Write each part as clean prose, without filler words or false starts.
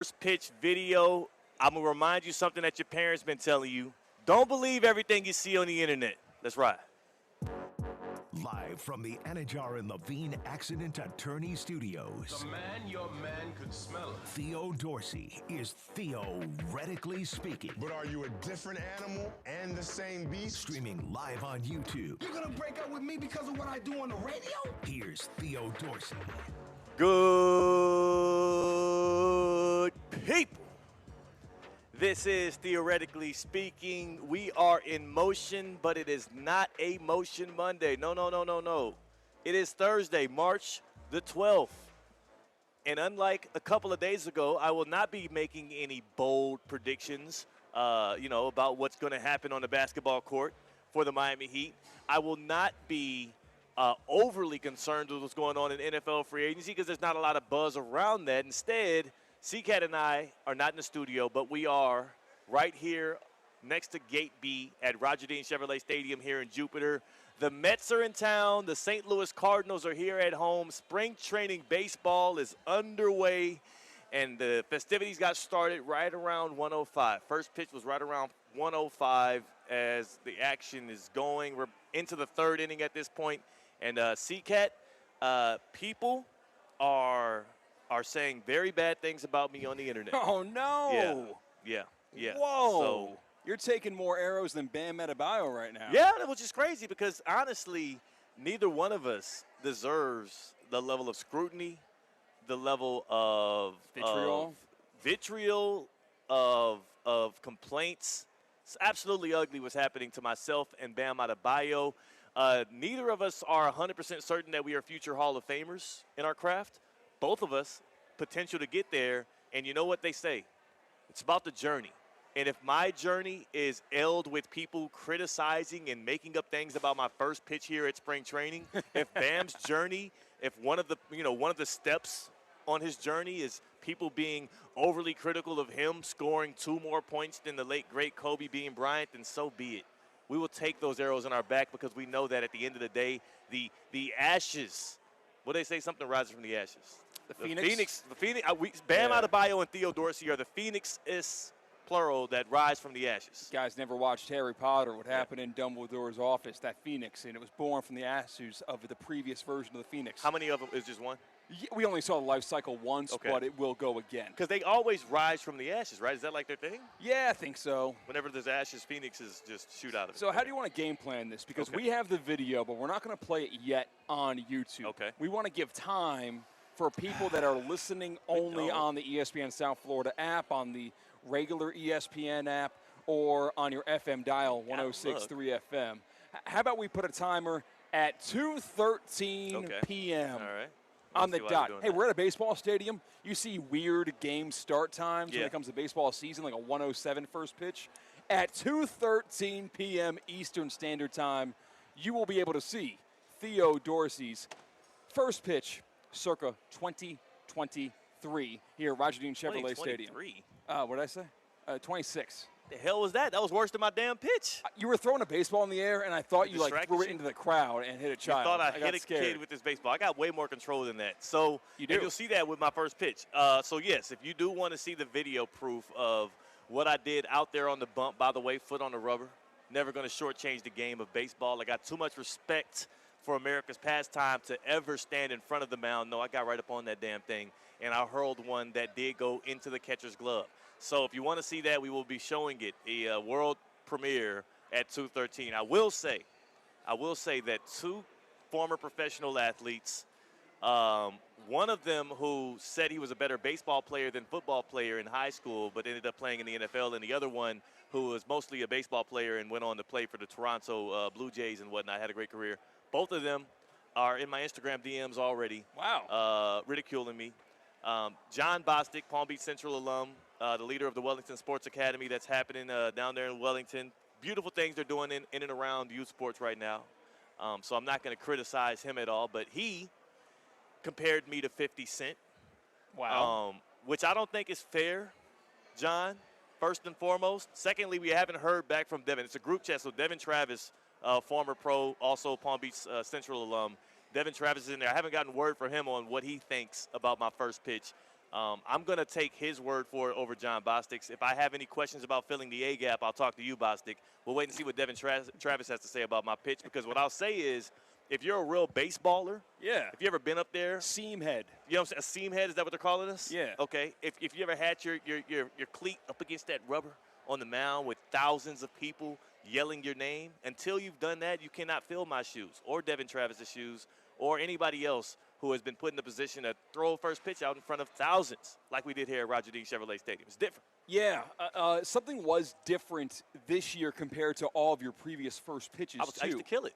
First pitch video. I'm going to remind you something that your parents been telling you. Don't believe everything you see on the internet. Let's ride. Live from the Anajar and Levine Accident Attorney Studios. The man your man could smell. Theo Dorsey is theoretically speaking. But are you a different animal and the same beast? Streaming live on YouTube. You're gonna break up with me because of what I do on the radio? Here's Theo Dorsey. Good people. This is Theoretically Speaking. We are in motion, but it is not a Motion Monday. No. It is Thursday, March the 12th. And unlike a couple of days ago, I will not be making any bold predictions, about what's going to happen on the basketball court for the Miami Heat. I will not be overly concerned with what's going on in NFL free agency because there's not a lot of buzz around that. Instead, C-Katt and I are not in the studio, but we are right here next to Gate B at Roger Dean Chevrolet Stadium here in Jupiter. The Mets are in town. The St. Louis Cardinals are here at home. Spring training baseball is underway, and the festivities got started right around 1:05. First pitch was right around 1:05 as the action is going. We're into the third inning at this point. And C-Katt, people are saying very bad things about me on the internet. Oh, no. Yeah. Whoa. So, you're taking more arrows than Bam Adebayo right now. yeah, which is crazy because, honestly, neither one of us deserves the level of scrutiny, the level of vitriol, of complaints. It's absolutely ugly what's happening to myself and Bam Adebayo. Neither of us are 100% certain that we are future Hall of Famers in our craft. Both of us, potential to get there. And you know what they say? It's about the journey. And if my journey is elled with people criticizing and making up things about my first pitch here at spring training, if Bam's journey, if one of the steps on his journey is people being overly critical of him scoring 2 more points than the late, great Kobe Bean Bryant, then so be it. We will take those arrows in our back because we know that at the end of the day, the ashes, what they say, something rises from the ashes. The Phoenix. Bam Adebayo and Theo Dorsey are the Phoenix-is, plural, that rise from the ashes. You guys never watched Harry Potter, what happened in Dumbledore's office, that Phoenix, and it was born from the ashes of the previous version of the Phoenix. How many of them? Is just one? Yeah, we only saw the life cycle once, but it will go again. Because they always rise from the ashes, right? Is that like their thing? Yeah, I think so. Whenever there's ashes, Phoenixes just shoot out of it. So how do you want to game plan this? Because we have the video, but we're not going to play it yet on YouTube. Okay. We want to give time for people that are listening only on the ESPN South Florida app, on the regular ESPN app, or on your FM dial, 106.3 FM. How about we put a timer at 2:13 p.m. All right. On the dot. Hey, we're at a baseball stadium. You see weird game start times when it comes to baseball season, like a 1:07 first pitch. At 2:13 p.m. Eastern Standard Time, you will be able to see Theo Dorsey's first pitch circa 2023 here at Roger Dean Chevrolet Stadium. What did I say? 26. The hell was that? That was worse than my damn pitch. You were throwing a baseball in the air, and I thought you threw it into the crowd and hit a child. You thought I hit a scared. kid with this baseball. I got way more control than that. So you'll see that with my first pitch. So yes, if you do want to see the video proof of what I did out there on the bump, by the way, foot on the rubber, never going to shortchange the game of baseball. I got too much respect for America's pastime to ever stand in front of the mound. No, I got right up on that damn thing, and I hurled one that did go into the catcher's glove. So if you want to see that, we will be showing it, a world premiere at 2:13. I will say that 2 former professional athletes, one of them who said he was a better baseball player than football player in high school but ended up playing in the NFL, and the other one who was mostly a baseball player and went on to play for the Toronto Blue Jays and whatnot, had a great career. Both of them are in my Instagram DMs already. Wow. Ridiculing me. John Bostic, Palm Beach Central alum, the leader of the Wellington Sports Academy that's happening down there in Wellington. Beautiful things they're doing in and around youth sports right now. So I'm not going to criticize him at all, but he compared me to 50 Cent. Wow. Which I don't think is fair, John, first and foremost. Secondly, we haven't heard back from Devin. It's a group chat, so Devin Travis, former pro, also Palm Beach Central alum. Devin Travis is in there. I haven't gotten word from him on what he thinks about my first pitch. I'm going to take his word for it over John Bostic's. If I have any questions about filling the A gap, I'll talk to you, Bostic. We'll wait and see what Devin Travis has to say about my pitch, because what I'll say is, if you're a real baseballer, if you ever been up there, seam head. You know what I'm saying? A seam head, is that what they're calling us? Yeah. Okay. If you ever had your cleat up against that rubber on the mound with thousands of people yelling your name, until you've done that, you cannot fill my shoes or Devin Travis's shoes or anybody else who has been put in the position to throw a first pitch out in front of thousands like we did here at Roger Dean Chevrolet Stadium. It's different. Yeah, something was different this year compared to all of your previous first pitches, I used to kill it.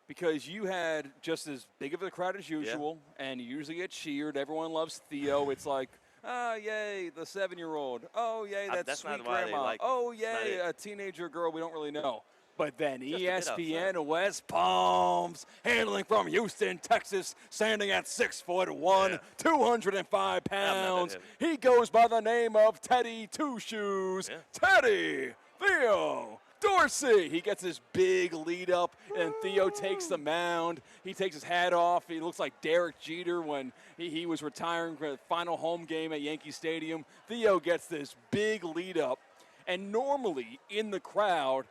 Because you had just as big of a crowd as usual, and you usually get cheered. Everyone loves Theo. It's like, oh, yay, the 7-year-old. Oh, yay, that's sweet not why grandma. Like oh, yay, a teenager girl we don't really know. But then Just ESPN West Palms, handling from Houston, Texas, standing at 6'1", 205 pounds. He goes by the name of Teddy Two Shoes. Teddy Theo Dorsey. He gets his big lead up, and Theo takes the mound. He takes his hat off. He looks like Derek Jeter when he was retiring for the final home game at Yankee Stadium. Theo gets this big lead up, and normally in the crowd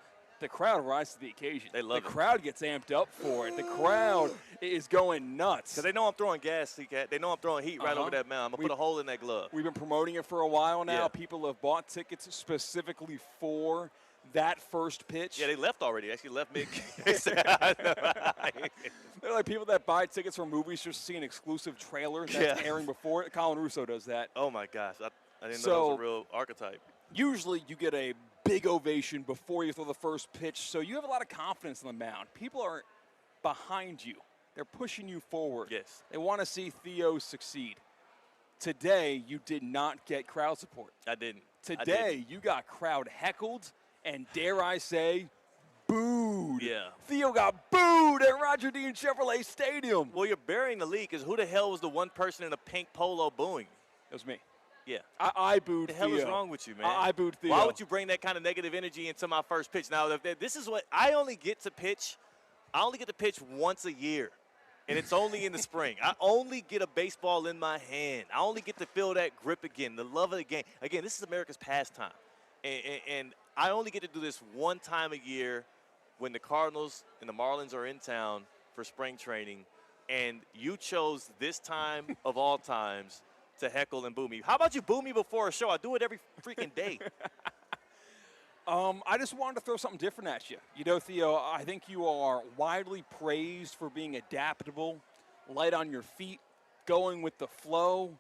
rises to the occasion. They love it. The crowd gets amped up for it. The crowd is going nuts. Because they know I'm throwing gas, C-Kat. They know I'm throwing heat right over that mound. I'm going to put a hole in that glove. We've been promoting it for a while now. Yeah. People have bought tickets specifically for that first pitch. Yeah, they left already. Actually left mid. They're like people that buy tickets for movies just to see an exclusive trailer that's airing before it. Colin Russo does that. Oh, my gosh. I didn't know that was a real archetype. Usually you get a big ovation before you throw the first pitch, so you have a lot of confidence in the mound. People are behind you. They're pushing you forward. Yes. They want to see Theo succeed. Today, you did not get crowd support. I didn't. Today, you got crowd heckled and, dare I say, booed. Yeah. Theo got booed at Roger Dean Chevrolet Stadium. Well, you're burying the lead, because who the hell was the one person in a pink polo booing? It was me. Yeah. I booed Theo. What the hell is wrong with you, man? I booed Theo. Why would you bring that kind of negative energy into my first pitch? Now, this is what I only get to pitch. I only get to pitch once a year, and it's only in the spring. I only get a baseball in my hand. I only get to feel that grip again, the love of the game. Again, this is America's pastime, and I only get to do this one time a year when the Cardinals and the Marlins are in town for spring training, and you chose this time of all times to heckle and boo me. How about you boo me before a show? I do it every freaking day. I just wanted to throw something different at you. You know, Theo, I think you are widely praised for being adaptable, light on your feet, going with the flow,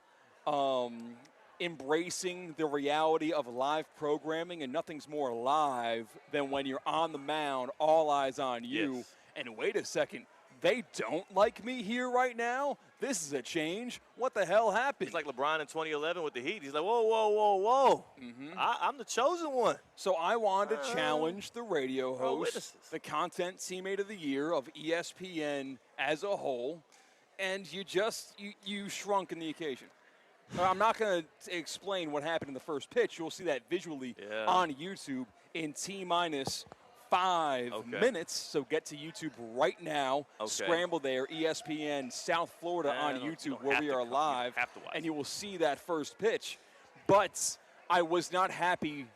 embracing the reality of live programming, and nothing's more live than when you're on the mound, all eyes on you. Yes. And wait a second, they don't like me here right now? This is a change. What the hell happened? It's like LeBron in 2011 with the Heat. He's like, whoa, whoa, whoa, whoa. I'm the chosen one. So I wanted to challenge the radio host, witnesses. the content teammate of the year of ESPN as a whole, and you shrunk in the occasion. I'm not going to explain what happened in the first pitch. You'll see that visually on YouTube in T-minus 5 minutes. So get to YouTube right now. Scramble there, ESPN South Florida on YouTube, where we are live, and you will see that first pitch. But I was not happy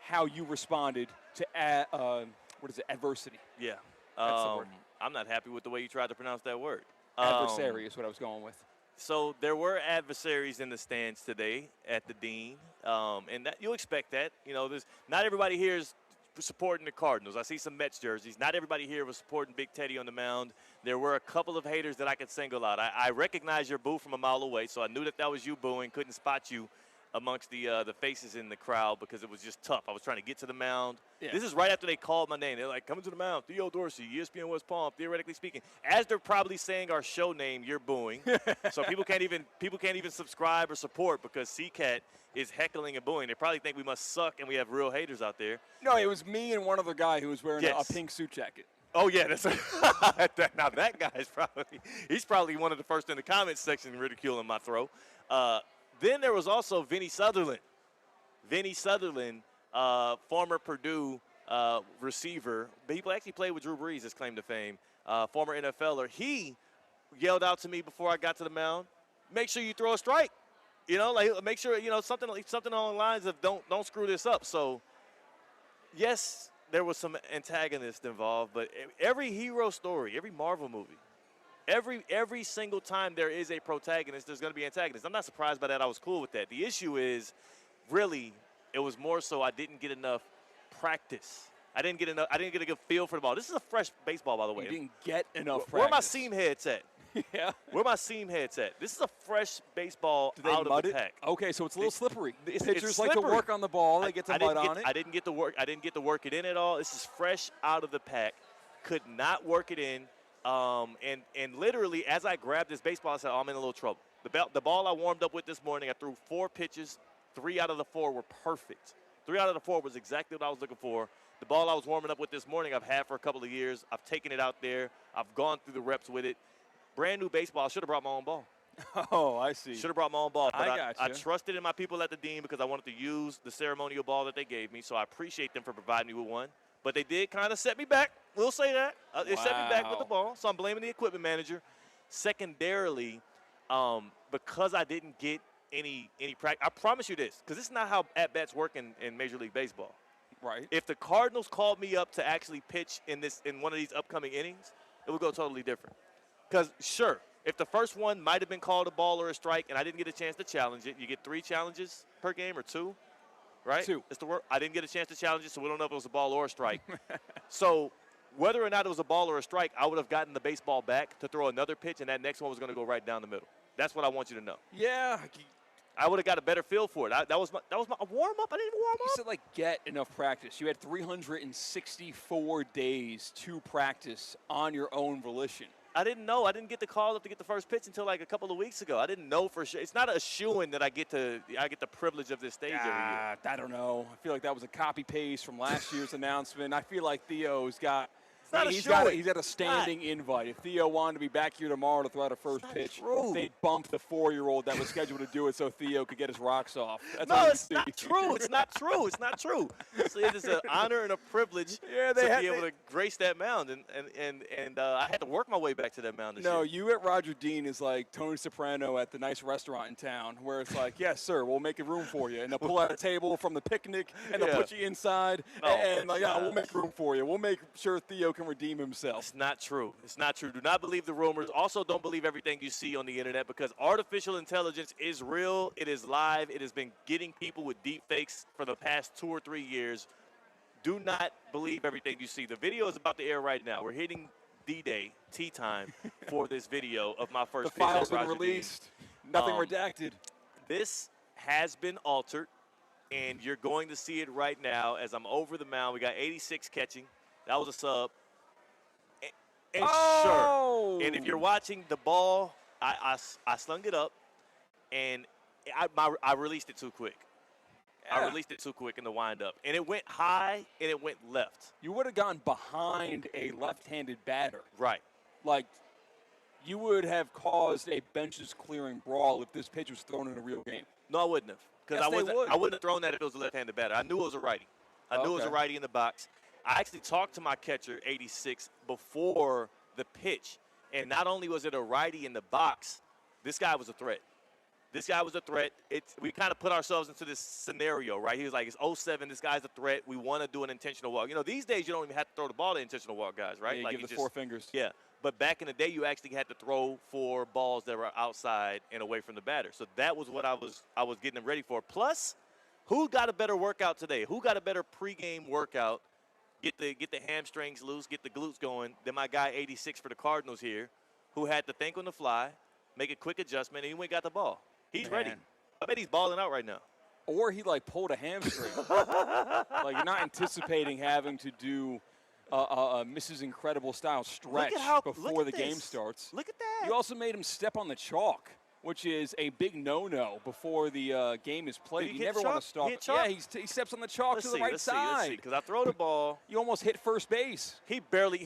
how you responded to adversity. Yeah. That's the word. I'm not happy with the way you tried to pronounce that word. Adversary is what I was going with. So there were adversaries in the stands today at the Dean, and that, you'll expect that. You know, not everybody here is supporting the Cardinals. I see some Mets jerseys. Not everybody here was supporting Big Teddy on the mound. There were a couple of haters that I could single out. I recognize your boo from a mile away, so I knew that was you booing. Couldn't spot you amongst the faces in the crowd because it was just tough. I was trying to get to the mound. Yeah. This is right after they called my name. They're like, coming to the mound, Theo Dorsey, ESPN West Palm, theoretically speaking. As they're probably saying our show name, you're booing. So people can't even subscribe or support because C-Kat is heckling and booing. They probably think we must suck and we have real haters out there. No, it was me and one other guy who was wearing a pink suit jacket. Oh, yeah. Now that guy's probably one of the first in the comments section ridiculing my throw. Then there was also Vinny Sutherland. Vinny Sutherland, former Purdue receiver. People actually played with Drew Brees, his claim to fame. Former NFLer. He yelled out to me before I got to the mound, make sure you throw a strike. You know, like make sure something along the lines of don't screw this up. So, yes, there was some antagonist involved, but every hero story, every Marvel movie, every single time there is a protagonist, there's going to be antagonists. I'm not surprised by that. I was cool with that. The issue is, really, it was more so I didn't get enough practice. I didn't get a good feel for the ball. This is a fresh baseball, by the way. You didn't get enough practice. Where are my seam heads at? Yeah. Where my seam heads at? This is a fresh baseball out of the pack. Okay, so it's a little slippery. Pitchers slippery. like to work on the ball. They get to mud on it. I didn't get to work it in at all. This is fresh out of the pack. Could not work it in. And literally, as I grabbed this baseball, I said, I'm in a little trouble. The ball I warmed up with this morning, I threw 4 pitches. 3 out of the 4 were perfect. 3 out of the 4 was exactly what I was looking for. The ball I was warming up with this morning, I've had for a couple of years. I've taken it out there. I've gone through the reps with it. Brand new baseball. I should have brought my own ball. Oh, I see. Should have brought my own ball. But I trusted in my people at the Dean because I wanted to use the ceremonial ball that they gave me. So I appreciate them for providing me with one. But they did kind of set me back. We'll say that. It set me back with the ball. So I'm blaming the equipment manager. Secondarily, because I didn't get any practice. I promise you this, because this is not how at-bats work in Major League Baseball. Right. If the Cardinals called me up to actually pitch in one of these upcoming innings, it would go totally different. Because, sure, if the first one might have been called a ball or a strike and I didn't get a chance to challenge it, you get 3 challenges per game or 2, right? 2. It's the word. I didn't get a chance to challenge it, so we don't know if it was a ball or a strike. So whether or not it was a ball or a strike, I would have gotten the baseball back to throw another pitch, and that next one was going to go right down the middle. That's what I want you to know. Yeah. I would have got a better feel for it. That was my warm-up. I didn't warm up. You said, get enough practice. You had 364 days to practice on your own volition. I didn't know. I didn't get the call up to get the first pitch until a couple of weeks ago. I didn't know for sure. It's not a shoo-in that I get the privilege of this stage every year. I don't know. I feel like that was a copy-paste from last year's announcement. I feel like Theo's got – he's got a standing invite. If Theo wanted to be back here tomorrow to throw out a first pitch, they'd bump the 4-year-old that was scheduled to do it so Theo could get his rocks off. It's not true. It's not true. It's not true. So it is an honor and a privilege to be able to grace that mound, and I had to work my way back to that mound this year. No, you at Roger Dean is like Tony Soprano at the nice restaurant in town, where it's like, yes, sir, we'll make a room for you, and they'll pull out a table from the picnic, and they'll put you inside, and we'll make room for you. We'll make sure Theo can redeem himself. It's not true. It's not true. Do not believe the rumors. Also, don't believe everything you see on the internet, because artificial intelligence is real. It is live. It has been getting people with deep fakes for the past 2 or 3 years. Do not believe everything you see. The video is about to air right now. We're hitting D-Day, tea time, for this video of my first pitch. The file's been released. Nothing redacted. This has been altered, and you're going to see it right now as I'm over the mound. We got 86 catching. That was a sub. And sure, and if you're watching the ball, I slung it up, and I released it too quick. Yeah. I released it too quick in the windup, and it went high and it went left. You would have gone behind a left-handed batter. Right. You would have caused a benches clearing brawl if this pitch was thrown in a real game. No, I wouldn't have, because I wouldn't have thrown that if it was a left-handed batter. I knew it was a righty. I knew it was a righty in the box. I actually talked to my catcher, 86, before the pitch. And not only was it a righty in the box, this guy was a threat. We kind of put ourselves into this scenario, right? He was like, it's 0-7, this guy's a threat. We want to do an intentional walk. These days you don't even have to throw the ball to intentional walk guys, right? Yeah, give the 4 fingers. Yeah. But back in the day, you actually had to throw for balls that were outside and away from the batter. So that was what I was getting them ready for. Plus, who got a better workout today? Who got a better pregame workout? Get the hamstrings loose, get the glutes going. Then my guy 86 for the Cardinals here, who had to think on the fly, make a quick adjustment, and he went and got the ball. He's ready. I bet he's balling out right now. Or he pulled a hamstring. You're not anticipating having to do a Mrs. Incredible style stretch before the game starts. Look at that. You also made him step on the chalk, which is a big no-no before the game is played. You never want to stop. Yeah, he steps on the chalk to the right side. Let's see, because I throw the ball. You almost hit first base. He barely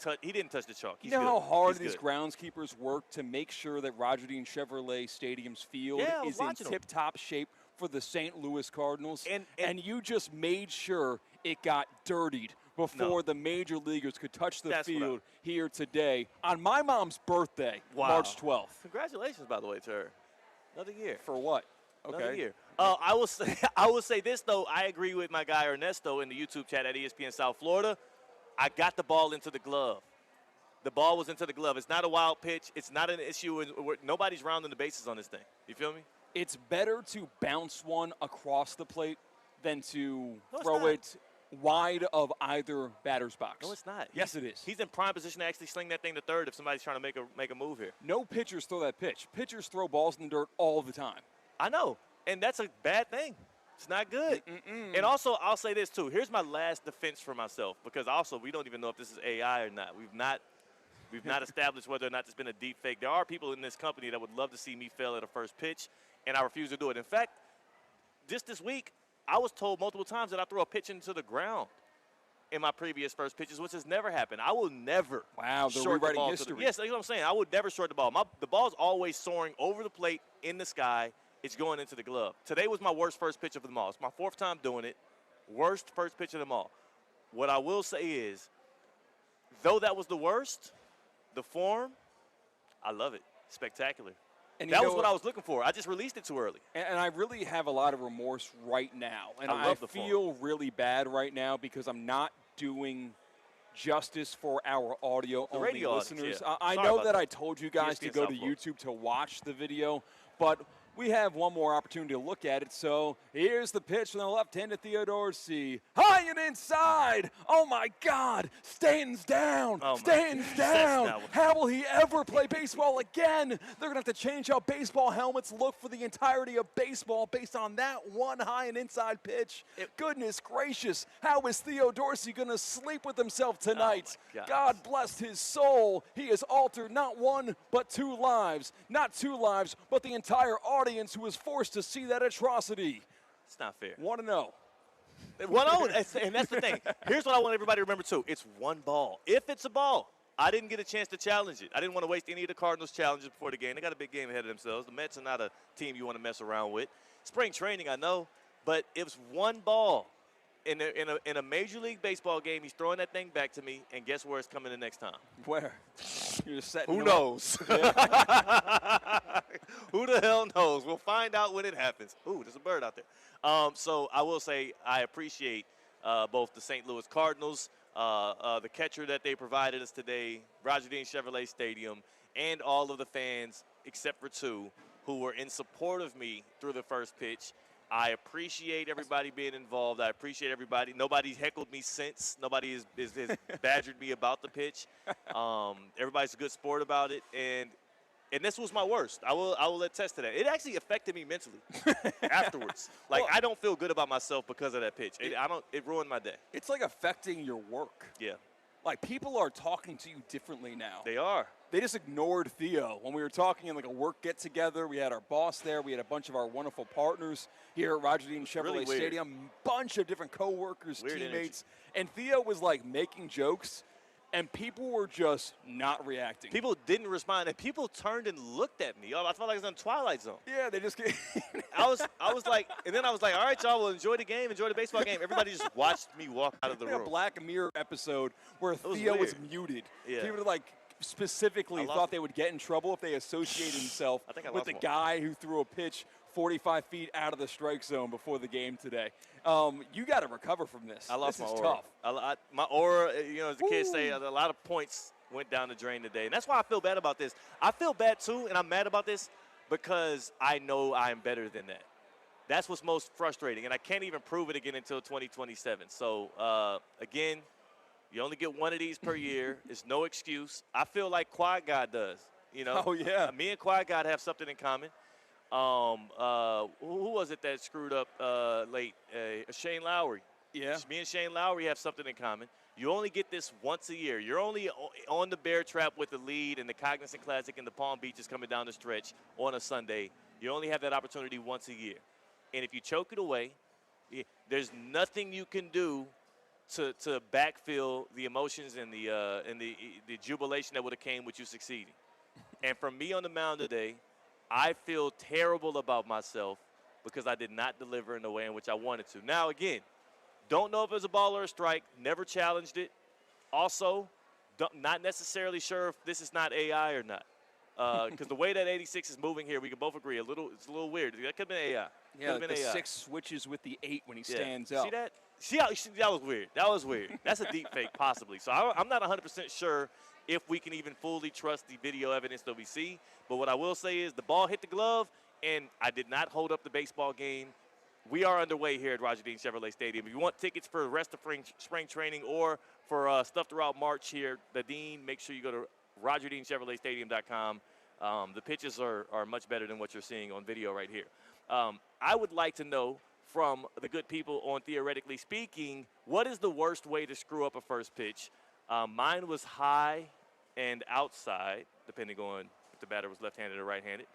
touched. He didn't touch the chalk. You know how hard these groundskeepers work to make sure that Roger Dean Chevrolet Stadium's field is in tip-top shape for the St. Louis Cardinals, and you just made sure it got dirtied before the major leaguers could touch the field here today on my mom's birthday, March 12th. Congratulations, by the way, to her. Another year. For what? Okay. Another year. I will say this, though. I agree with my guy Ernesto in the YouTube chat at ESPN South Florida. I got the ball into the glove. The ball was into the glove. It's not a wild pitch. It's not an issue. Nobody's rounding the bases on this thing. You feel me? It's better to bounce one across the plate than to No, throw it wide of either batter's box. No, it's not. Yes, it is. He's in prime position to actually sling that thing to third if somebody's trying to make a move here. No pitchers throw that pitch. Pitchers throw balls in the dirt all the time. I know, and that's a bad thing. It's not good. And also, I'll say this, too. Here's my last defense for myself, because also we don't even know if this is AI or not. We've not established whether or not there's been a deep fake. There are people in this company that would love to see me fail at a first pitch, and I refuse to do it. In fact, just this week, I was told multiple times that I threw a pitch into the ground in my previous first pitches, which has never happened. I will never they're short the rewriting ball history. yes, that's what I'm saying. I would never short the ball. The ball's always soaring over the plate in the sky. It's going into the glove. Today was my worst first pitch of them all. It's my fourth time doing it. Worst first pitch of them all. What I will say is, though that was the worst, the form, I love it. Spectacular. And that was what I was looking for. I just released it too early. And I really have a lot of remorse right now. And I I love the feel really bad right now because I'm not doing justice for our audio-only radio audience, listeners. yeah. I Sorry know about that that. I told you guys to ESPN go South to Florida. YouTube to watch the video, but we have one more opportunity to look at it. So here's the pitch from the left-handed Theo Dorsey. High and inside. Oh, my God. Stands down. Oh, my Stands goodness. down. That's not How will he ever play baseball again? They're going to have to change how baseball helmets look for the entirety of baseball based on that one high and inside pitch. Goodness gracious. How is Theo Dorsey going to sleep with himself tonight? Oh, my gosh. God bless his soul. He has altered not one, but two lives. Not two lives, but the entire audience who was forced to see that atrocity. It's not fair. Want to know? Well, no, and that's the thing. Here's what I want everybody to remember, too. It's one ball. If it's a ball, I didn't get a chance to challenge it. I didn't want to waste any of the Cardinals' challenges before the game. They got a big game ahead of themselves. The Mets are not a team you want to mess around with. Spring training, I know, but it was one ball. In a Major League Baseball game, he's throwing that thing back to me, and guess where it's coming the next time? Where? You're just setting Who him knows? Who the hell knows? We'll find out when it happens. Ooh, there's a bird out there. So I will say I appreciate both the St. Louis Cardinals, the catcher that they provided us today, Roger Dean Chevrolet Stadium, and all of the fans, except for two, who were in support of me through the first pitch. I appreciate everybody being involved. I appreciate everybody. Nobody's heckled me since. Nobody has badgered me about the pitch. Everybody's a good sport about it. And this was my worst. I will attest to that. It actually affected me mentally afterwards. Like, I don't feel good about myself because of that pitch. It ruined my day. It's like affecting your work. Yeah. Like, people are talking to you differently now. They are. They just ignored Theo. When we were talking in like a work get-together, we had our boss there. We had a bunch of our wonderful partners here at Roger Dean Chevrolet Really weird. Stadium, bunch of different coworkers, Weird teammates. And Theo was like making jokes, and people were just not reacting. People didn't respond, and people turned and looked at me. I felt like I was on Twilight Zone. Yeah, they just I was like, and then I was like, all right, y'all, well, enjoy the game, enjoy the baseball game. Everybody just watched me walk out of the a room. Black Mirror episode where was Theo was weird. muted. Yeah. People like specifically I lost thought it. they would get in trouble if they associated himself I think I with lost the one. guy who threw a pitch 45 feet out of the strike zone before the game today. You got to recover from this. I lost this my is aura. tough. My aura, as the kids say, a lot of points went down the drain today. And that's why I feel bad about this. I feel bad, too, and I'm mad about this because I know I'm better than that. That's what's most frustrating, and I can't even prove it again until 2027. So, again, you only get one of these per year. It's no excuse. I feel like Quad God does. Oh, yeah. Me and Quad God have something in common. Who was it that screwed up late? Shane Lowry. Yeah. Me and Shane Lowry have something in common. You only get this once a year. You're only on the Bear Trap with the lead and the Cognizant Classic and the Palm Beach is coming down the stretch on a Sunday. You only have that opportunity once a year. And if you choke it away, there's nothing you can do to backfill the emotions and the jubilation that would have came with you succeeding. And for me on the mound today, I feel terrible about myself because I did not deliver in the way in which I wanted to. Now, again, don't know if it was a ball or a strike. Never challenged it. Also, not necessarily sure if this is not AI or not. Because the way that 86 is moving here, we can both agree it's a little weird. That could have been AI. Yeah, like the 6 switches with the 8 when he stands up. See that? That was weird. That was weird. That's a deep fake, possibly. So I'm not 100% sure if we can even fully trust the video evidence that we see. But what I will say is the ball hit the glove, and I did not hold up the baseball game. We are underway here at Roger Dean Chevrolet Stadium. If you want tickets for the rest of spring training or for stuff throughout March here, the Dean, make sure you go to RogerDeanChevroletStadium.com. The pitches are much better than what you're seeing on video right here. I would like to know from the good people on Theoretically Speaking, what is the worst way to screw up a first pitch? Mine was high and outside, depending on if the batter was left-handed or right-handed.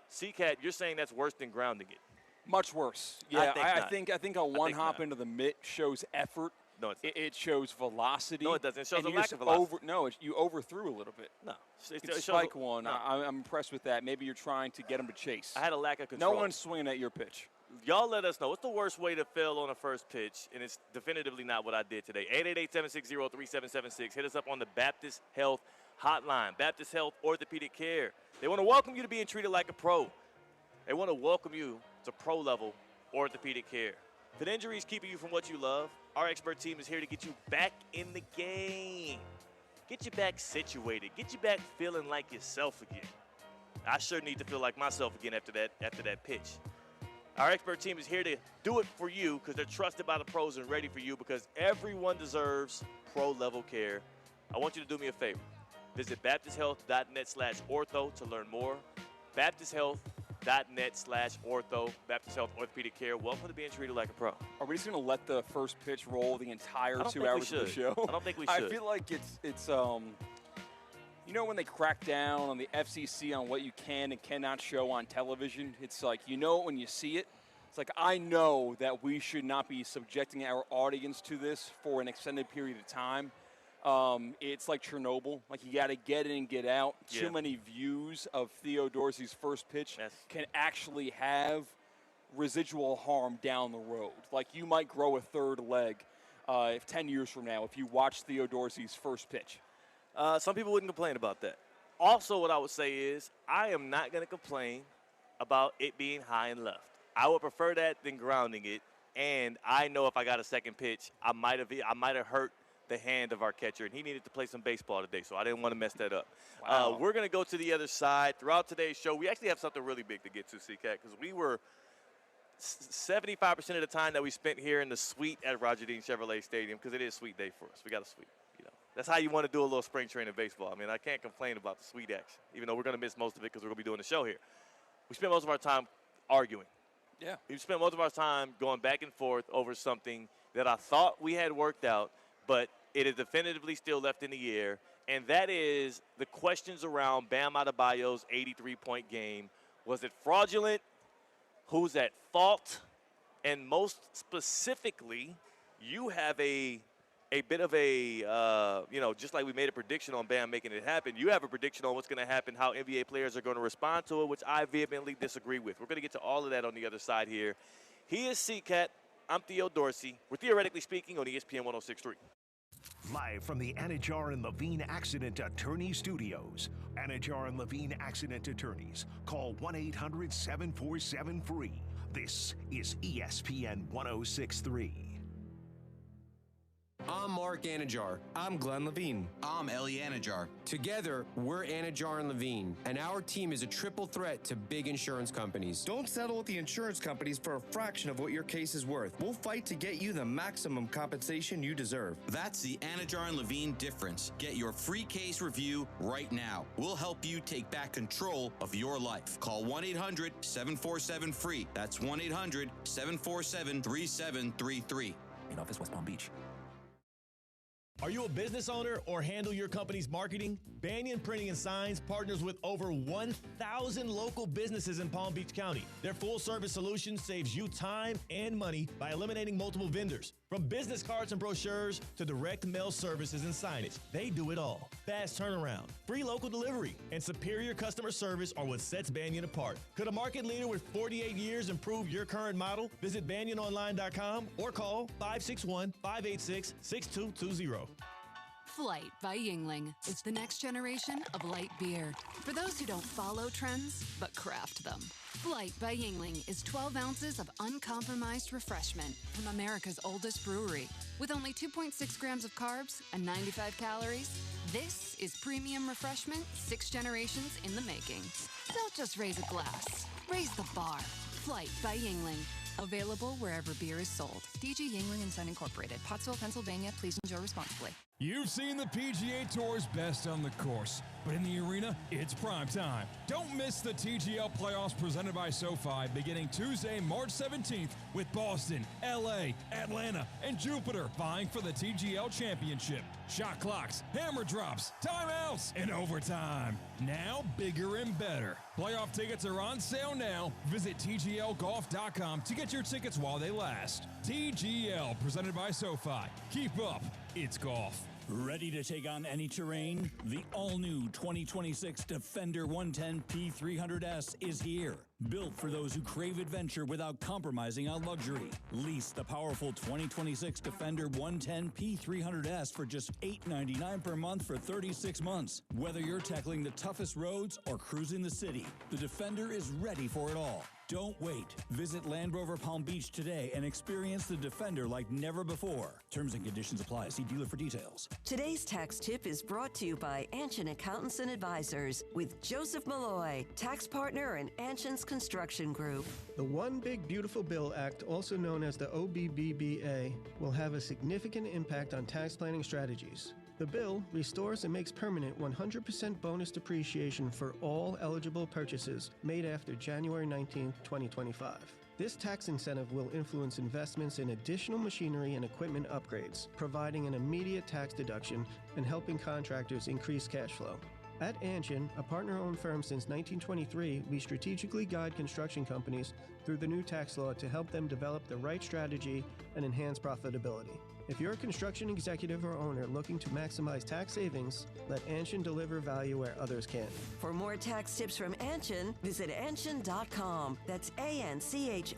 C-Katt, you're saying that's worse than grounding it. Much worse. Yeah, I think a one hop not. into the mitt shows effort. No, it's not. It shows velocity. No, it doesn't. It shows a lack of velocity. You overthrew a little bit. No. It's strike one. No. I'm impressed with that. Maybe you're trying to get him to chase. I had a lack of control. No one's swinging at your pitch. Y'all let us know. What's the worst way to fail on a first pitch? And it's definitively not what I did today. 888-760-3776. Hit us up on the Baptist Health Hotline. Baptist Health Orthopedic Care. They want to welcome you to being treated like a pro. They want to welcome you to pro-level orthopedic care. If an injury is keeping you from what you love, our expert team is here to get you back in the game. Get you back situated. Get you back feeling like yourself again. I sure need to feel like myself again after that pitch. Our expert team is here to do it for you because they're trusted by the pros and ready for you because everyone deserves pro-level care. I want you to do me a favor. Visit BaptistHealth.net/ortho to learn more. BaptistHealth.net/ortho. Baptist Health Orthopedic Care. Welcome to being treated like a pro. Are we just going to let the first pitch roll the entire 2 hours of the show? I don't think we should. I feel like it's you know when they crack down on the FCC on what you can and cannot show on television? It's like you know it when you see it. It's like I know that we should not be subjecting our audience to this for an extended period of time. It's like Chernobyl. Like you got to get in and get out. Yeah. Too many views of Theo Dorsey's first pitch can actually have residual harm down the road. Like you might grow a third leg if 10 years from now if you watch Theo Dorsey's first pitch. Some people wouldn't complain about that. Also, what I would say is I am not going to complain about it being high and left. I would prefer that than grounding it. And I know if I got a second pitch, I might have hurt the hand of our catcher, and he needed to play some baseball today, so I didn't want to mess that up. Wow. We're going to go to the other side. Throughout today's show, we actually have something really big to get to, C-Katt, because we were 75% of the time that we spent here in the suite at Roger Dean Chevrolet Stadium, because it is a sweet day for us. We got a suite. You know, that's how you want to do a little spring training baseball. I mean, I can't complain about the sweet action, even though we're going to miss most of it because we're going to be doing the show here. We spent most of our time arguing. Yeah. We spent most of our time going back and forth over something that I thought we had worked out, but it is definitively still left in the air, and that is the questions around Bam Adebayo's 83-point game. Was it fraudulent? Who's at fault? And most specifically, you have a bit of a, just like we made a prediction on Bam making it happen, you have a prediction on what's going to happen, how NBA players are going to respond to it, which I vehemently disagree with. We're going to get to all of that on the other side here. He is C-Katt. I'm Theo Dorsey. We're Theoretically Speaking on ESPN 106.3. Live from the Anajar and Levine Accident Attorney Studios. Anajar and Levine Accident Attorneys. Call 1-800-747-FREE. This is ESPN 106.3. I'm Mark Anajar. I'm Glenn Levine. I'm Ellie Anajar. Together, we're Anajar and Levine, and our team is a triple threat to big insurance companies. Don't settle with the insurance companies for a fraction of what your case is worth. We'll fight to get you the maximum compensation you deserve. That's the Anajar and Levine difference. Get your free case review right now. We'll help you take back control of your life. Call 1-800-747-FREE. That's 1-800-747-3733. Main office, West Palm Beach. Are you a business owner or handle your company's marketing? Banyan Printing and Signs partners with over 1,000 local businesses in Palm Beach County. Their full-service solution saves you time and money by eliminating multiple vendors. From business cards and brochures to direct mail services and signage, they do it all. Fast turnaround, free local delivery, and superior customer service are what sets Banyan apart. Could a market leader with 48 years improve your current model? Visit BanyanOnline.com or call 561-586-6220. Flight by Yingling is the next generation of light beer. For those who don't follow trends, but craft them. Flight by Yingling is 12 ounces of uncompromised refreshment from America's oldest brewery. With only 2.6 grams of carbs and 95 calories, this is premium refreshment 6 generations in the making. Don't just raise a glass, raise the bar. Flight by Yingling. Available wherever beer is sold. DG Yingling and Son Incorporated, Pottsville, Pennsylvania. Please enjoy responsibly. You've seen the PGA Tour's best on the course, but in the arena, it's prime time. Don't miss the TGL playoffs presented by SoFi beginning Tuesday, March 17th with Boston, LA, Atlanta, and Jupiter vying for the TGL championship. Shot clocks, hammer drops, timeouts, and overtime. Now bigger and better. Playoff tickets are on sale now. Visit TGLGolf.com to get your tickets while they last. TGL presented by SoFi. Keep up. It's golf. Ready to take on any terrain? The all-new 2026 Defender 110 P300S is here. Built for those who crave adventure without compromising on luxury. Lease the powerful 2026 Defender 110 P300S for just $899 per month for 36 months. Whether you're tackling the toughest roads or cruising the city, the Defender is ready for it all. Don't wait. Visit Land Rover Palm Beach today and experience the Defender like never before. Terms and conditions apply. See dealer for details. Today's tax tip is brought to you by Anshin Accountants and Advisors with Joseph Malloy, tax partner in Anshin's Construction Group. The One Big Beautiful Bill Act, also known as the OBBBA, will have a significant impact on tax planning strategies. The bill restores and makes permanent 100% bonus depreciation for all eligible purchases made after January 19, 2025. This tax incentive will influence investments in additional machinery and equipment upgrades, providing an immediate tax deduction and helping contractors increase cash flow. At Anshin, a partner-owned firm since 1923, we strategically guide construction companies through the new tax law to help them develop the right strategy and enhance profitability. If you're a construction executive or owner looking to maximize tax savings, let Anshin deliver value where others can't. For more tax tips from Anshin, visit Anshin.com. That's ANCHIN.com.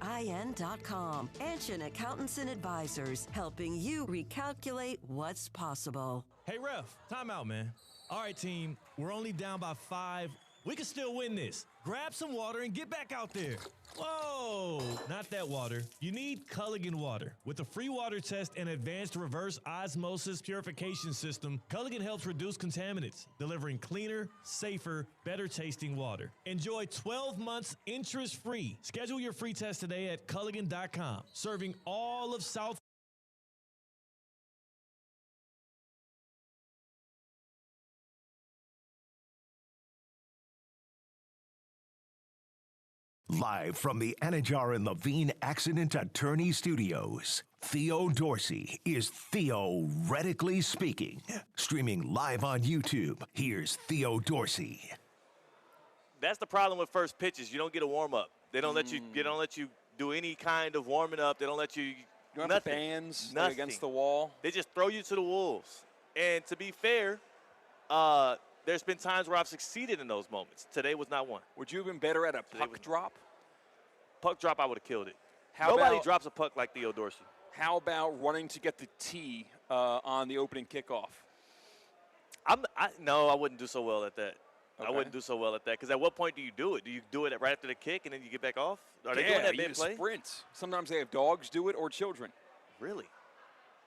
Anshin Accountants and Advisors, helping you recalculate what's possible. Hey, ref, time out, man. All right, team, we're only down by 5. We can still win this. Grab some water and get back out there. Whoa, not that water. You need Culligan water. With a free water test and advanced reverse osmosis purification system, Culligan helps reduce contaminants, delivering cleaner, safer, better tasting water. Enjoy 12 months interest-free. Schedule your free test today at Culligan.com, serving all of South. Live from the Anajar and Levine Accident Attorney Studios, Theo Dorsey is theoretically speaking. Streaming live on YouTube, here's Theo Dorsey. That's the problem with first pitches. You don't get a warm-up. They don't let you. They don't let you do any kind of warming up. They don't let you. You don't have the bands nothing against the wall. They just throw you to the wolves. And to be fair, there's been times where I've succeeded in those moments. Today was not one. Would you have been better at a puck drop? Puck drop, I would have killed it. Nobody drops a puck like Theo Dorsey. How about running to get the tee on the opening kickoff? No, I wouldn't do so well at that. Okay. I wouldn't do so well at that because at what point do you do it? Do you do it right after the kick and then you get back off? Are they doing that mid-play? Sprint. Sometimes they have dogs do it or children. Really?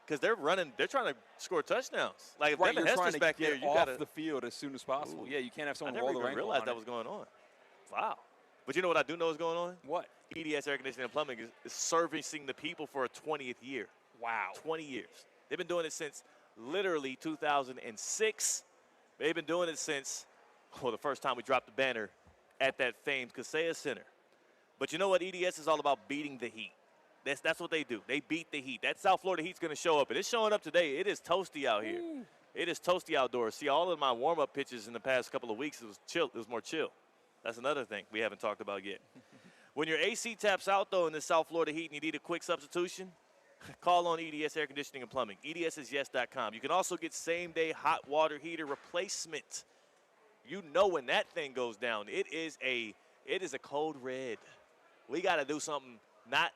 Because they're running. They're trying to score touchdowns. Like if right, Devin you're trying Hester's to back get there, you off gotta the field as soon as possible. Ooh. Yeah, you can't have someone I roll never their even ankle realized on that it. was going on. Wow. But you know what I do know is going on? What? EDS Air Conditioning and Plumbing is servicing the people for a 20th year. Wow. 20 years. They've been doing it since literally 2006. They've been doing it since, the first time we dropped the banner at that famed Kaseya Center. But you know what? EDS is all about beating the heat. That's what they do. They beat the heat. That South Florida heat's going to show up. And it's showing up today. It is toasty out here. Ooh. It is toasty outdoors. See, all of my warm-up pitches in the past couple of weeks, it was chill. It was more chill. That's another thing we haven't talked about yet. When your AC taps out, though, in this South Florida heat and you need a quick substitution, call on EDS Air Conditioning and Plumbing, EDSisyes.com. You can also get same-day hot water heater replacement. You know when that thing goes down, it is a code red. We got to do something not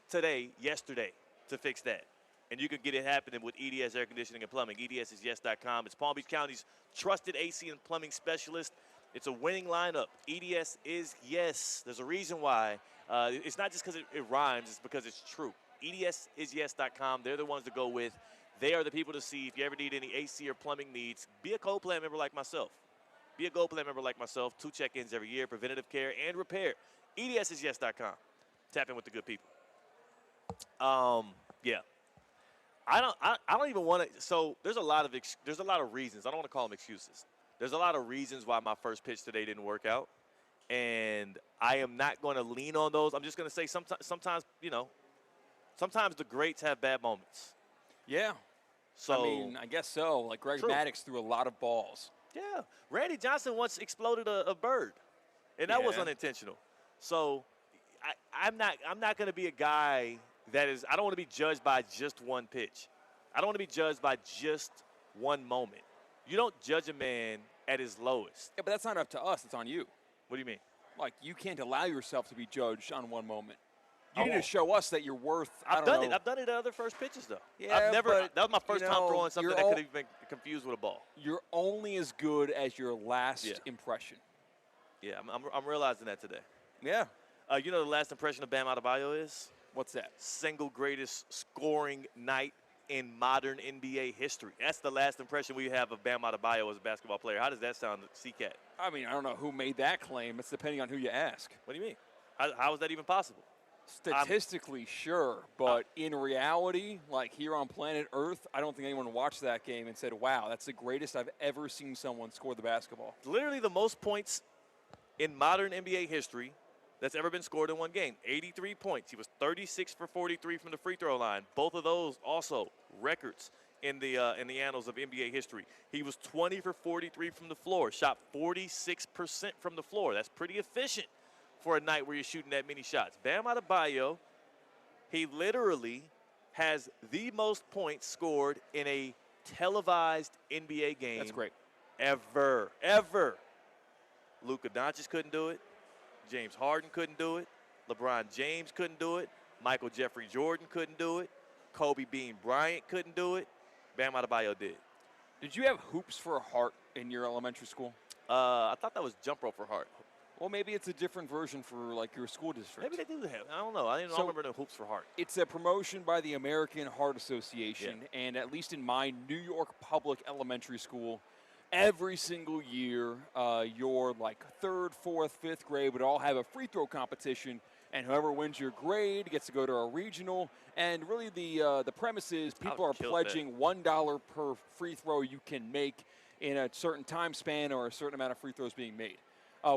today, yesterday, to fix that. And you can get it happening with EDS Air Conditioning and Plumbing. EDSisYes.com. It's Palm Beach County's trusted AC and plumbing specialist. It's a winning lineup. EDS is yes. There's a reason why. It's not just because it rhymes. It's because it's true. EDSisYes.com. They're the ones to go with. They are the people to see. If you ever need any AC or plumbing needs, be a Gold Plan member like myself. Be a Gold Plan member like myself. 2 check-ins every year, preventative care and repair. EDSisYes.com. Tap in with the good people. Yeah. I don't even want to. So there's a lot of reasons. I don't want to call them excuses. There's a lot of reasons why my first pitch today didn't work out, and I am not going to lean on those. I'm just going to say sometimes the greats have bad moments. Yeah. So I mean, I guess so. Like Greg Maddux threw a lot of balls. Yeah. Randy Johnson once exploded a bird, and that was unintentional. So I'm not going to be a guy. I don't want to be judged by just one pitch. I don't want to be judged by just one moment. You don't judge a man at his lowest. Yeah, but that's not up to us. It's on you. What do you mean? Like, you can't allow yourself to be judged on one moment. You need to show us that you're worth, I've done it. I've done it at other first pitches, though. Yeah, that was my first time throwing something that could have been confused with a ball. You're only as good as your last impression. Yeah, I'm realizing that today. Yeah. You know the last impression of Bam Adebayo is? What's that? Single greatest scoring night in modern NBA history. That's the last impression we have of Bam Adebayo as a basketball player. How does that sound, C-Katt? I mean, I don't know who made that claim. It's depending on who you ask. What do you mean? How is that even possible? Statistically, sure, but in reality, like here on planet Earth, I don't think anyone watched that game and said, wow, that's the greatest I've ever seen someone score the basketball. Literally the most points in modern NBA history that's ever been scored in one game. 83 points. He was 36 for 43 from the free throw line. Both of those also records in the annals of NBA history. He was 20 for 43 from the floor, shot 46% from the floor. That's pretty efficient for a night where you're shooting that many shots. Bam Adebayo, he literally has the most points scored in a televised NBA game. That's great. Ever. Luka Doncic couldn't do it. James Harden couldn't do it. LeBron James couldn't do it. Michael Jeffrey Jordan couldn't do it. Kobe Bean Bryant couldn't do it. Bam Adebayo did. Did you have hoops for heart in your elementary school? I thought that was jump rope for heart. Well, maybe it's a different version for like your school district. Maybe they do have. I don't know. I don't remember the hoops for heart. It's a promotion by the American Heart Association, and at least in my New York public elementary school, every single year, your like 3rd, 4th, 5th grade would all have a free throw competition, and whoever wins your grade gets to go to a regional. And really, the premise is people are pledging $1 per free throw you can make in a certain time span or a certain amount of free throws being made.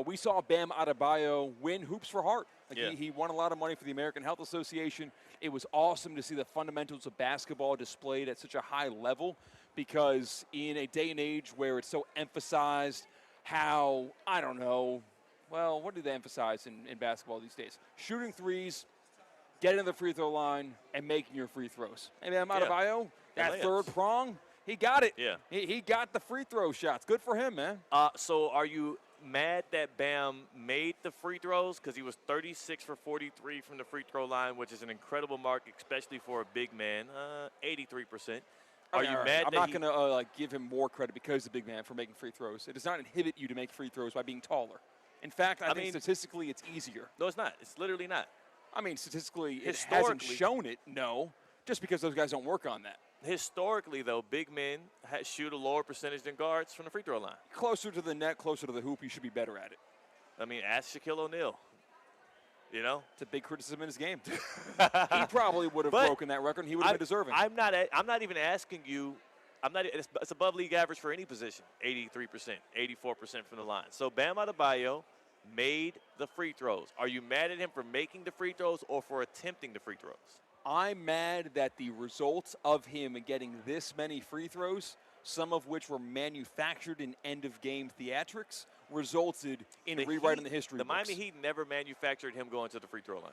We saw Bam Adebayo win hoops for heart. He won a lot of money for the American Health Association. It was awesome to see the fundamentals of basketball displayed at such a high level, because in a day and age where it's so emphasized how, I don't know, well, what do they emphasize in basketball these days? Shooting threes, getting to the free throw line, and making your free throws. And Bam Adebayo, that third prong, he got it. Yeah. He got the free throw shots. Good for him, man. So are you mad that Bam made the free throws? Because he was 36 for 43 from the free throw line, which is an incredible mark, especially for a big man, 83%. Are you mad I'm not going to give him more credit because he's a big man for making free throws. It does not inhibit you to make free throws by being taller. In fact, I think statistically it's easier. No, it's not. It's literally not. I mean, statistically, it hasn't shown it, no, just because those guys don't work on that. Historically, though, big men shoot a lower percentage than guards from the free throw line. Closer to the net, closer to the hoop, you should be better at it. I mean, ask Shaquille O'Neal. You know? It's a big criticism in his game. He probably would have broken that record, and he would have been deserving. I'm not even asking you. It's above league average for any position, 83%, 84% from the line. So Bam Adebayo made the free throws. Are you mad at him for making the free throws or for attempting the free throws? I'm mad that the results of him getting this many free throws, some of which were manufactured in end-of-game theatrics, resulted in rewriting the history books. The Miami Heat never manufactured him going to the free throw line.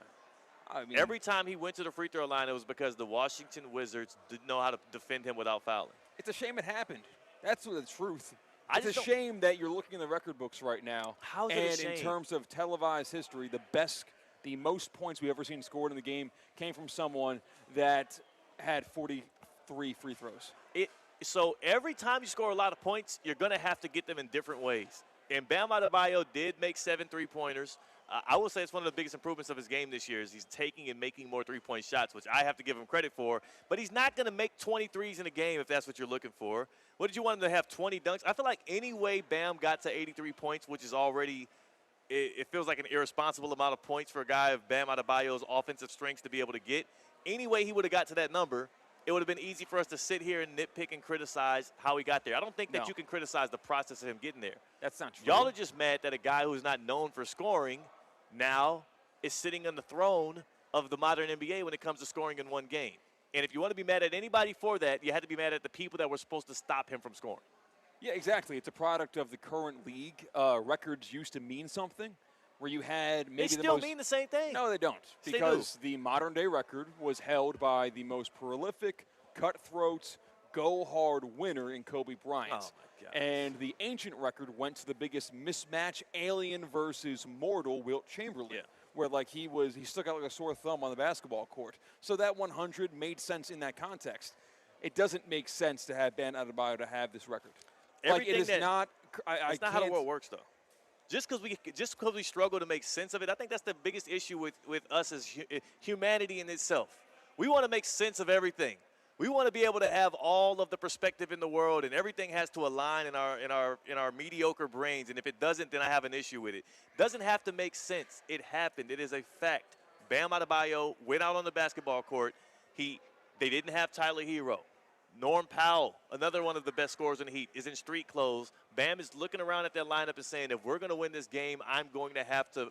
I mean, every time he went to the free throw line, it was because the Washington Wizards didn't know how to defend him without fouling. It's a shame it happened. That's the truth. It's a shame that you're looking in the record books right now. How's it a shame? And in terms of televised history, the most points we've ever seen scored in the game came from someone that had 43 free throws. So every time you score a lot of points, you're going to have to get them in different ways. And Bam Adebayo did make 7 3-pointers. I will say it's one of the biggest improvements of his game this year is he's taking and making more three-point shots, which I have to give him credit for. But he's not going to make 23s in a game if that's what you're looking for. What did you want him to have, 20 dunks? I feel like any way Bam got to 83 points, which is already – it feels like an irresponsible amount of points for a guy of Bam Adebayo's offensive strengths to be able to get. Any way he would have got to that number, it would have been easy for us to sit here and nitpick and criticize how he got there. I don't think that you can criticize the process of him getting there. That's not true. Y'all are just mad that a guy who's not known for scoring now is sitting on the throne of the modern NBA when it comes to scoring in one game. And if you want to be mad at anybody for that, you had to be mad at the people that were supposed to stop him from scoring. Yeah, exactly. It's a product of the current league. Records used to mean something. Where you had maybe they still mean the same thing. No, they don't. Because the modern-day record was held by the most prolific, cutthroat, go-hard winner in Kobe Bryant. Oh, my God. And the ancient record went to the biggest mismatch, alien versus mortal, Wilt Chamberlain. Yeah. Where, he stuck out like a sore thumb on the basketball court. So that 100 made sense in that context. It doesn't make sense to have Bam Adebayo to have this record. Everything it is not. It's not how the world works, though. Just because we struggle to make sense of it, I think that's the biggest issue with us as humanity in itself. We want to make sense of everything. We want to be able to have all of the perspective in the world, and everything has to align in our mediocre brains. And if it doesn't, then I have an issue with it. Doesn't have to make sense. It happened. It is a fact. Bam Adebayo went out on the basketball court. They didn't have Tyler Hero. Norm Powell, another one of the best scorers in the Heat, is in street clothes. Bam is looking around at that lineup and saying, if we're going to win this game, I'm going to have to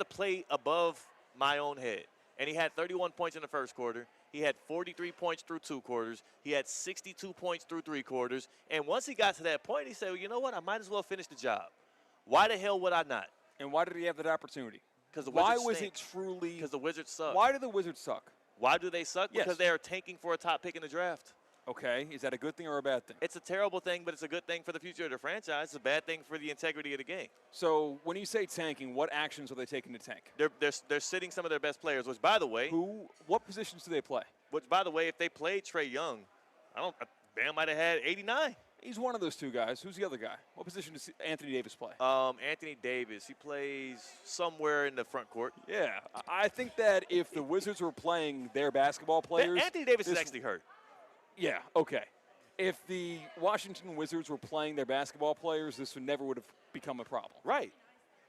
play above my own head. And he had 31 points in the first quarter. He had 43 points through 2 quarters. He had 62 points through 3 quarters. And once he got to that point, he said, well, you know what? I might as well finish the job. Why the hell would I not? And why did he have that opportunity? Because the Why Wizards was stink. it truly? Because the Wizards suck. Why do the Wizards suck? Why do they suck? Yes. Because they are tanking for a top pick in the draft. Okay, is that a good thing or a bad thing? It's a terrible thing, but it's a good thing for the future of the franchise. It's a bad thing for the integrity of the game. So when you say tanking, what actions are they taking to tank? They're sitting some of their best players, which, by the way, what positions do they play? Which, by the way, if they played Trae Young, Bam might have had 89. He's one of those two guys. Who's the other guy? What position does Anthony Davis play? Anthony Davis. He plays somewhere in the front court. Yeah, I think that if the Wizards were playing their basketball players, Anthony Davis is actually hurt. Yeah. Okay. If the Washington Wizards were playing their basketball players, this would never have become a problem. Right.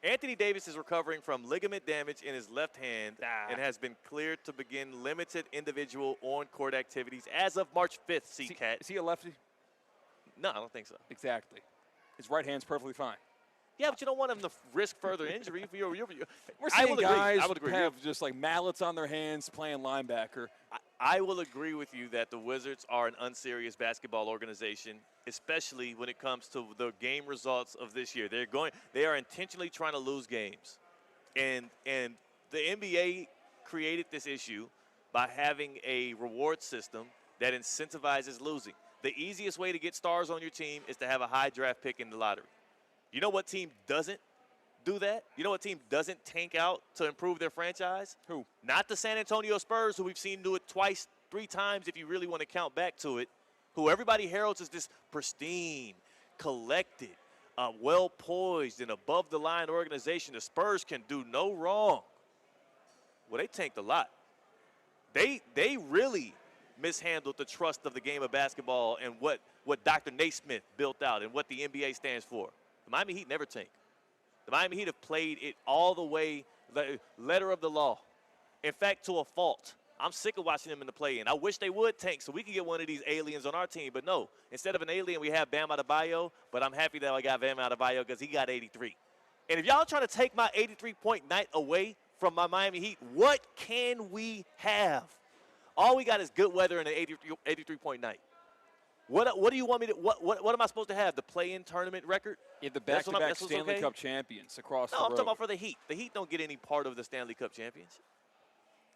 Anthony Davis is recovering from ligament damage in his left hand and has been cleared to begin limited individual on-court activities as of March 5th, C-Katt. Is he a lefty? No, I don't think so. Exactly. His right hand's perfectly fine. Yeah, but you don't want him to risk further injury. We're seeing guys have just like mallets on their hands playing linebacker. I will agree with you that the Wizards are an unserious basketball organization, especially when it comes to the game results of this year. They are intentionally trying to lose games. And the NBA created this issue by having a reward system that incentivizes losing. The easiest way to get stars on your team is to have a high draft pick in the lottery. You know what team doesn't do that? You know what team doesn't tank out to improve their franchise? Who? Not the San Antonio Spurs, who we've seen do it twice, 3 times if you really want to count back to it, who everybody heralds as this pristine, collected, well-poised, and above-the-line organization. The Spurs can do no wrong. Well, they tanked a lot. They really mishandled the trust of the game of basketball and what Dr. Naismith built out and what the NBA stands for. The Miami Heat never tank. The Miami Heat have played it all the way, the letter of the law. In fact, to a fault. I'm sick of watching them in the play-in. I wish they would tank so we could get one of these aliens on our team. But no, instead of an alien, we have Bam Adebayo. But I'm happy that I got Bam Adebayo because he got 83. And if y'all trying to take my 83-point night away from my Miami Heat, what can we have? All we got is good weather and an 83-point night. What do you want me to? What am I supposed to have? The play-in tournament record? Yeah, the back-to-back Stanley Cup champions across the road. No, I'm talking about for the Heat. The Heat don't get any part of the Stanley Cup champions.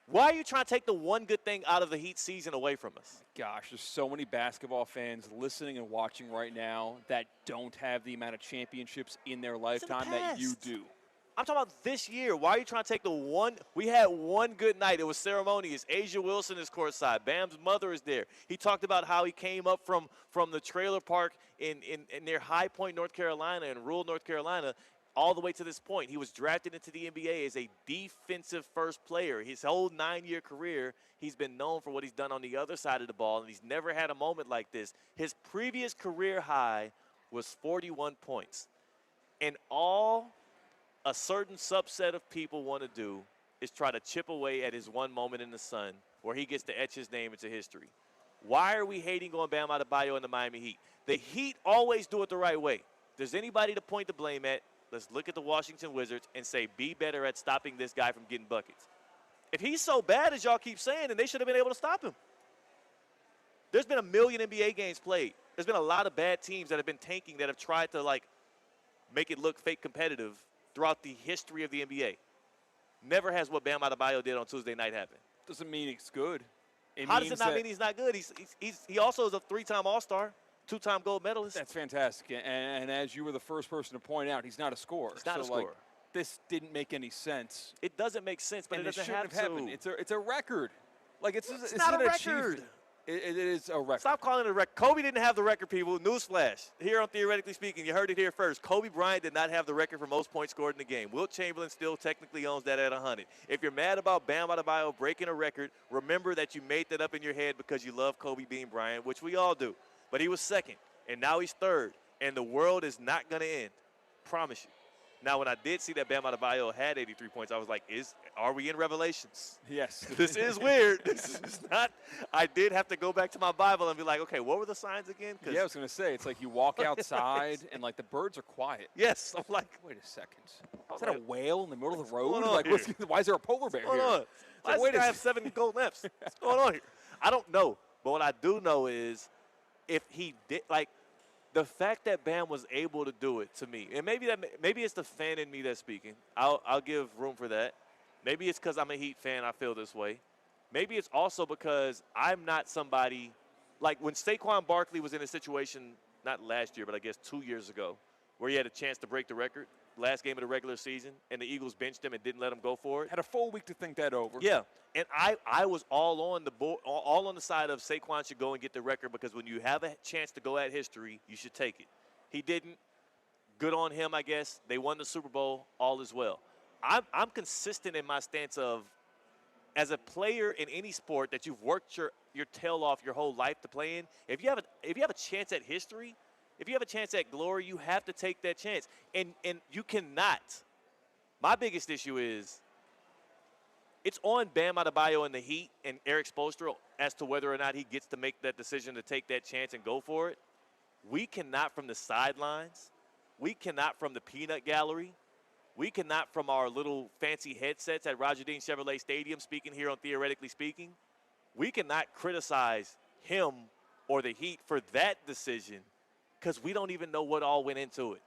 Why are you trying to take the one good thing out of the Heat season away from us? Gosh, there's so many basketball fans listening and watching right now that don't have the amount of championships in their lifetime that you do. I'm talking about this year. Why are you trying to take the one? We had one good night. It was ceremonious. Asia Wilson is courtside. Bam's mother is there. He talked about how he came up from the trailer park in near High Point, North Carolina, in rural North Carolina, all the way to this point. He was drafted into the NBA as a defensive first player. His whole 9-year career, he's been known for what he's done on the other side of the ball, and he's never had a moment like this. His previous career high was 41 points. And all a certain subset of people want to do is try to chip away at his one moment in the sun where he gets to etch his name into history. Why are we hating on Bam Adebayo and the Miami Heat? The Heat always do it the right way. If there's anybody to point the blame at, let's look at the Washington Wizards and say, be better at stopping this guy from getting buckets. If he's so bad as y'all keep saying, then they should have been able to stop him. There's been a million NBA games played. There's been a lot of bad teams that have been tanking that have tried to, like, make it look fake competitive throughout the history of the NBA. Never has what Bam Adebayo did on Tuesday night happen. Doesn't mean it's good. How does it not mean he's not good? He also is a 3-time All-Star, 2-time gold medalist. That's fantastic. And as you were the first person to point out, he's not a scorer. He's not a scorer. Like, this didn't make any sense. It doesn't make sense, but it doesn't have to. Happened. It's a record. Like it's not a record. Achievement. It is a record. Stop calling it a record. Kobe didn't have the record, people. Newsflash. Here on Theoretically Speaking, you heard it here first. Kobe Bryant did not have the record for most points scored in the game. Wilt Chamberlain still technically owns that at 100. If you're mad about Bam Adebayo breaking a record, remember that you made that up in your head because you love Kobe being Bryant, which we all do. But he was second, and now he's third, and the world is not going to end. Promise you. Now, when I did see that Bam Adebayo had 83 points, I was like, are we in Revelations? Yes. This is weird. This is not. I did have to go back to my Bible and be like, okay, what were the signs again? Yeah, I was going to say, it's like you walk outside and, like, the birds are quiet. Yes. I'm like, wait a second. Is that a whale in the middle of the road? Like, why is there a polar bear here? Why does this guy have 7 gold Fs? What's going on here? I don't know. But what I do know is if he did, like, the fact that Bam was able to do it to me, and maybe it's the fan in me that's speaking. I'll give room for that. Maybe it's because I'm a Heat fan, I feel this way. Maybe it's also because I'm not somebody, like when Saquon Barkley was in a situation, not last year, but I guess 2 years ago, where he had a chance to break the record, last game of the regular season, and the Eagles benched him and didn't let him go for it. Had a full week to think that over. Yeah, and I was all on the side of Saquon should go and get the record because when you have a chance to go at history, you should take it. He didn't. Good on him, I guess. They won the Super Bowl. All is well. I'm consistent in my stance of, as a player in any sport that you've worked your tail off your whole life to play in, if you have a chance at history, if you have a chance at glory, you have to take that chance. And you cannot. My biggest issue is it's on Bam Adebayo and the Heat and Eric Spoelstra as to whether or not he gets to make that decision to take that chance and go for it. We cannot from the sidelines. We cannot from the peanut gallery. We cannot from our little fancy headsets at Roger Dean Chevrolet Stadium, speaking here on Theoretically Speaking. We cannot criticize him or the Heat for that decision because we don't even know what all went into it.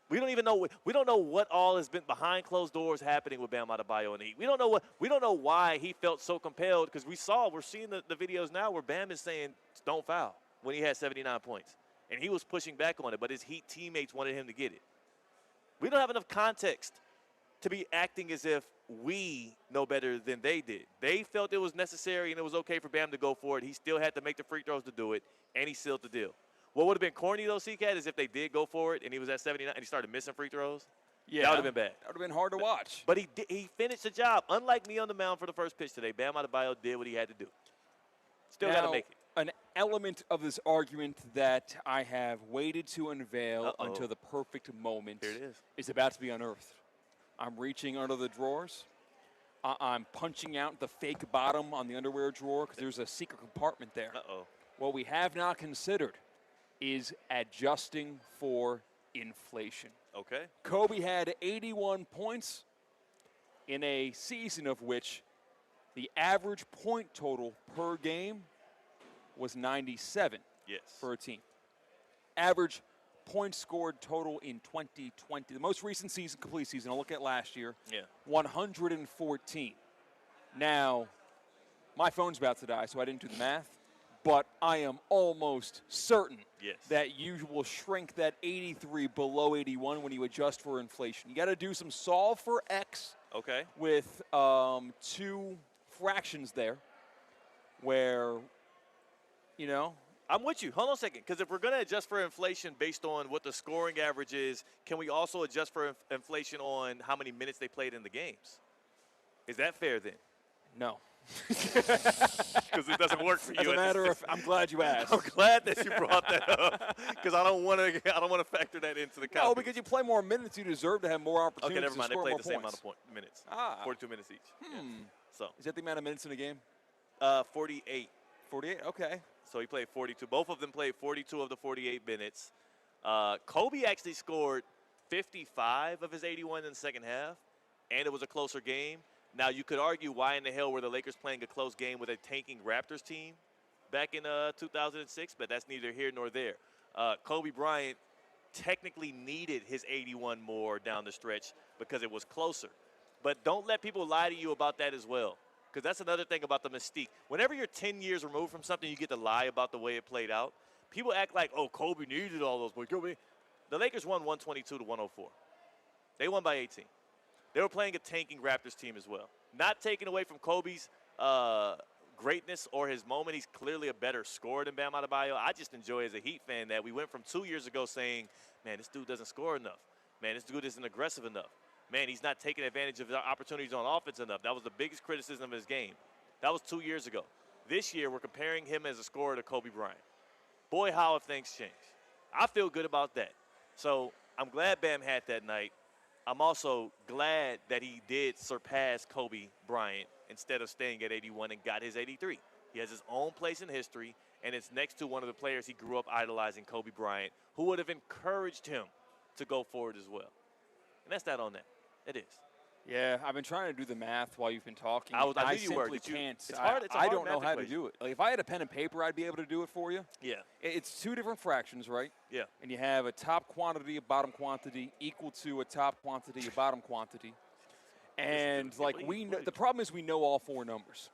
We don't know what all has been behind closed doors happening with Bam Adebayo and the Heat. We don't know why he felt so compelled because we're seeing the videos now where Bam is saying don't foul when he had 79 points. And he was pushing back on it, but his Heat teammates wanted him to get it. We don't have enough context to be acting as if we know better than they did. They felt it was necessary and it was okay for Bam to go for it. He still had to make the free throws to do it, and he sealed the deal. What would have been corny, though, C-Katt, is if they did go for it and he was at 79 and he started missing free throws. Yeah. That would have been bad. That would have been hard to watch. But he finished the job. Unlike me on the mound for the first pitch today, Bam Adebayo did what he had to do. Still got to make it. An element of this argument that I have waited to unveil until the perfect moment is about to be unearthed. I'm reaching under the drawers. I'm punching out the fake bottom on the underwear drawer because there's a secret compartment there. What we have not considered is adjusting for inflation. Okay. Kobe had 81 points in a season of which the average point total per game was 97 for a team. Average points scored total in 2020. The most recent season, complete season, I'll look at last year, 114. Now, my phone's about to die, so I didn't do the math, but I am almost certain Yes. that you will shrink that 83 below 81 when you adjust for inflation. You got to do some solve for X Okay. with 2 fractions there where, you know. I'm with you. Hold on a second, because if we're going to adjust for inflation based on what the scoring average is, can we also adjust for inflation on how many minutes they played in the games? Is that fair then? No. Because it doesn't work for you. As a matter of, I'm glad you asked. I'm glad that you brought that up, because I don't want to factor that into the calculus. No, because you play more minutes, you deserve to have more opportunities. Okay, never mind. To They score played more the same points. amount of minutes. Ah. 42 minutes each. Yeah. So is that the amount of minutes in a game? 48. 48. Okay. So he played 42. Both of them played 42 of the 48 minutes. Kobe actually scored 55 of his 81 in the second half, and it was a closer game. Now, you could argue why in the hell were the Lakers playing a close game with a tanking Raptors team back in 2006, but that's neither here nor there. Kobe Bryant technically needed his 81 more down the stretch because it was closer. But don't let people lie to you about that as well, because that's another thing about the mystique. Whenever you're 10 years removed from something, you get to lie about the way it played out. People act like, oh, Kobe needed all those points. The Lakers won 122 to 104. They won by 18. They were playing a tanking Raptors team as well. Not taking away from Kobe's greatness or his moment. He's clearly a better scorer than Bam Adebayo. I just enjoy as a Heat fan that we went from 2 years ago saying, man, this dude doesn't score enough. Man, this dude isn't aggressive enough. Man, he's not taking advantage of the opportunities on offense enough. That was the biggest criticism of his game. That was 2 years ago. This year, we're comparing him as a scorer to Kobe Bryant. Boy, how have things changed. I feel good about that. So I'm glad Bam had that night. I'm also glad that he did surpass Kobe Bryant instead of staying at 81 and got his 83. He has his own place in history, and it's next to one of the players he grew up idolizing, Kobe Bryant, who would have encouraged him to go forward as well. And that's that on that. It is. Yeah, I've been trying to do the math while you've been talking. I knew you simply were. can't. It's hard. It's a I hard don't know math how equation. to do it. Like if I had a pen and paper, I'd be able to do it for you. Yeah. It's 2 different fractions, right? Yeah. And you have a top quantity, a bottom quantity equal to a top quantity, a bottom quantity. And like we know, the problem is we know all 4 numbers.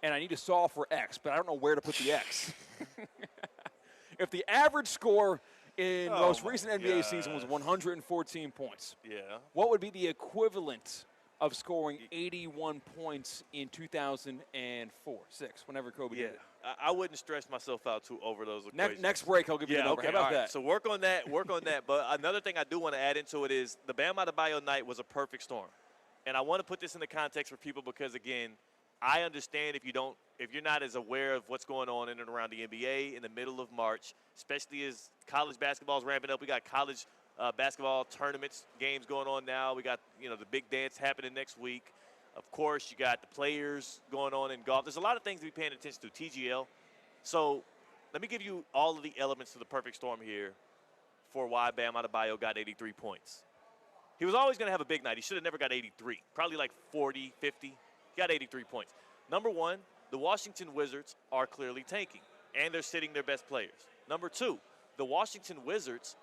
And I need to solve for X, but I don't know where to put the X. If the average score in the most recent NBA season was 114 points. Yeah. What would be the equivalent of scoring 81 points in 2004, 6, whenever Kobe did it? I wouldn't stress myself out too over those equations. Next break, I'll give you the number. Okay, How about all right. that? So work on that. But another thing I do want to add into it is the Bam Adebayo night was a perfect storm. And I want to put this in the context for people because, again, I understand if you're not as aware of what's going on in and around the NBA in the middle of March, especially as college basketball is ramping up. We got college basketball tournaments, games going on now. We got, the big dance happening next week. Of course, you got the players going on in golf. There's a lot of things to be paying attention to, TGL. So let me give you all of the elements to the perfect storm here for why Bam Adebayo got 83 points. He was always going to have a big night. He should have never got 83, probably like 40, 50. He got 83 points. Number one, the Washington Wizards are clearly tanking, and they're sitting their best players. Number two, the Washington Wizards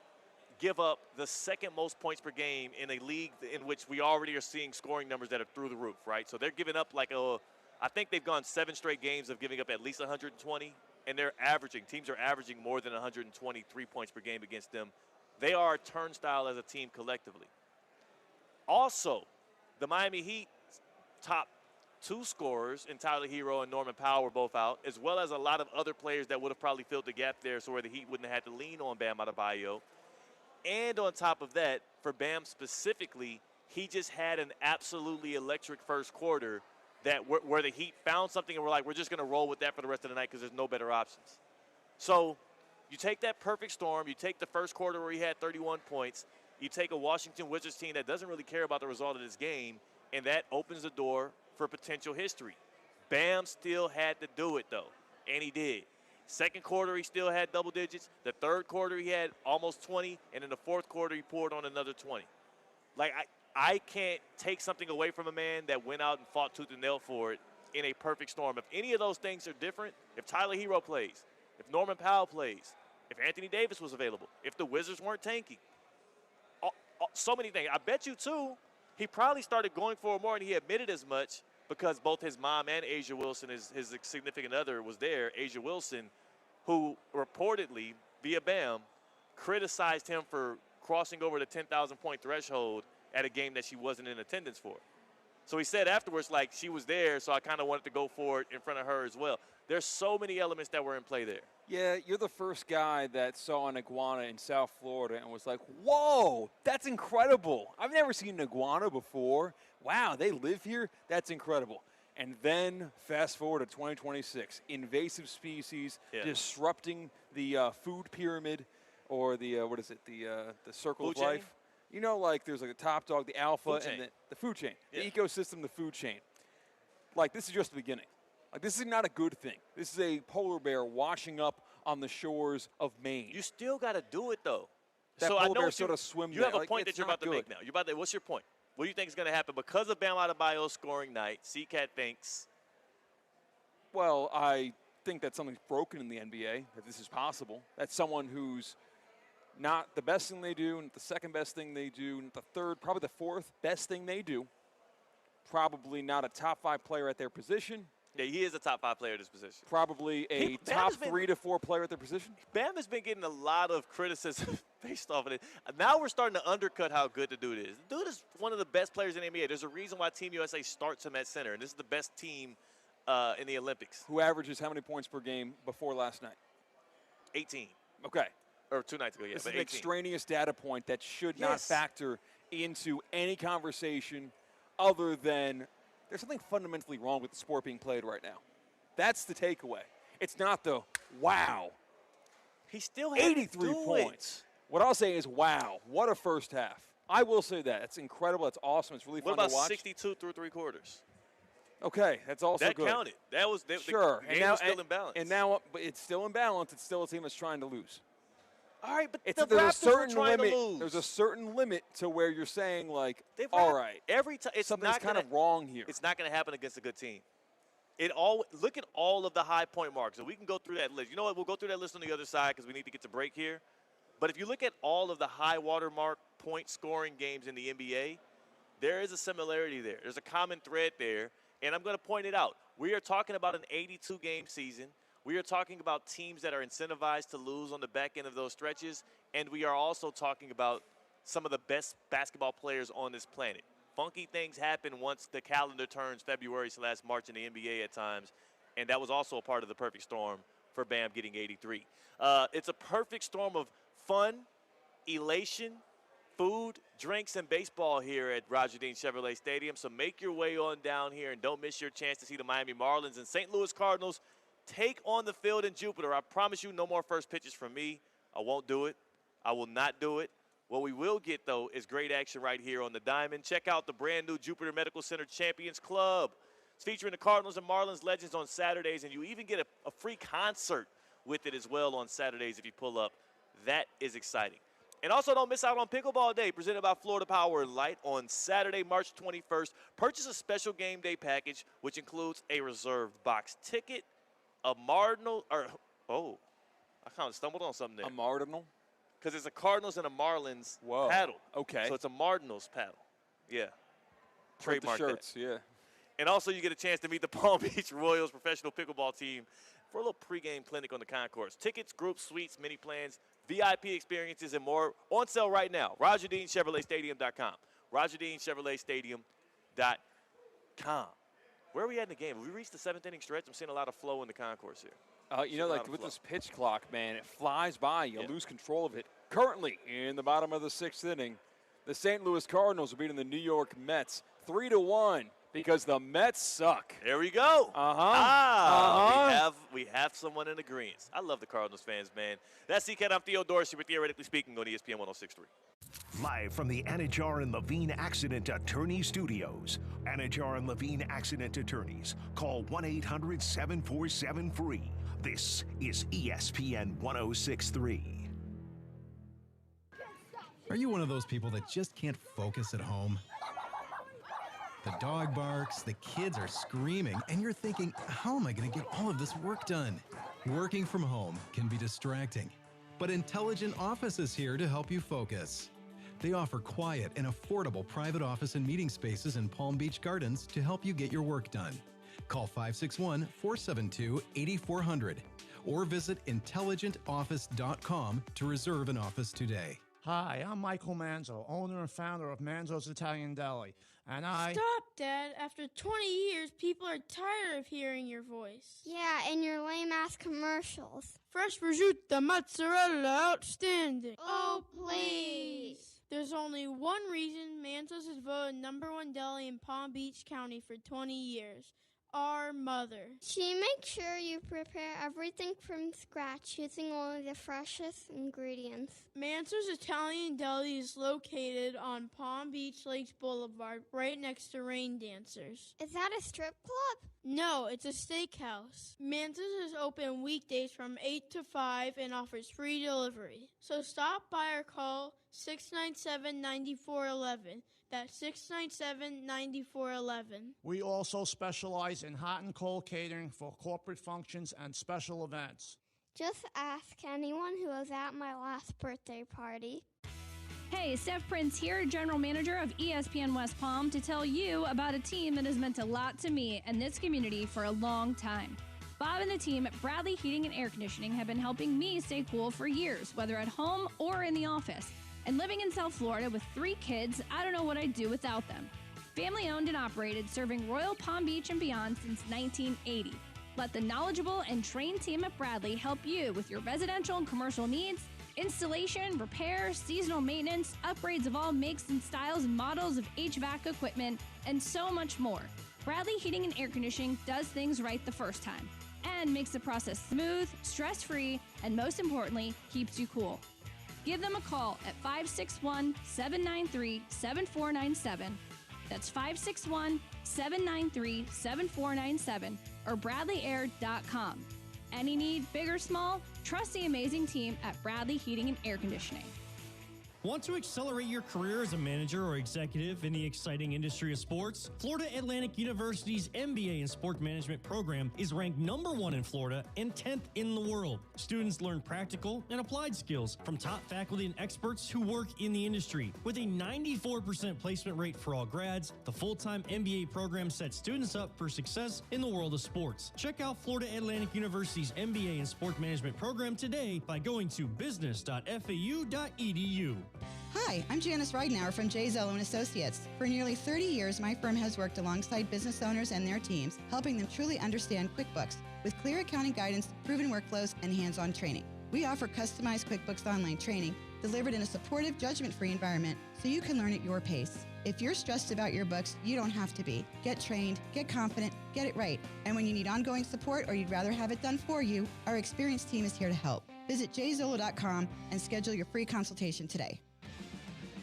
give up the second most points per game in a league in which we already are seeing scoring numbers that are through the roof, right? So they're giving up I think they've gone 7 straight games of giving up at least 120, and teams are averaging more than 123 points per game against them. They are a turnstile as a team collectively. Also, the Miami Heat top 2 scorers in Tyler Hero and Norman Powell were both out, as well as a lot of other players that would have probably filled the gap there so where the Heat wouldn't have had to lean on Bam Adebayo. And on top of that, for Bam specifically, he just had an absolutely electric first quarter where the Heat found something and we're like, we're just going to roll with that for the rest of the night because there's no better options. So you take that perfect storm, you take the first quarter where he had 31 points, you take a Washington Wizards team that doesn't really care about the result of this game, and that opens the door for potential history. Bam still had to do it, though, and he did. Second quarter, he still had double digits. The third quarter, he had almost 20, and in the fourth quarter, he poured on another 20. Like, I can't take something away from a man that went out and fought tooth and nail for it in a perfect storm. If any of those things are different, if Tyler Hero plays, if Norman Powell plays, if Anthony Davis was available, if the Wizards weren't tanking, so many things. I bet you, too, he probably started going for it more, and he admitted as much because both his mom and Asia Wilson, his significant other, was there. Asia Wilson, who reportedly, via BAM, criticized him for crossing over the 10,000-point threshold at a game that she wasn't in attendance for. So he said afterwards, like, she was there, so I kind of wanted to go for it in front of her as well. There's so many elements that were in play there. Yeah, you're the first guy that saw an iguana in South Florida and was like, whoa, that's incredible. I've never seen an iguana before. Wow, they live here? That's incredible. And then fast forward to 2026, invasive species disrupting the food pyramid, or the, the circle food of life. chain? You know, like there's like the top dog, the alpha, Food and chain. the food chain, Yeah. the ecosystem, the food chain. Like, this is just the beginning. Like, this is not a good thing. This is a polar bear washing up on the shores of Maine. You still got to do it, though. That so polar I know bear what sort of swim you there. have a Like, point it's that you're not about to make good. now. What's your point? What do you think is going to happen? Because of Bam Adebayo's scoring night, C-Katt thinks. Well, I think that something's broken in the NBA, that this is possible. That someone who's not the best thing they do, not the second best thing they do, not the third, probably the fourth best thing they do, probably not a top 5 player at their position. Yeah, he is a top 5 player at his position. Probably a top 3 to 4 player at their position. Bam has been getting a lot of criticism based off of it. Now we're starting to undercut how good the dude is. The dude is one of the best players in the NBA. There's a reason why Team USA starts him at center, and this is the best team in the Olympics. Who averages how many points per game before last night? 18. Okay. Or 2 nights ago, yeah. This is but an 18. extraneous data point that should not Yes. factor into any conversation other than there's something fundamentally wrong with the sport being played right now. That's the takeaway. It's not the wow. He still had 83 to do points. What I'll say is wow. What a first half. I will say that. It's incredible. It's awesome. It's really What fun about to watch. 62 through 3 quarters? Okay, that's also That good. counted. That was Sure. The game was still in balance. And now, but it's still in balance. It's still a team that's trying to lose. All right, but It's, the there's a Raptors were certain trying limit. to lose. There's a certain limit to where you're saying, like, They've all wrapped right, every time. It's something's not kind gonna, of wrong here. It's not going to happen against a good team. Look at all of the high point marks. And we can go through that list. You know what? We'll go through that list on the other side because we need to get to break here. But if you look at all of the high watermark point scoring games in the NBA, there is a similarity there. There's a common thread there, and I'm going to point it out. We are talking about an 82-game season. We are talking about teams that are incentivized to lose on the back end of those stretches, and we are also talking about some of the best basketball players on this planet. Funky things happen once the calendar turns February/March in the NBA at times, and that was also a part of the perfect storm for Bam getting 83. It's a perfect storm of fun, elation, food, drinks, and baseball here at Roger Dean Chevrolet Stadium. So make your way on down here and don't miss your chance to see the Miami Marlins and St. Louis Cardinals take on the field in Jupiter. I promise you no more first pitches from me. I won't do it. I will not do it. What we will get, though, is great action right here on the diamond. Check out the brand new Jupiter Medical Center Champions Club. It's featuring the Cardinals and Marlins legends on Saturdays, and you even get a free concert with it as well on Saturdays if you pull up. That is exciting. And also don't miss out on Pickleball Day, presented by Florida Power and Light on Saturday, March 21st. Purchase a special game day package, which includes a reserved box ticket, a Cardinal, I kind of stumbled on something there. A Cardinal? Because it's a Cardinals and a Marlins Whoa. paddle. Okay. So it's a Cardinals paddle. Yeah. Print the Trademark shirts, that. yeah. And also you get a chance to meet the Palm Beach Royals professional pickleball team for a little pregame clinic on the concourse. Tickets, groups, suites, mini plans, VIP experiences, and more on sale right now. RogerDeanChevroletStadium.com. RogerDeanChevroletStadium.com. Where are we at in the game? Have we reached the 7th inning stretch? I'm seeing a lot of flow in the concourse here. You know, like with this pitch clock, man, it flies by. You lose control of it. Currently, in the bottom of the 6th inning, the St. Louis Cardinals are beating the New York Mets 3-1 because the Mets suck. There we go. We have someone in agreement. I love the Cardinals fans, man. That's C-Katt. I'm Theo Dorsey with Theoretically Speaking on ESPN 106.3. Live from the Anajar and Levine Accident Attorney Studios. Anajar and Levine Accident Attorneys. Call 1-800-747-FREE. This is ESPN 106.3. Are you one of those people that just can't focus at home? The dog barks, the kids are screaming, and you're thinking, how am I going to get all of this work done? Working from home can be distracting, but Intelligent Office is here to help you focus. They offer quiet and affordable private office and meeting spaces in Palm Beach Gardens to help you get your work done. Call 561-472-8400 or visit intelligentoffice.com to reserve an office today. Hi, I'm Michael Manzo, owner and founder of Manzo's Italian Deli, and Stop, Dad. After 20 years, people are tired of hearing your voice. Yeah, and your lame-ass commercials. Fresh prosciutto, mozzarella, outstanding. Oh, please. There's only one reason Manzo's is voted #1 deli in Palm Beach County for 20 years. Our mother. She makes sure you prepare everything from scratch using only the freshest ingredients. Manzo's Italian Deli is located on Palm Beach Lakes Boulevard, right next to Rain Dancers. Is that a strip club? No, it's a steakhouse. Manzo's is open weekdays from 8 to 5 and offers free delivery. So stop by or call 697-9411. That's 697-9411. we also specialize in hot and cold catering for corporate functions and special events. Just ask anyone who was at my last birthday party. Hey, Steph Prince here, General Manager of ESPN West Palm, to tell you about a team that has meant a lot to me and this community for a long time. Bob and the team at Bradley Heating and Air Conditioning have been helping me stay cool for years, whether at home or in the office. And living in South Florida with 3 kids, I don't know what I'd do without them. Family owned and operated, serving Royal Palm Beach and beyond since 1980. Let the knowledgeable and trained team at Bradley help you with your residential and commercial needs, installation, repair, seasonal maintenance, upgrades of all makes and styles and models of HVAC equipment, and so much more. Bradley Heating and Air Conditioning does things right the first time and makes the process smooth, stress-free, and most importantly, keeps you cool. Give them a call at 561-793-7497. That's 561-793-7497 or BradleyAir.com. Any need, big or small, trust the amazing team at Bradley Heating and Air Conditioning. Want to accelerate your career as a manager or executive in the exciting industry of sports? Florida Atlantic University's MBA in Sport Management program is ranked #1 in Florida and 10th in the world. Students learn practical and applied skills from top faculty and experts who work in the industry. With a 94% placement rate for all grads, the full-time MBA program sets students up for success in the world of sports. Check out Florida Atlantic University's MBA in Sport Management program today by going to business.fau.edu. Hi, I'm Janice Ridenour from J. Zello & Associates. For nearly 30 years, my firm has worked alongside business owners and their teams, helping them truly understand QuickBooks with clear accounting guidance, proven workflows, and hands-on training. We offer customized QuickBooks Online training delivered in a supportive, judgment-free environment so you can learn at your pace. If you're stressed about your books, you don't have to be. Get trained, get confident, get it right. And when you need ongoing support or you'd rather have it done for you, our experienced team is here to help. Visit jzolo.com and schedule your free consultation today.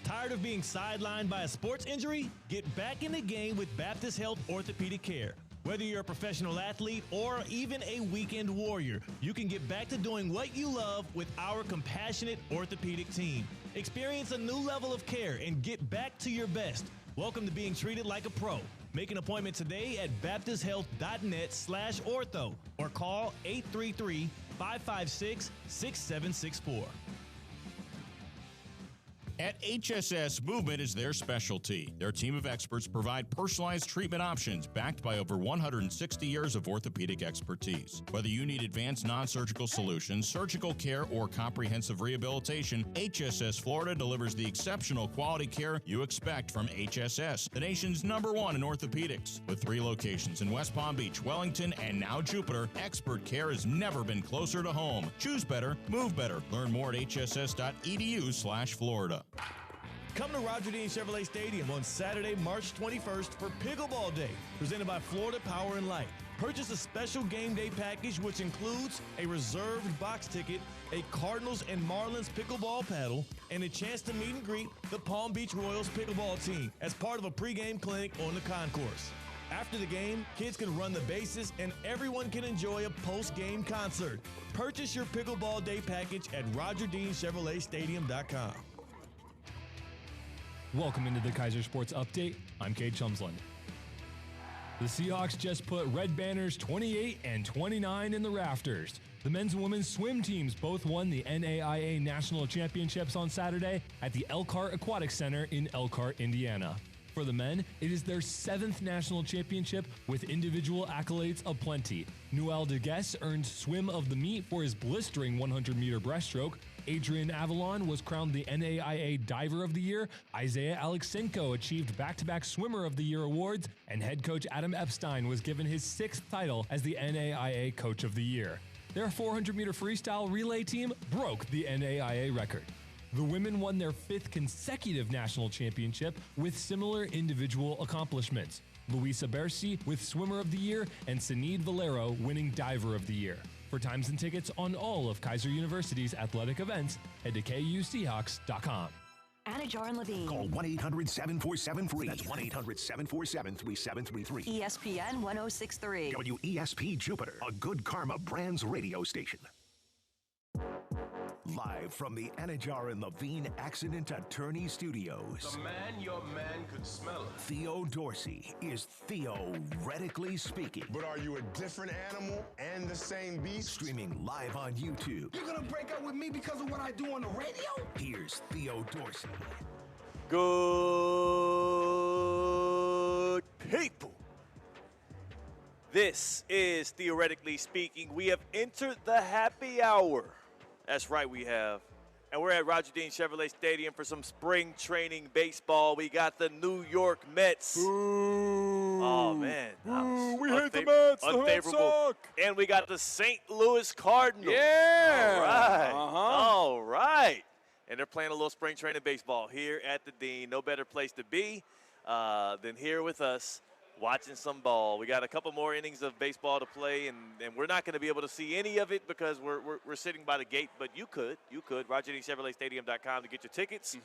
Tired of being sidelined by a sports injury? Get back in the game with Baptist Health Orthopedic Care. Whether you're a professional athlete or even a weekend warrior, you can get back to doing what you love with our compassionate orthopedic team. Experience a new level of care and get back to your best. Welcome to being treated like a pro. Make an appointment today at baptisthealth.net/ortho or call 833-556-6764. At HSS, movement is their specialty. Their team of experts provide personalized treatment options backed by over 160 years of orthopedic expertise. Whether you need advanced non-surgical solutions, surgical care, or comprehensive rehabilitation, HSS Florida delivers the exceptional quality care you expect from HSS, the nation's #1 in orthopedics. With 3 locations in West Palm Beach, Wellington, and now Jupiter, expert care has never been closer to home. Choose better, move better. Learn more at hss.edu/Florida. Come to Roger Dean Chevrolet Stadium on Saturday, March 21st for Pickleball Day, presented by Florida Power and Light. Purchase a special game day package, which includes a reserved box ticket, a Cardinals and Marlins pickleball paddle, and a chance to meet and greet the Palm Beach Royals pickleball team as part of a pregame clinic on the concourse. After the game, kids can run the bases and everyone can enjoy a post-game concert. Purchase your Pickleball Day package at RogerDeanChevroletStadium.com. Welcome into the Kaiser Sports Update. I'm Cade Chumsland. The Seahawks just put Red Banners 28 and 29 in the rafters. The men's and women's swim teams both won the NAIA National Championships on Saturday at the Elkhart Aquatic Center in Elkhart, Indiana. For the men, it is their 7th national championship with individual accolades aplenty. Noel Degues earned Swim of the Meet for his blistering 100-meter breaststroke. Adrian Avalon was crowned the NAIA Diver of the Year. Isaiah Alexenko achieved back-to-back Swimmer of the Year awards. And head coach Adam Epstein was given his 6th title as the NAIA Coach of the Year. Their 400-meter freestyle relay team broke the NAIA record. The women won their 5th consecutive national championship with similar individual accomplishments. Luisa Bersi with Swimmer of the Year and Sinead Valero winning Diver of the Year. For times and tickets on all of Kaiser University's athletic events, head to KUSeahawks.com. Anajar and Levine. Call 1-800-747-FREE. That's 1-800-747-3733. ESPN 1063. WESP Jupiter, a Good Karma Brands radio station. Live from the Anajar and Levine Accident Attorney Studios. The man your man could smell it. Theo Dorsey is theoretically speaking. But are you a different animal and the same beast? Streaming live on YouTube. You're gonna break up with me because of what I do on the radio? Here's Theo Dorsey. Good people. This is Theoretically Speaking. We have entered the happy hour. That's right, we have. And we're at Roger Dean Chevrolet Stadium for some spring training baseball. We got the New York Mets. Ooh. Oh, man. Ooh, we hate the Mets. The Mets suck. And we got the St. Louis Cardinals. Yeah. All right. Uh-huh. All right. And they're playing a little spring training baseball here at the Dean. No better place to be than here with us, watching some ball. We got a couple more innings of baseball to play, and we're not going to be able to see any of it because we're sitting by the gate, but you could. RogerDeanChevroletStadium.com to get your tickets,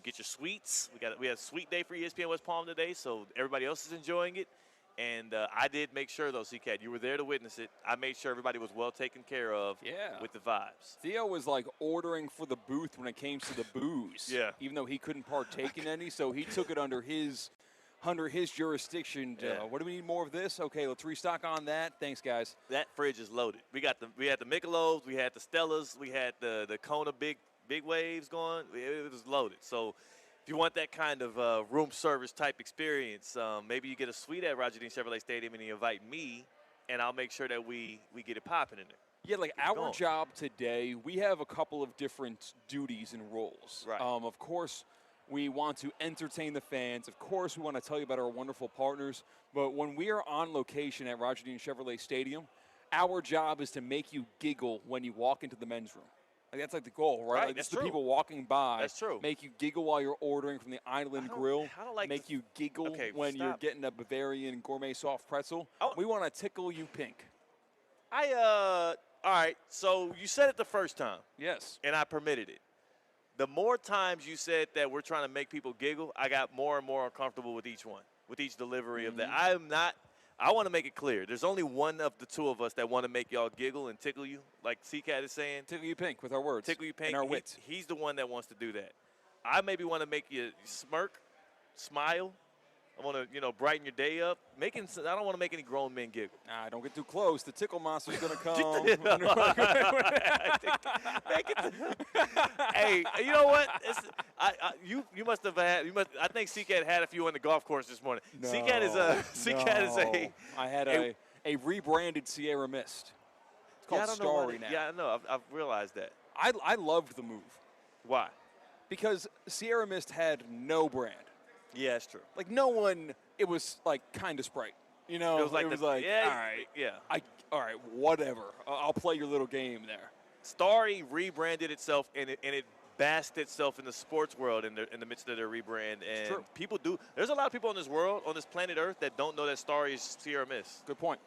get your suites. We had a sweet day for ESPN West Palm today, so everybody else is enjoying it. And I did make sure, though, C-Katt, you were there to witness it. I made sure everybody was well taken care of with the vibes. Theo was like ordering for the booth when it came to the booze. Yeah. Even though he couldn't partake in any, so he took it under his jurisdiction. What do we need more of this? Okay, let's restock on that. Thanks, guys. That fridge is loaded. We had the Michelobs, we had the Stellas, we had the Kona big waves going. It was loaded. So if you want that kind of room service type experience, maybe you get a suite at Roger Dean Chevrolet Stadium and you invite me, and I'll make sure that we get it popping in there. Yeah, like our job today, we have a couple of different duties and roles. Right. Of course, we want to entertain the fans. Of course, we want to tell you about our wonderful partners. But when we are on location at Roger Dean Chevrolet Stadium, our job is to make you giggle when you walk into the men's room. Like that's like the goal, right? Like that's the true. people walking by. That's true. Make you giggle while you're ordering from the Island Grill. I don't like make you giggle when stop. you're getting a Bavarian gourmet soft pretzel. We want to tickle you pink. All right, so you said it the first time. Yes. And I permitted it. The more times you said that we're trying to make people giggle, I got more and more uncomfortable with each one, with each delivery of that. I want to make it clear. There's only one of the two of us that want to make y'all giggle and tickle you, like C-Katt is saying. Tickle you pink with our words. Tickle you pink. And our wit. He's the one that wants to do that. I maybe want to make you smirk, smile. I want to, brighten your day up. I don't want to make any grown men giggle. Nah, don't get too close. The tickle monster's going to come. Hey, you know what? You must have had. I think C-Katt had a few on the golf course this morning. No, C-Katt is a. I had a rebranded Sierra Mist. It's called Starry now. Yeah, I know. I've realized that. I loved the move. Why? Because Sierra Mist had no brand. Yeah, that's true. Like no one. It was like kind of Sprite. It was like, all right, yeah. All right, whatever. I'll play your little game there. Starry rebranded itself, and it basked itself in the sports world in the midst of their rebrand. And true. People do. There's a lot of people on this world, on this planet Earth, that don't know that Starry is Sierra Mist. Good point.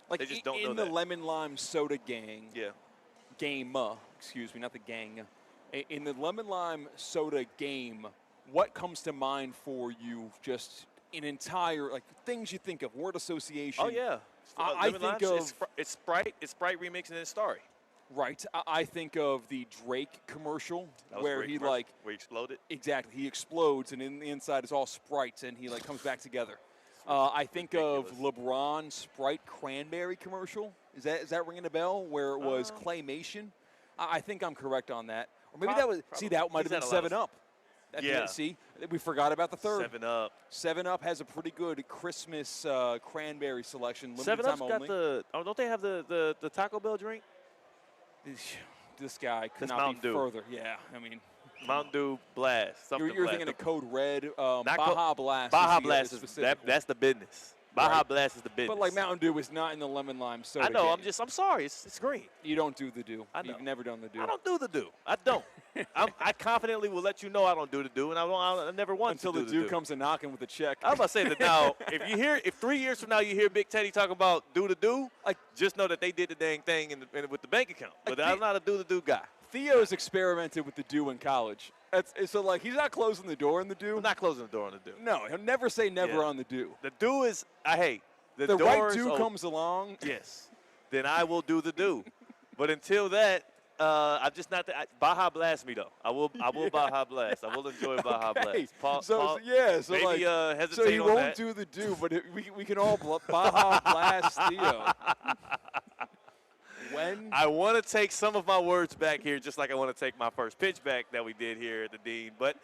Like they just don't know in that. the lemon lime soda gang. Yeah. Excuse me, not the gang. In the lemon lime soda game, what comes to mind for you? Just an entire things you think of, word association. Oh yeah. I think of it's Sprite remix and then Starry. Right. I think of the Drake commercial where he where he exploded. Exactly. He explodes and in the inside is all Sprites and he comes back together. I think of LeBron Sprite Cranberry commercial. Is that ringing a bell? Where it was claymation. I think I'm correct on that. Or maybe that was. See, that might have been 7-Up. Yeah. See, we forgot about the third. 7-Up. 7-Up has a pretty good Christmas cranberry selection. Limited 7-Up's time got only. don't they have the Taco Bell drink? This guy could It's not Mountain be Dew. further. Yeah, I mean. Mountain Dew Blast. You're thinking of Code Red. Not Baja Blast. Baja is the Blast specific that's the business. Baja Right. Blast is the business. But like Mountain Dew is not in the lemon lime soda. I know. game. I'm sorry. It's green. You don't do the dew. I know. You've never done the dew. I don't do the do. I don't. I confidently will let you know I don't do the do, and I never want Until to do the dew comes a knocking with a check. I was about to say that now. If 3 years from now you hear Big Teddy talk about do the do, just know that they did the dang thing with the bank account. But I'm not a do the do guy. Theo's experimented with the dew in college. So like he's not closing the door on the dew. I'm not closing the door on the do. No, he'll never say never on the dew. The do is the right dew comes along. Yes, then I will do the do. But until that, I'm just not. Baja Blast me though. I will Baja Blast. I will enjoy Baja Blast. So maybe like, hesitate so he on won't that. do the do, but we can all Baja Blast Theo. When? I want to take some of my words back here, just like I want to take my first pitch back that we did here at the Dean. But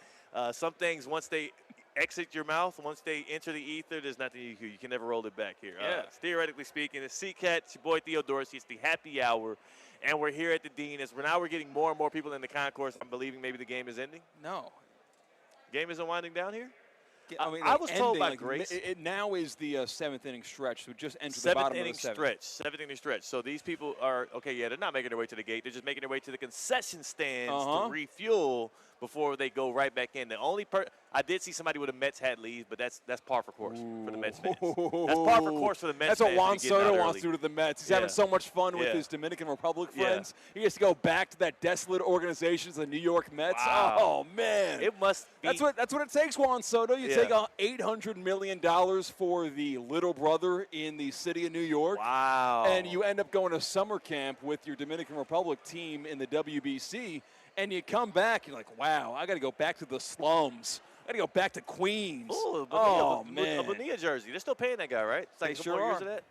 some things, once they exit your mouth, once they enter the ether, there's nothing you can never roll it back here. Yeah. Theoretically speaking, it's C-Katt, it's your boy Theo Dorsey. It's the happy hour, and we're here at the Dean. We're getting more and more people in the concourse. I'm believing maybe the game is ending. No. Game isn't winding down here? I mean, I was told by like, Grace. It now is the seventh inning stretch, so just enter the bottom of the seventh. Seventh inning stretch. So these people are, they're not making their way to the gate. They're just making their way to the concession stands to refuel before they go right back in. The only I did see somebody with a Mets hat leave, but that's par for course for the Mets fans. That's par for course for the Mets fans. That's what Juan Soto wants to do to the Mets. He's having so much fun with his Dominican Republic friends. He gets to go back to that desolate organization, the New York Mets. Wow. Oh, man. It must be. That's what it takes, Juan Soto. You take $800 million for the little brother in the city of New York. Wow. And you end up going to summer camp with your Dominican Republic team in the WBC. And you come back, you're like, wow, I got to go back to the slums. I got to go back to Queens. Ooh, man. A Bonilla jersey. They're still paying that guy, right? It's like They a couple sure years of that.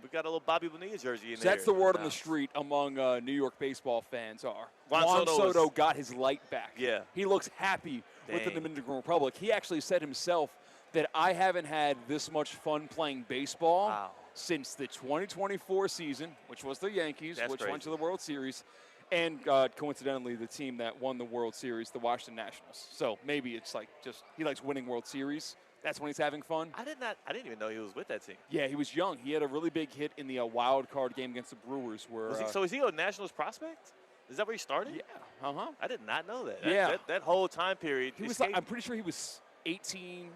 We got a little Bobby Bonilla jersey in So there. that's the word on the street among New York baseball fans are. Juan Soto got his light back. Yeah. He looks happy with the Dominican Republic. He actually said himself that I haven't had this much fun playing baseball since the 2024 season, which was the Yankees, which went to the World Series. And coincidentally, the team that won the World Series, the Washington Nationals. So maybe it's like just he likes winning World Series. That's when he's having fun. I didn't even know he was with that team. Yeah, he was young. He had a really big hit in the wild card game against the Brewers. Where so is he a Nationals prospect? Is that where he started? Yeah. I did not know that. Yeah. That whole time period. He was. I'm pretty sure he was 18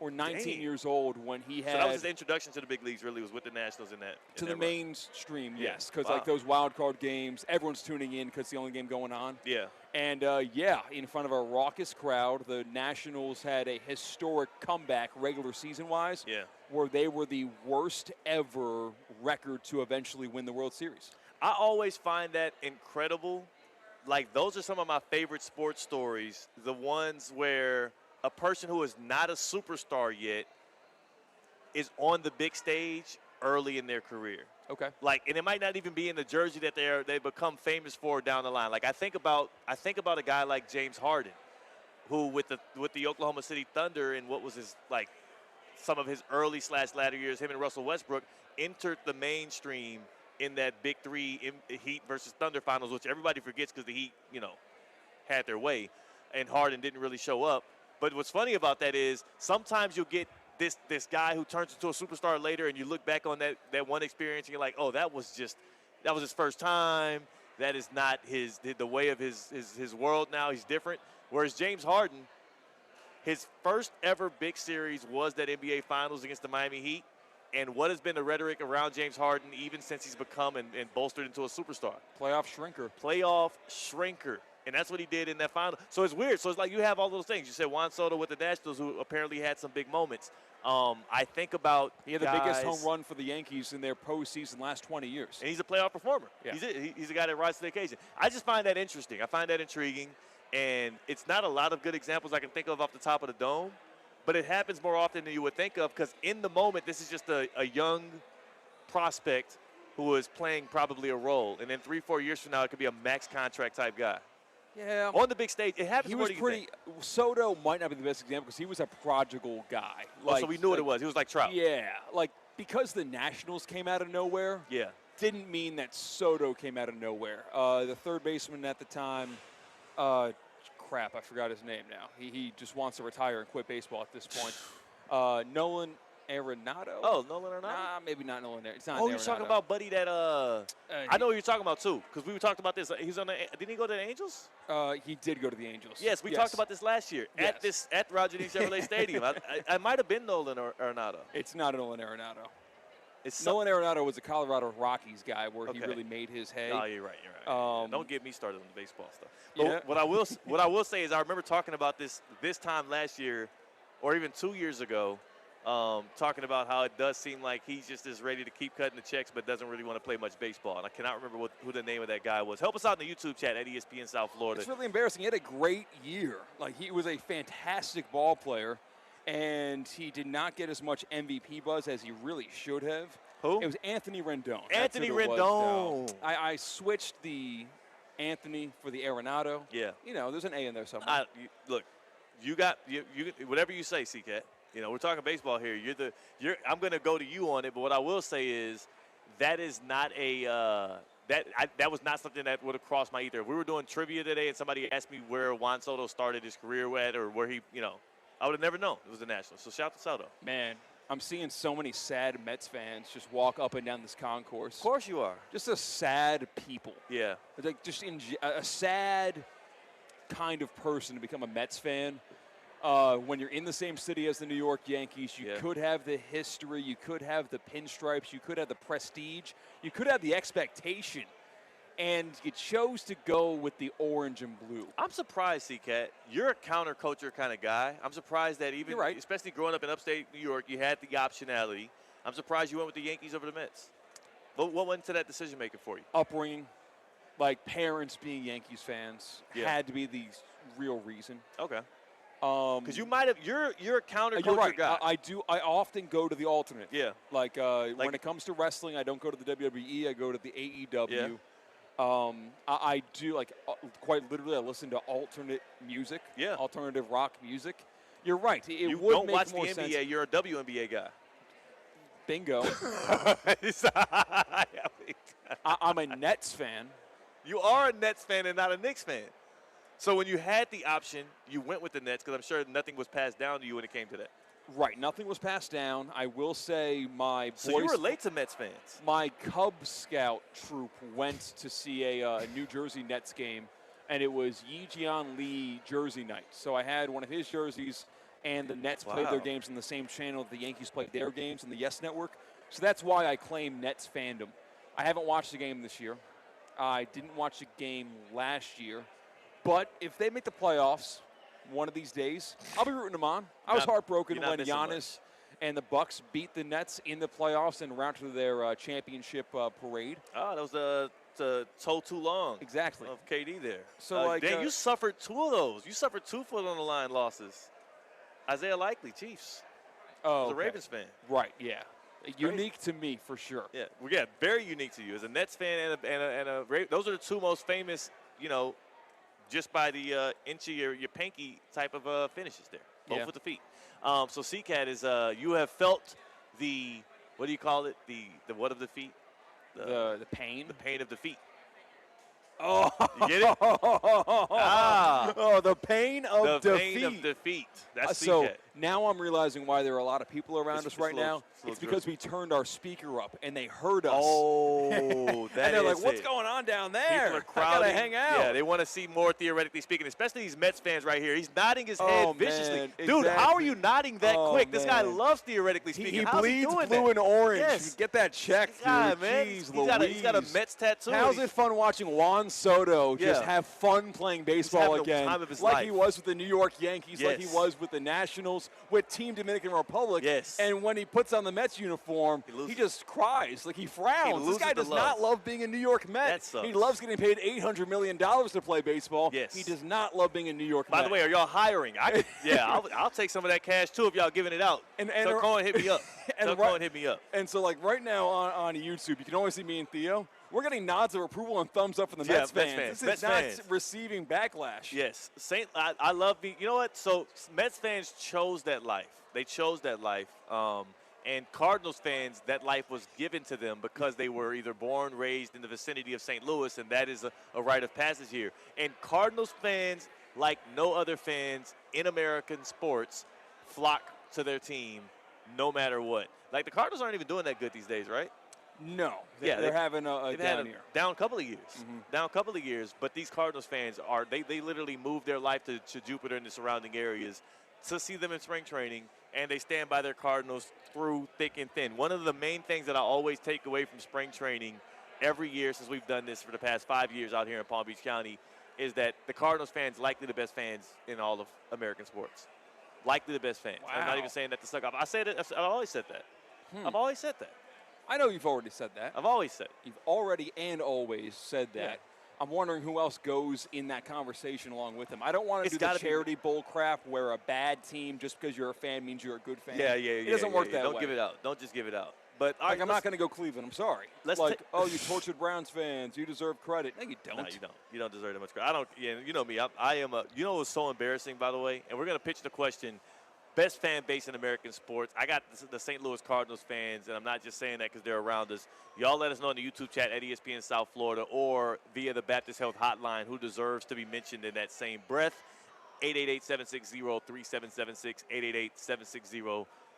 or 19 years old when he had. So that was his introduction to the big leagues. Really, was with the Nationals in that. To the mainstream, yes, because Wow. like those wild card games, everyone's tuning in because it's the only game going on. Yeah. And in front of a raucous crowd, the Nationals had a historic comeback, regular season-wise, where they were the worst ever record to eventually win the World Series. I always find that incredible. Like, those are some of my favorite sports stories, the ones where a person who is not a superstar yet is on the big stage early in their career. Okay. Like, and it might not even be in the jersey that they become famous for down the line. Like, I think about a guy like James Harden, who with the Oklahoma City Thunder and what was his like some of his early/latter years, him and Russell Westbrook entered the mainstream in that Big Three Heat versus Thunder finals, which everybody forgets because the Heat, had their way, and Harden didn't really show up. But what's funny about that is sometimes you'll get this guy who turns into a superstar later, and you look back on that one experience, and you're like, oh, that was his first time. That is not the way of his world now. He's different. Whereas James Harden, his first ever big series was that NBA Finals against the Miami Heat. And what has been the rhetoric around James Harden even since he's become and bolstered into a superstar? Playoff shrinker. Playoff shrinker. And that's what he did in that final. So it's weird. So it's like you have all those things. You said Juan Soto with the Nationals, who apparently had some big moments. I think about he had the biggest home run for the Yankees in their postseason last 20 years. And he's a playoff performer. Yeah. He's a guy that rises to the occasion. I just find that interesting. I find that intriguing. And it's not a lot of good examples I can think of off the top of the dome. but it happens more often than you would think of because in the moment, this is just a young prospect who is playing probably a role. And then 3-4 years from now, it could be a max contract type guy. Yeah. On the big stage, it happens. He more was than you pretty. think. Soto might not be the best example because he was a prodigal guy. So we knew what it was. He was like Trout. Yeah. Like, because the Nationals came out of nowhere. Yeah. Didn't mean that Soto came out of nowhere. The third baseman at the time, crap, I forgot his name now. He just wants to retire and quit baseball at this point. Nolan Arenado? Oh, Nolan Arenado? Nah, maybe not Nolan Arenado. It's not Oh, Arenado. you're talking about buddy that I know what you're talking about too, because we talked about this. He's on the. Didn't he go to the Angels? He did go to the Angels. Yes, we talked about this last year at Roger Dean Chevrolet Stadium. I might have been Nolan Arenado. It's not Nolan Arenado. Nolan Arenado was a Colorado Rockies guy where he really made his hay. Oh, you're right. Don't get me started on the baseball stuff. But Yeah. what I will say is I remember talking about this time last year, or even 2 years ago, talking about how it does seem like he's just as ready to keep cutting the checks, but doesn't really want to play much baseball. And I cannot remember who the name of that guy was. Help us out in the YouTube chat at ESPN South Florida. It's really embarrassing. He had a great year. Like, he was a fantastic ball player, and he did not get as much MVP buzz as he really should have. Who? It was Anthony Rendon. Anthony That's who it Rendon. was, I switched the Anthony for the Arenado. Yeah. You know, there's an A in there somewhere. Look, you whatever you say, C-Katt. You know, we're talking baseball here. I'm going to go to you on it, but what I will say is that is not that was not something that would have crossed my ether. If we were doing trivia today and somebody asked me where Juan Soto started his career at or where he, I would have never known it was the Nationals. So shout out to Soto. Man, I'm seeing so many sad Mets fans just walk up and down this concourse. Of course you are. Just a sad people. Yeah. Like just a sad kind of person to become a Mets fan. When you're in the same city as the New York Yankees, you could have the history, you could have the pinstripes, you could have the prestige, you could have the expectation, and you chose to go with the orange and blue. I'm surprised, C-Katt. You're a counterculture kind of guy. I'm surprised that even, especially growing up in upstate New York, you had the optionality. I'm surprised you went with the Yankees over the Mets. What went into that decision-making for you? Upbringing, like parents being Yankees fans, had to be the real reason. Okay. Because you might have, you're a counterculture guy. I often go to the alternate. Yeah. Like when it comes to wrestling, I don't go to the WWE. I go to the AEW. I do quite literally. I listen to alternate music. Yeah. Alternative rock music. You're right. You would don't make watch more the NBA. sense. You're a WNBA guy. Bingo. I'm a Nets fan. You are a Nets fan and not a Knicks fan. So when you had the option, you went with the Nets because I'm sure nothing was passed down to you when it came to that. Right, nothing was passed down. I will say my So you relate to Mets fans. My Cub Scout troop went to see a New Jersey Nets game, and it was Yi-Jian Lee jersey night. So I had one of his jerseys, and the Nets played their games on the same channel the Yankees played their games on the Yes Network. So that's why I claim Nets fandom. I haven't watched the game this year. I didn't watch the game last year. But if they make the playoffs one of these days, I'll be rooting them on. I was heartbroken when Giannis and the Bucks beat the Nets in the playoffs and round to their championship parade. Oh, that was toe too long. Exactly. Of KD there. So Dan, you suffered two of those. You suffered 2 foot on the line losses. Isaiah Likely, Chiefs. Oh, was a Ravens fan. Right, yeah. Unique to me for sure. Yeah, very unique to you as a Nets fan and a those are the two most famous, just by the inch of your pinky type of finishes there, both with the feet. So C-Katt is you have felt the, what do you call it? The what of the feet? The pain. The pain of the feet. Oh, you get it? Oh, the pain of the defeat. pain of defeat. That's so C-Katt. now I'm realizing why there are a lot of people around us right now. It's because we turned our speaker up and they heard us. Oh, that and they're is like, "What's it. going on down there? People are crowding. I gotta hang out." Yeah, they want to see more theoretically speaking, especially these Mets fans right here. He's nodding his head viciously. Man, Dude, how are you nodding that quick? This guy man. loves theoretically speaking. He How's bleeds doing blue that? and orange. Yes. Get that checked, dude. Yeah, man. Jeez, He's got a Mets tattoo. How's it fun watching Juan Soto just have fun playing baseball having the again? time of his like life. he was with the New York Yankees, like he Yes. was with the Nationals. Cardinals with Team Dominican Republic. Yes. And when he puts on the Mets uniform, he just cries. Like, he frowns. This guy does not love being a New York Met. He loves getting paid $800 million to play baseball. Yes. He does not love being a New York Met. By the way, are y'all hiring? I'll take some of that cash, too, if y'all giving it out. So go and hit me up. And so, like, right now on YouTube, you can always see me and Theo. We're getting nods of approval and thumbs up from the Mets fans. This is not receiving backlash. Yes. I love the – you know what? So, Mets fans chose that life. They chose that life. And Cardinals fans, that life was given to them because they were either born, raised in the vicinity of St. Louis, and that is a rite of passage here. And Cardinals fans, like no other fans in American sports, flock to their team no matter what. Like, the Cardinals aren't even doing that good these days, right? No. They're having a down year. Down a couple of years. Down a couple of years. But these Cardinals fans they literally move their life to Jupiter and the surrounding areas to see them in spring training, and they stand by their Cardinals through thick and thin. One of the main things that I always take away from spring training every year since we've done this for the past 5 years out here in Palm Beach County is that the Cardinals fans likely the best fans in all of American sports. Likely the best fans. Wow. I'm not even saying that to suck up. I said it. I've always said that. I've always said that. I know you've already said that. I've always said it. You've already and always said that. Yeah. I'm wondering who else goes in that conversation along with him. I don't want to do the charity bull crap where a bad team, just because you're a fan, means you're a good fan. It doesn't work that way. Don't give it out. Don't just give it out. But I'm not going to go Cleveland. I'm sorry. You tortured Browns fans. You deserve credit. No, you don't. No, you don't. You don't deserve that much credit. I don't. Yeah, you know me. I am a. You know what's so embarrassing, by the way? And we're going to pitch the question. Best fan base in American sports. I got the St. Louis Cardinals fans, and I'm not just saying that because they're around us. Y'all let us know in the YouTube chat at ESPN South Florida or via the Baptist Health Hotline who deserves to be mentioned in that same breath. 888-760-3776,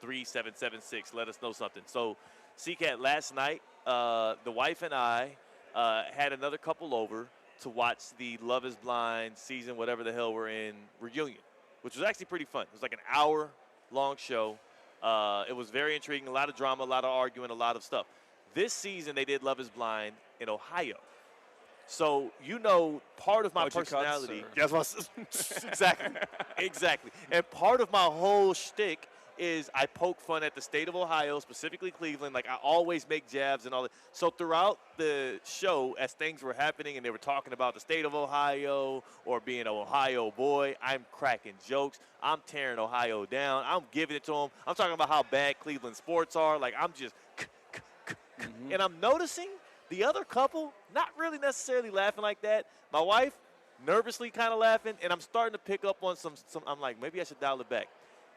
888-760-3776. Let us know something. So, C-Katt, last night, the wife and I had another couple over to watch the Love is Blind season, whatever the hell we're in, reunion, which was actually pretty fun. It was like an hour-long show. It was very intriguing, a lot of drama, a lot of arguing, a lot of stuff. This season, they did Love is Blind in Ohio. So, you know, part of my personality. Exactly. And part of my whole shtick is I poke fun at the state of Ohio, specifically Cleveland. Like, I always make jabs and all that. So throughout the show, as things were happening and they were talking about the state of Ohio or being an Ohio boy, I'm cracking jokes. I'm tearing Ohio down. I'm giving it to them. I'm talking about how bad Cleveland sports are. Like, I'm just and I'm noticing the other couple not really necessarily laughing like that. My wife nervously kind of laughing, and I'm starting to pick up on some I'm like, maybe I should dial it back.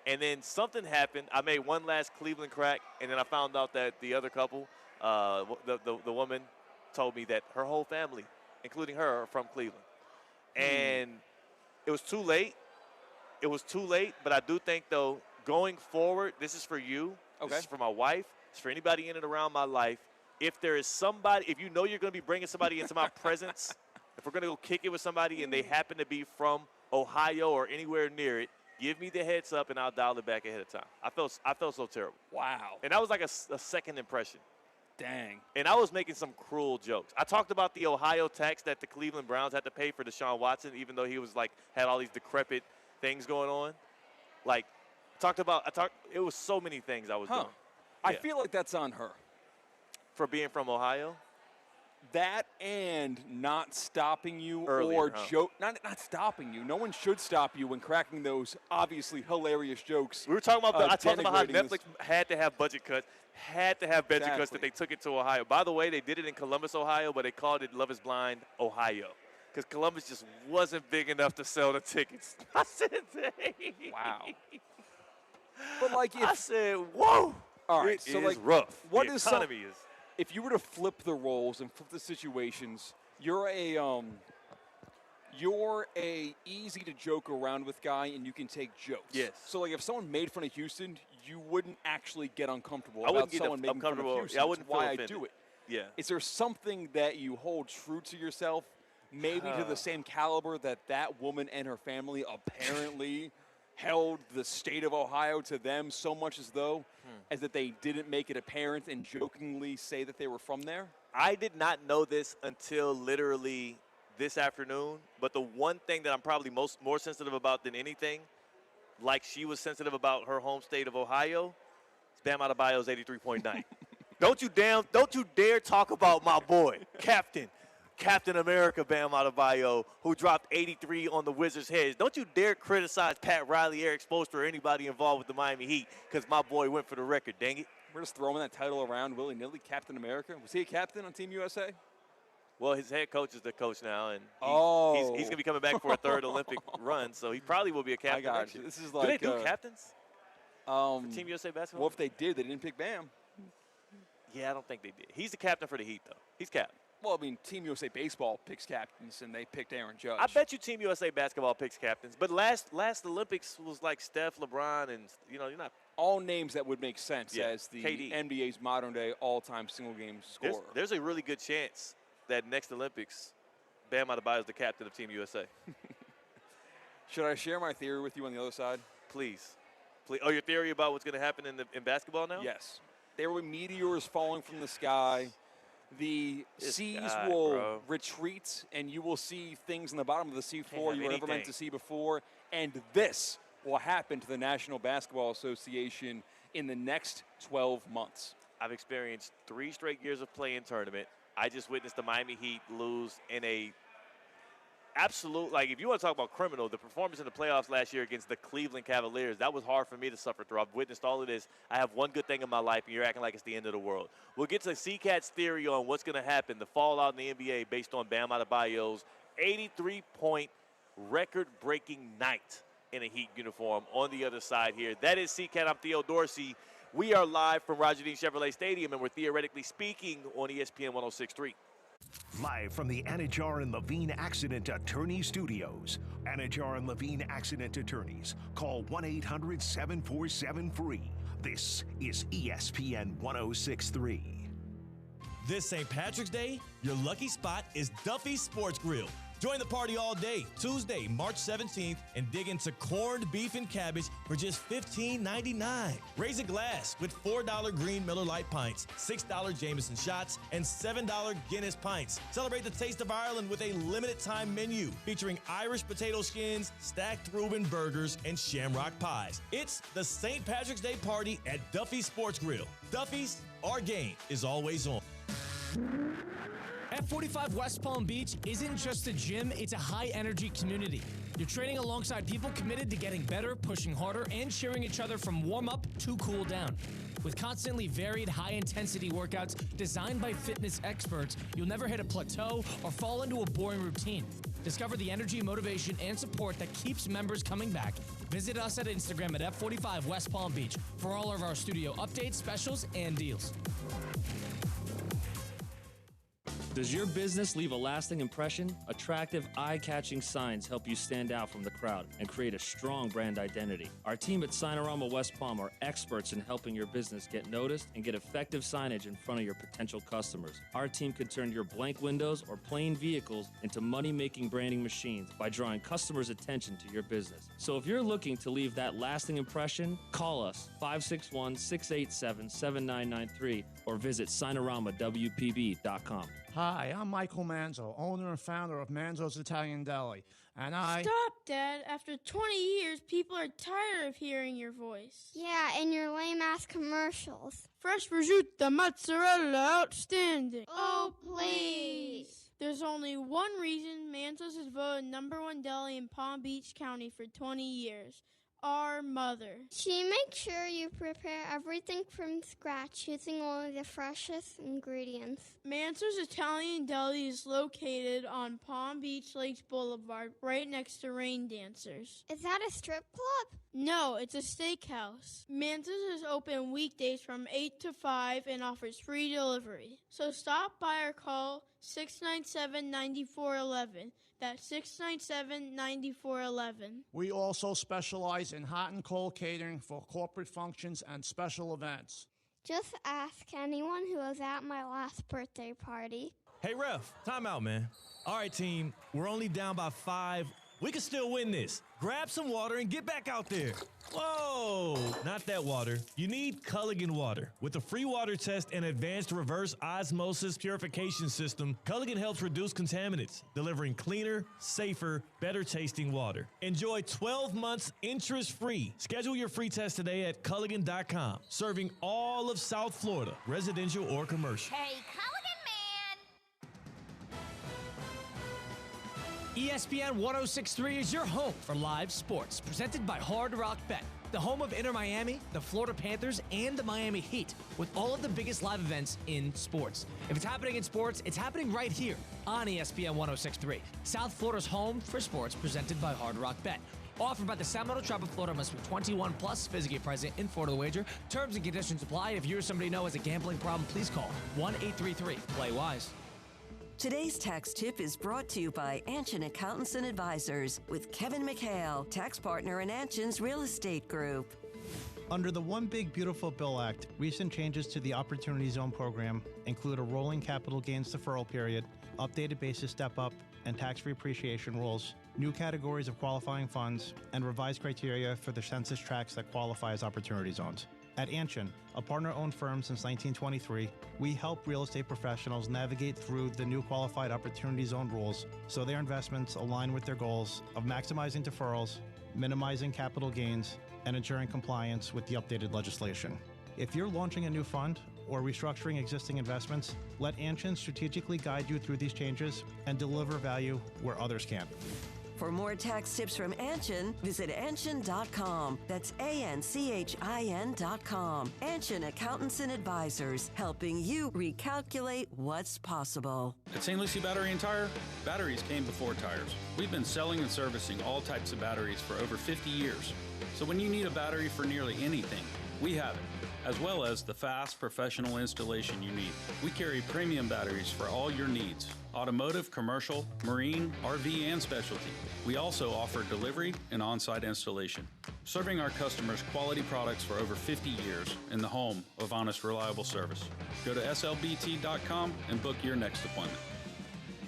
And then something happened. I made one last Cleveland crack, and then I found out that the other couple, the woman, told me that her whole family, including her, are from Cleveland. And it was too late. It was too late, but I do think, though, going forward, this is for you. Okay. This is for my wife. It's for anybody in and around my life. If there is somebody, if you know you're going to be bringing somebody into my presence, if we're going to go kick it with somebody and they happen to be from Ohio or anywhere near it, give me the heads up, and I'll dial it back ahead of time. I felt so terrible. Wow. And that was like a second impression. Dang. And I was making some cruel jokes. I talked about the Ohio tax that the Cleveland Browns had to pay for Deshaun Watson, even though he was had all these decrepit things going on. It was so many things I was doing. I feel like that's on her. For being from Ohio? That and not stopping you earlier, not stopping you. No one should stop you when cracking those obviously hilarious jokes. We were talking about I talked about how Netflix had to have budget cuts. That they took it to Ohio. By the way, they did it in Columbus, Ohio, but they called it Love is Blind, Ohio. Because Columbus just wasn't big enough to sell the tickets. I said, wow. But I said, whoa. All right, so rough. What the is economy is? If you were to flip the roles and flip the situations, you're a easy to joke around with guy, and you can take jokes. Yes. So if someone made fun of Houston, you wouldn't actually get uncomfortable. I wouldn't get someone making fun of Houston. I wouldn't That's why feel offended. I do it. Yeah. Is there something that you hold true to yourself, maybe to the same caliber that woman and her family apparently held the state of Ohio to them so much as that they didn't make it apparent and jokingly say that they were from there? I did not know this until literally this afternoon, but the one thing that I'm probably more sensitive about than anything like she was sensitive about her home state of Ohio, Bam Adebayo's 83.9. Don't you dare talk about my boy, Captain America Bam Adebayo, who dropped 83 on the Wizards' heads. Don't you dare criticize Pat Riley, Eric Spoelstra, or anybody involved with the Miami Heat, because my boy went for the record, dang it. We're just throwing that title around willy-nilly, Captain America. Was he a captain on Team USA? Well, his head coach is the coach now, and he's going to be coming back for a third Olympic run, so he probably will be a captain. I got you. This is like, do they do captains for Team USA basketball? Well, if they did, they didn't pick Bam. Yeah, I don't think they did. He's the captain for the Heat, though. He's captain. Well, I mean, Team USA baseball picks captains, and they picked Aaron Judge. I bet you Team USA basketball picks captains. But last Olympics was like Steph, LeBron, and, you're not. All names that would make sense as the KD. NBA's modern-day all-time single-game scorer. There's a really good chance that next Olympics, Bam Adebayo is the captain of Team USA. Should I share my theory with you on the other side? Please. Oh, your theory about what's going to happen in basketball now? Yes. There were meteors falling from the sky. The seas will retreat, and you will see things in the bottom of the seafloor you were never meant to see before. And this will happen to the National Basketball Association in the next 12 months. I've experienced 3 straight years of play-in tournament. I just witnessed the Miami Heat lose in a absolute, like, if you want to talk about criminal, the performance in the playoffs last year against the Cleveland Cavaliers, that was hard for me to suffer through. I've witnessed all of this. I have one good thing in my life, and you're acting like it's the end of the world. We'll get to C-Katt's theory on what's going to happen, the fallout in the NBA based on Bam Adebayo's 83-point record-breaking night in a Heat uniform on the other side here. That is C-Katt. I'm Theo Dorsey. We are live from Roger Dean Chevrolet Stadium, and we're theoretically speaking on ESPN 106.3. Live from the Anajar and Levine Accident Attorney Studios. Anajar and Levine Accident Attorneys. Call 1-800-747-FREE. This is ESPN 106.3. This St. Patrick's Day, your lucky spot is Duffy's Sports Grill. Join the party all day, Tuesday, March 17th, and dig into corned beef and cabbage for just $15.99. Raise a glass with $4 green Miller Lite pints, $6 Jameson shots, and $7 Guinness pints. Celebrate the taste of Ireland with a limited-time menu featuring Irish potato skins, stacked Reuben burgers, and shamrock pies. It's the St. Patrick's Day party at Duffy's Sports Grill. Duffy's, our game is always on. F45 West Palm Beach isn't just a gym, it's a high-energy community. You're training alongside people committed to getting better, pushing harder, and cheering each other from warm-up to cool down. With constantly varied, high-intensity workouts designed by fitness experts, you'll never hit a plateau or fall into a boring routine. Discover the energy, motivation, and support that keeps members coming back. Visit us at Instagram at F45 West Palm Beach for all of our studio updates, specials, and deals. Does your business leave a lasting impression? Attractive, eye-catching signs help you stand out from the crowd and create a strong brand identity. Our team at Signorama West Palm are experts in helping your business get noticed and get effective signage in front of your potential customers. Our team can turn your blank windows or plain vehicles into money-making branding machines by drawing customers' attention to your business. So if you're looking to leave that lasting impression, call us 561-687-7993 or visit SignoramawPB.com. Hi, I'm Michael Manzo, owner and founder of Manzo's Italian Deli, and Stop, Dad. After 20 years, people are tired of hearing your voice. Yeah, and your lame-ass commercials. Fresh prosciutto, mozzarella, outstanding. Oh, please. There's only one reason Manzo's has voted #1 deli in Palm Beach County for 20 years. Our mother. She makes sure you prepare everything from scratch using only the freshest ingredients. Manzo's Italian Deli is located on Palm Beach Lakes Boulevard, right next to Rain Dancers. Is that a strip club? No, it's a steakhouse. Manzo's is open weekdays from 8 to 5 and offers free delivery. So stop by or call 697-9411. That's 697-9411. we also specialize in hot and cold catering for corporate functions and special events. Just ask anyone who was at my last birthday party. Hey, ref, time out, man. All right, team, we're only down by 5. We can still win this. Grab some water and get back out there. Whoa, not that water. You need Culligan water. With a free water test and advanced reverse osmosis purification system, Culligan helps reduce contaminants, delivering cleaner, safer, better tasting water. Enjoy 12 months interest-free. Schedule your free test today at Culligan.com. Serving all of South Florida, residential or commercial. Hey, Culligan man! ESPN 106.3 is your home for live sports, presented by Hard Rock Bet, the home of Inter Miami, the Florida Panthers, and the Miami Heat, with all of the biggest live events in sports. If it's happening in sports, it's happening right here on ESPN 106.3, South Florida's home for sports, presented by Hard Rock Bet. Offered by the Seminole Tribe of Florida, must be 21 plus, physically present in Florida to wager. Terms and conditions apply. If you or somebody you know has a gambling problem, please call 1-833-PLAY-WISE. Today's tax tip is brought to you by Anshin Accountants and Advisors with Kevin McHale, tax partner in Anshin's Real Estate Group. Under the One Big Beautiful Bill Act, recent changes to the Opportunity Zone program include a rolling capital gains deferral period, updated basis step-up, and tax-free appreciation rules, new categories of qualifying funds, and revised criteria for the census tracts that qualify as Opportunity Zones. At Anshin, a partner-owned firm since 1923, we help real estate professionals navigate through the new qualified Opportunity Zone rules so their investments align with their goals of maximizing deferrals, minimizing capital gains, and ensuring compliance with the updated legislation. If you're launching a new fund or restructuring existing investments, let Anshin strategically guide you through these changes and deliver value where others can't. For more tax tips from Anshin, visit Anshin.com. That's ANCHIN.com. Anshin Accountants and Advisors, helping you recalculate what's possible. At St. Lucie Battery and Tire, batteries came before tires. We've been selling and servicing all types of batteries for over 50 years. So when you need a battery for nearly anything, we have it, as well as the fast professional installation you need. We carry premium batteries for all your needs: automotive, commercial, marine, RV, and specialty. We also offer delivery and on-site installation, serving our customers quality products for over 50 years in the home of honest, reliable service. Go to slbt.com and book your next appointment.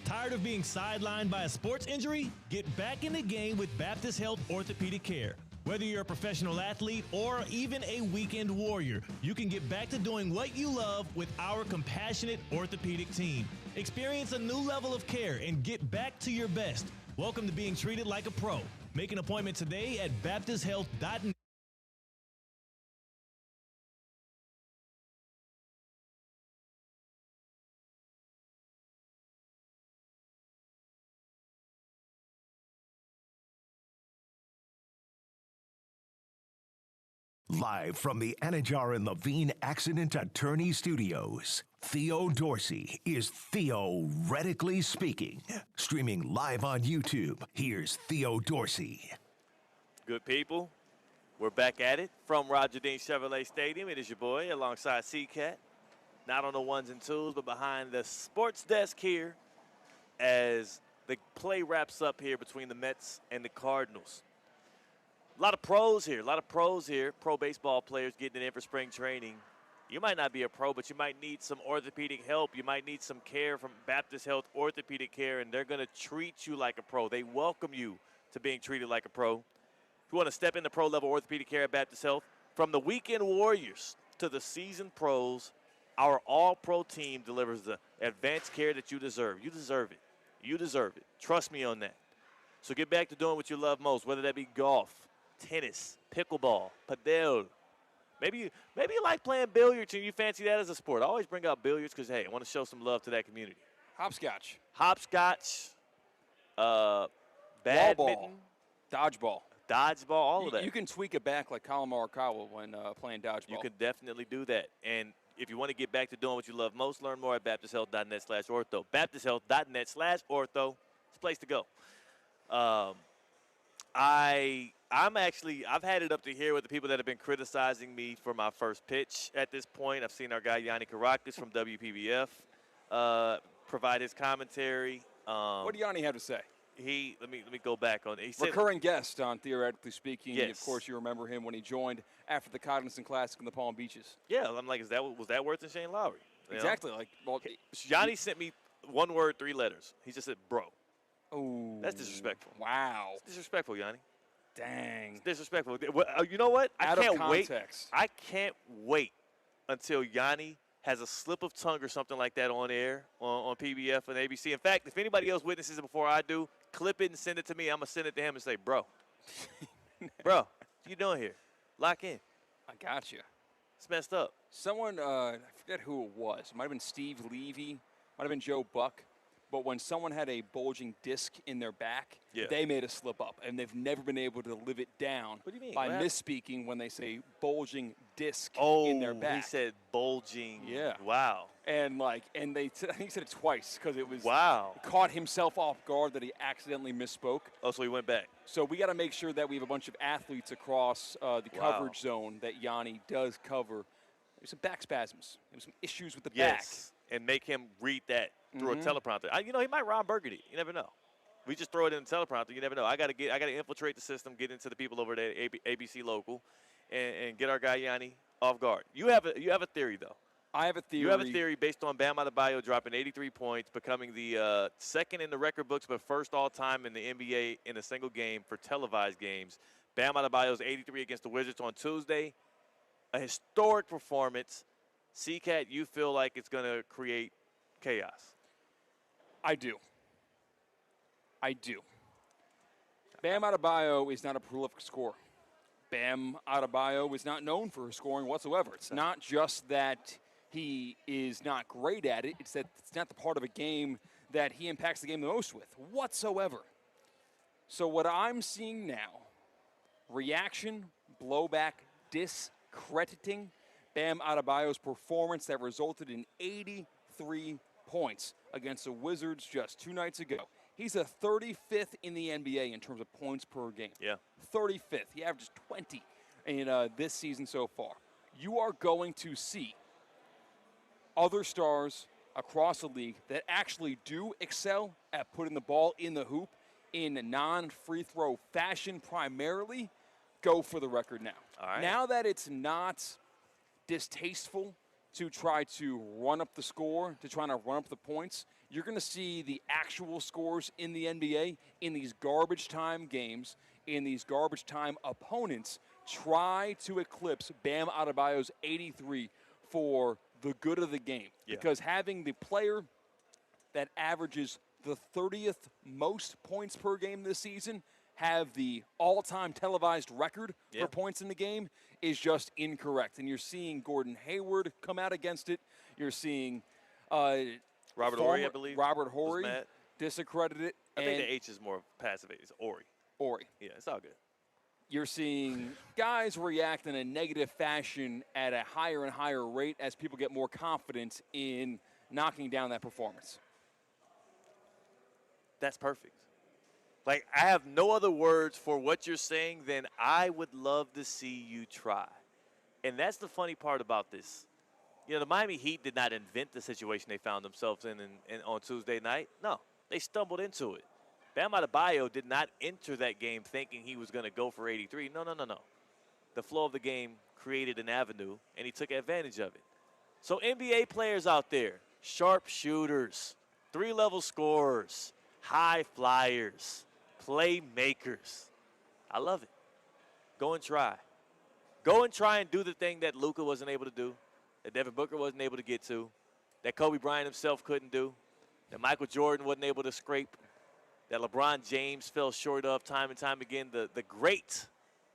Tired of being sidelined by a sports injury? Get back in the game with Baptist Health Orthopedic Care. Whether you're a professional athlete or even a weekend warrior, you can get back to doing what you love with our compassionate orthopedic team. Experience a new level of care and get back to your best. Welcome to being treated like a pro. Make an appointment today at baptisthealth.net. Live from the Anajar and Levine Accident Attorney Studios, Theo Dorsey is theoretically speaking. Streaming live on YouTube, here's Theo Dorsey. Good people, we're back at it from Roger Dean Chevrolet Stadium. It is your boy alongside C-Katt, not on the ones and twos, but behind the sports desk here as the play wraps up here between the Mets and the Cardinals. A lot of pros here, pro baseball players getting in for spring training. You might not be a pro, but you might need some orthopedic help. You might need some care from Baptist Health Orthopedic Care, and they're going to treat you like a pro. They welcome you to being treated like a pro. If you want to step into pro-level orthopedic care at Baptist Health, from the weekend warriors to the seasoned pros, our all-pro team delivers the advanced care that you deserve. You deserve it. You deserve it. Trust me on that. So get back to doing what you love most, whether that be golf, tennis, pickleball, padel. Maybe you like playing billiards and you fancy that as a sport. I always bring up billiards because, hey, I want to show some love to that community. Hopscotch. Badminton. Dodgeball, all of that. You can tweak it back like Colin Morikawa when playing dodgeball. You can definitely do that. And if you want to get back to doing what you love most, learn more at baptisthealth.net/ortho. baptisthealth.net/ortho. It's a place to go. I've had it up to here with the people that have been criticizing me for my first pitch at this point. I've seen our guy Yanni Caracas from WPBF provide his commentary. What do Yanni have to say? Let me go back on it. He said, recurring guest on Theoretically Speaking. Yes. Of course, you remember him when he joined after the Cognizant Classic in the Palm Beaches. Yeah, I'm like, was that worse than Shane Lowry? Exactly. Like, well, Yanni sent me one word, 3 letters. He just said, bro. Oh. That's disrespectful. Wow. It's disrespectful, Yanni. Dang. It's disrespectful. You know what? Out I can't of context. wait. I can't wait until Yanni has a slip of tongue or something like that on air on PBF and ABC. In fact, if anybody else witnesses it before I do, clip it and send it to me. I'm going to send it to him and say, bro, what you doing here? Lock in. I got you. It's messed up. Someone, I forget who it was. It might have been Steve Levy. Might have been Joe Buck. But when someone had a bulging disc in their back, they made a slip up, and they've never been able to live it down by misspeaking when they say bulging disc in their back. He said bulging. Yeah. Wow. And I think he said it twice because it was He caught himself off guard that he accidentally misspoke. Oh, so he went back. So we got to make sure that we have a bunch of athletes across the coverage zone that Yanni does cover. There's some back spasms. There's some issues with the back. And make him read that through a teleprompter. He might Ron Burgundy. You never know. We just throw it in the teleprompter. You never know. I got to infiltrate the system, get into the people over there at ABC Local, and get our guy Yanni off guard. You have a theory though. I have a theory. You have a theory based on Bam Adebayo dropping 83 points, becoming the second in the record books, but first all time in the NBA in a single game for televised games. Bam Adebayo's 83 against the Wizards on Tuesday, a historic performance. C-Katt, you feel like it's going to create chaos? I do. Bam Adebayo is not a prolific scorer. Bam Adebayo is not known for scoring whatsoever. It's not just that he is not great at it. It's that it's not the part of a game that he impacts the game the most with whatsoever. So what I'm seeing now, reaction, blowback, discrediting Bam Adebayo's performance that resulted in 83 points against the Wizards just 2 nights ago. He's a 35th in the NBA in terms of points per game. Yeah. 35th. He averages 20 in this season so far. You are going to see other stars across the league that actually do excel at putting the ball in the hoop in non-free throw fashion primarily go for the record now. All right. Now that it's not distasteful to try to run up the score, to try to run up the points, you're going to see the actual scores in the NBA in these garbage time games, in these garbage time opponents, try to eclipse Bam Adebayo's 83 for the good of the game. Yeah. Because having the player that averages the 30th most points per game this season have the all-time televised record for points in the game is just incorrect. And you're seeing Gordon Hayward come out against it. You're seeing Robert Horry, I believe. Robert Horry discredited it. I think the H is more passive. It's Ori. Yeah, it's all good. You're seeing guys react in a negative fashion at a higher and higher rate as people get more confident in knocking down that performance. That's perfect. Like, I have no other words for what you're saying than I would love to see you try. And that's the funny part about this. The Miami Heat did not invent the situation they found themselves in on Tuesday night. No, they stumbled into it. Bam Adebayo did not enter that game thinking he was going to go for 83. No. The flow of the game created an avenue, and he took advantage of it. So NBA players out there, sharp shooters, 3-level scorers, high flyers, playmakers. I love it. Go and try. Go and try and do the thing that Luka wasn't able to do, that Devin Booker wasn't able to get to, that Kobe Bryant himself couldn't do, that Michael Jordan wasn't able to scrape, that LeBron James fell short of time and time again. The great,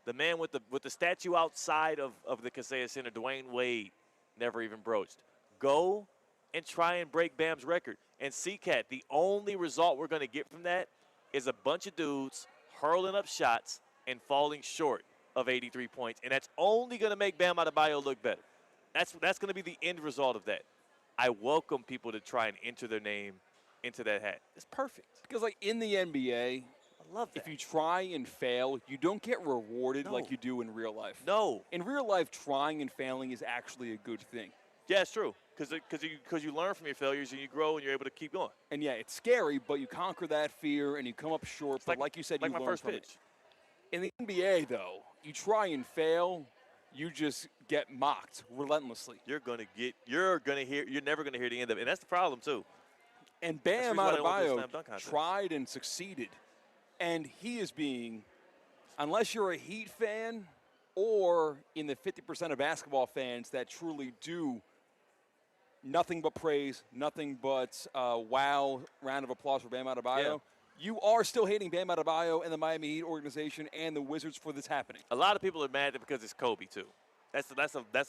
the man with the statue outside of the Kaseya Center, Dwayne Wade, never even broached. Go and try and break Bam's record. And C-Katt, the only result we're going to get from that is a bunch of dudes hurling up shots and falling short of 83 points. And that's only going to make Bam Adebayo look better. That's going to be the end result of that. I welcome people to try and enter their name into that hat. It's perfect. Because, like, in the NBA, I love that. If you try and fail, you don't get rewarded like you do in real life. No. In real life, trying and failing is actually a good thing. Yeah, it's true. Because you learn from your failures and you grow and you're able to keep going. And, yeah, it's scary, but you conquer that fear and you come up short. But like you said, you learn my first from pitch. It. In the NBA, though, you try and fail, you just get mocked relentlessly. You're never gonna hear the end of it. And that's the problem too. And Bam Adebayo tried and succeeded. And he is being, unless you're a Heat fan or in the 50% of basketball fans that truly do nothing but praise, nothing but wow, round of applause for Bam Adebayo. Yeah. You are still hating Bam Adebayo and the Miami Heat organization and the Wizards for this happening. A lot of people are mad because it's Kobe, too. That's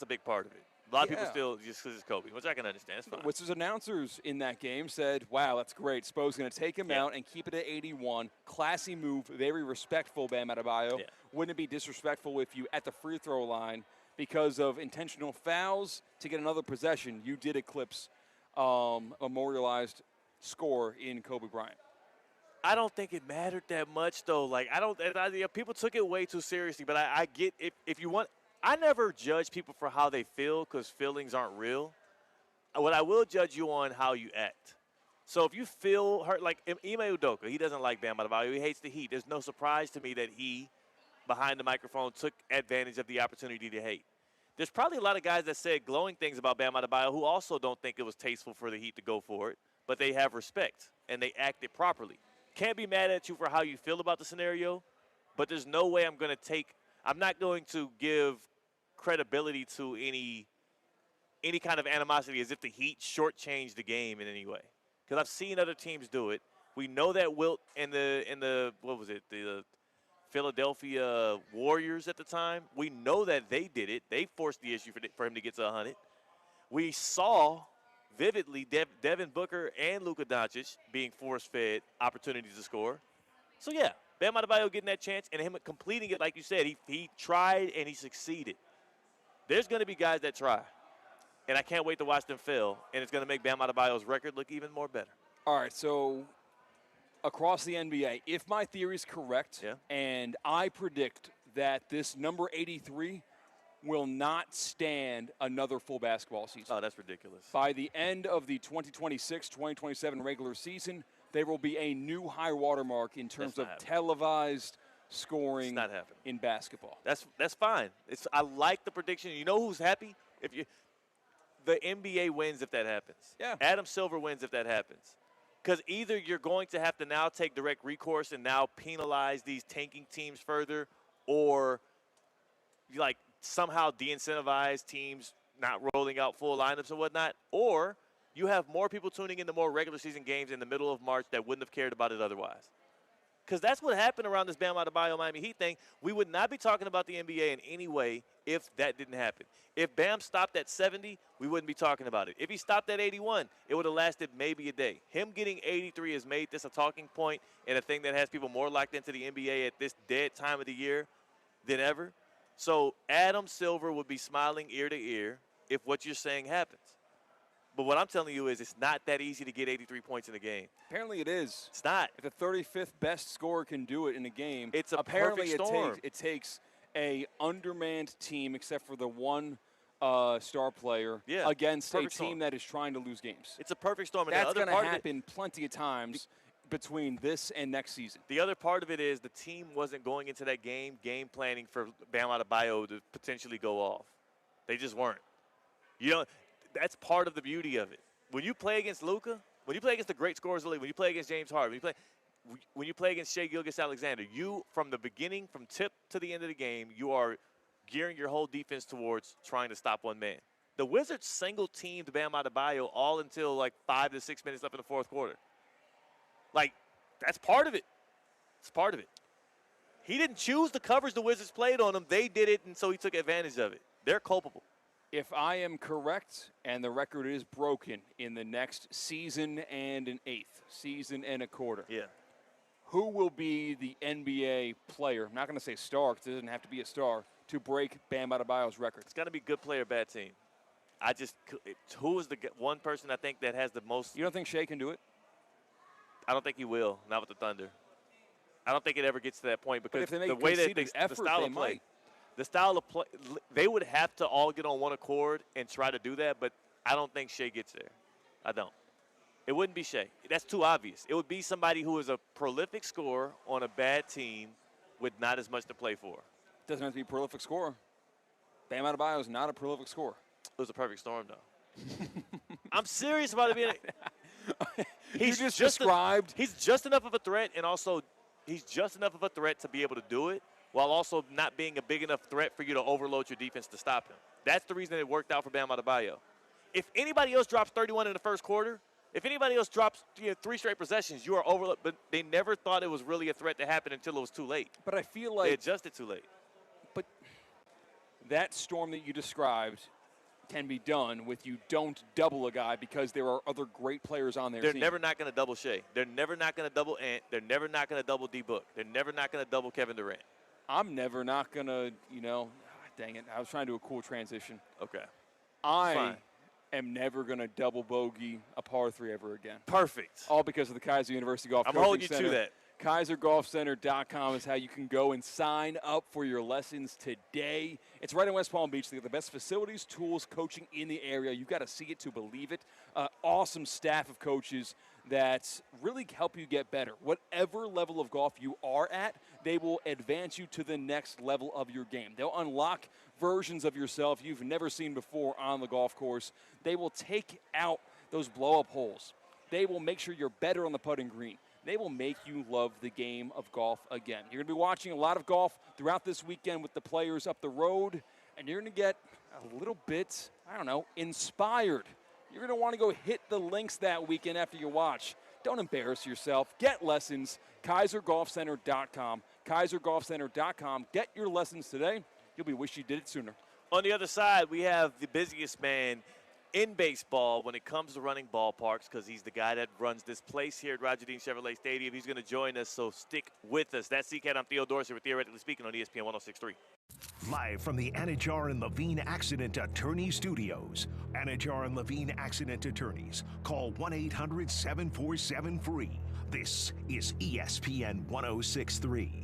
a big part of it. A lot of people still just because it's Kobe, which I can understand. It's fine. The Wizards announcers in that game said, wow, that's great. Spo's going to take him out and keep it at 81. Classy move, very respectful, Bam Adebayo. Yeah. Wouldn't it be disrespectful if you, at the free throw line, because of intentional fouls to get another possession, you did eclipse a memorialized score in Kobe Bryant? I don't think it mattered that much, though. Like, people took it way too seriously, but I get if you want – I never judge people for how they feel because feelings aren't real. What I will judge you on how you act. So if you feel hurt, like Ime Udoka, he doesn't like Bam Adebayo. He hates the Heat. There's no surprise to me that he, behind the microphone, took advantage of the opportunity to hate. There's probably a lot of guys that said glowing things about Bam Adebayo who also don't think it was tasteful for the Heat to go for it, but they have respect and they acted properly. Can't be mad at you for how you feel about the scenario, but there's no way I'm not going to give credibility to any kind of animosity as if the Heat shortchanged the game in any way. Because I've seen other teams do it. We know that Wilt and the Philadelphia Warriors at the time, we know that they did it. They forced the issue for him to get to 100. We saw vividly Devin Booker and Luka Doncic being force-fed opportunities to score. So, yeah, Bam Adebayo getting that chance and him completing it, like you said, he tried and he succeeded. There's going to be guys that try, and I can't wait to watch them fail, and it's going to make Bam Adebayo's record look even more better. All right, so across the NBA, if my theory is correct, and I predict that this number 83 will not stand another full basketball season. Oh, that's ridiculous. By the end of the 2026-2027 regular season, there will be a new high watermark in terms of televised scoring in basketball. That's fine. I like the prediction. You know who's happy? The NBA wins if that happens. Yeah. Adam Silver wins if that happens. Because either you're going to have to now take direct recourse and now penalize these tanking teams further, or you somehow de-incentivize teams not rolling out full lineups and whatnot, or you have more people tuning into more regular season games in the middle of March that wouldn't have cared about it otherwise. Because that's what happened around this Bam Adebayo Miami Heat thing. We would not be talking about the NBA in any way if that didn't happen. If Bam stopped at 70, we wouldn't be talking about it. If he stopped at 81, it would have lasted maybe a day. Him getting 83 has made this a talking point and a thing that has people more locked into the NBA at this dead time of the year than ever. So Adam Silver would be smiling ear to ear if what you're saying happens. But what I'm telling you is it's not that easy to get 83 points in a game. Apparently it is. It's not. If the 35th best scorer can do it in a game, it's apparently perfect storm. It takes a undermanned team, except for the one star player, against a team that is trying to lose games. It's a perfect storm. That's going to happen plenty of times between this and next season. The other part of it is the team wasn't going into that game planning for Bam Adebayo to potentially go off. They just weren't. That's part of the beauty of it. When you play against Luka, when you play against the great scorers of the league, when you play against James Harden, when you play against Shai Gilgeous-Alexander, you, from the beginning, from tip to the end of the game, you are gearing your whole defense towards trying to stop one man. The Wizards single-teamed Bam Adebayo all until 5 to 6 minutes left in the fourth quarter. That's part of it. It's part of it. He didn't choose the coverage the Wizards played on him. They did it, and so he took advantage of it. They're culpable. If I am correct, and the record is broken in the next season and an eighth, season and a quarter, who will be the NBA player, I'm not going to say star because it doesn't have to be a star, to break Bam Adebayo's record? It's got to be good player, bad team. Who is the one person I think that has the most? You don't think Shai can do it? I don't think he will, not with the Thunder. I don't think it ever gets to that point because if they make the way that effort, the style of play. Might. The style of play, they would have to all get on one accord and try to do that, but I don't think Shai gets there. I don't. It wouldn't be Shai. That's too obvious. It would be somebody who is a prolific scorer on a bad team with not as much to play for. Doesn't have to be a prolific scorer. Bam Adebayo is not a prolific scorer. It was a perfect storm, though. I'm serious about it being He's just just described. He's just enough of a threat, and also he's just enough of a threat to be able to do it, while also not being a big enough threat for you to overload your defense to stop him. That's the reason it worked out for Bam Adebayo. If anybody else drops 31 in the first quarter, if anybody else drops 3 straight possessions, you are overloaded. But they never thought it was really a threat to happen until it was too late. But I feel like they adjusted too late. But that storm that you described can be done with you don't double a guy because there are other great players on their team. They're never not going to double Shea. They're never not going to double Ant. They're never not going to double D-Book. They're never not going to double Kevin Durant. I'm never not going to, dang it. I was trying to do a cool transition. Okay. I am never going to double bogey a par 3 ever again. Perfect. All because of the Kaiser University Golf I'm Coaching holding you Center. to that. KaiserGolfCenter.com is how you can go and sign up for your lessons today. It's right in West Palm Beach. They have the best facilities, tools, coaching in the area. You've got to see it to believe it. Awesome staff of coaches that really help you get better. Whatever level of golf you are at, they will advance you to the next level of your game. They'll unlock versions of yourself you've never seen before on the golf course. They will take out those blow-up holes. They will make sure you're better on the putting green. They will make you love the game of golf again. You're going to be watching a lot of golf throughout this weekend with the players up the road, and you're going to get a little bit, inspired. You're going to want to go hit the links that weekend after you watch. Don't embarrass yourself. Get lessons, KaiserGolfCenter.com. KaiserGolfCenter.com. Get your lessons today. You'll be wish you did it sooner. On the other side, we have the busiest man in baseball when it comes to running ballparks, because he's the guy that runs this place here at Roger Dean Chevrolet Stadium. He's going to join us, so stick with us. That's C-Katt. I'm Theo Dorsey. We're Theoretically Speaking on ESPN 106.3. Live from the Anajar and Levine Accident Attorney Studios. Anajar and Levine Accident Attorneys. Call 1-800-747-FREE. This is ESPN 106.3.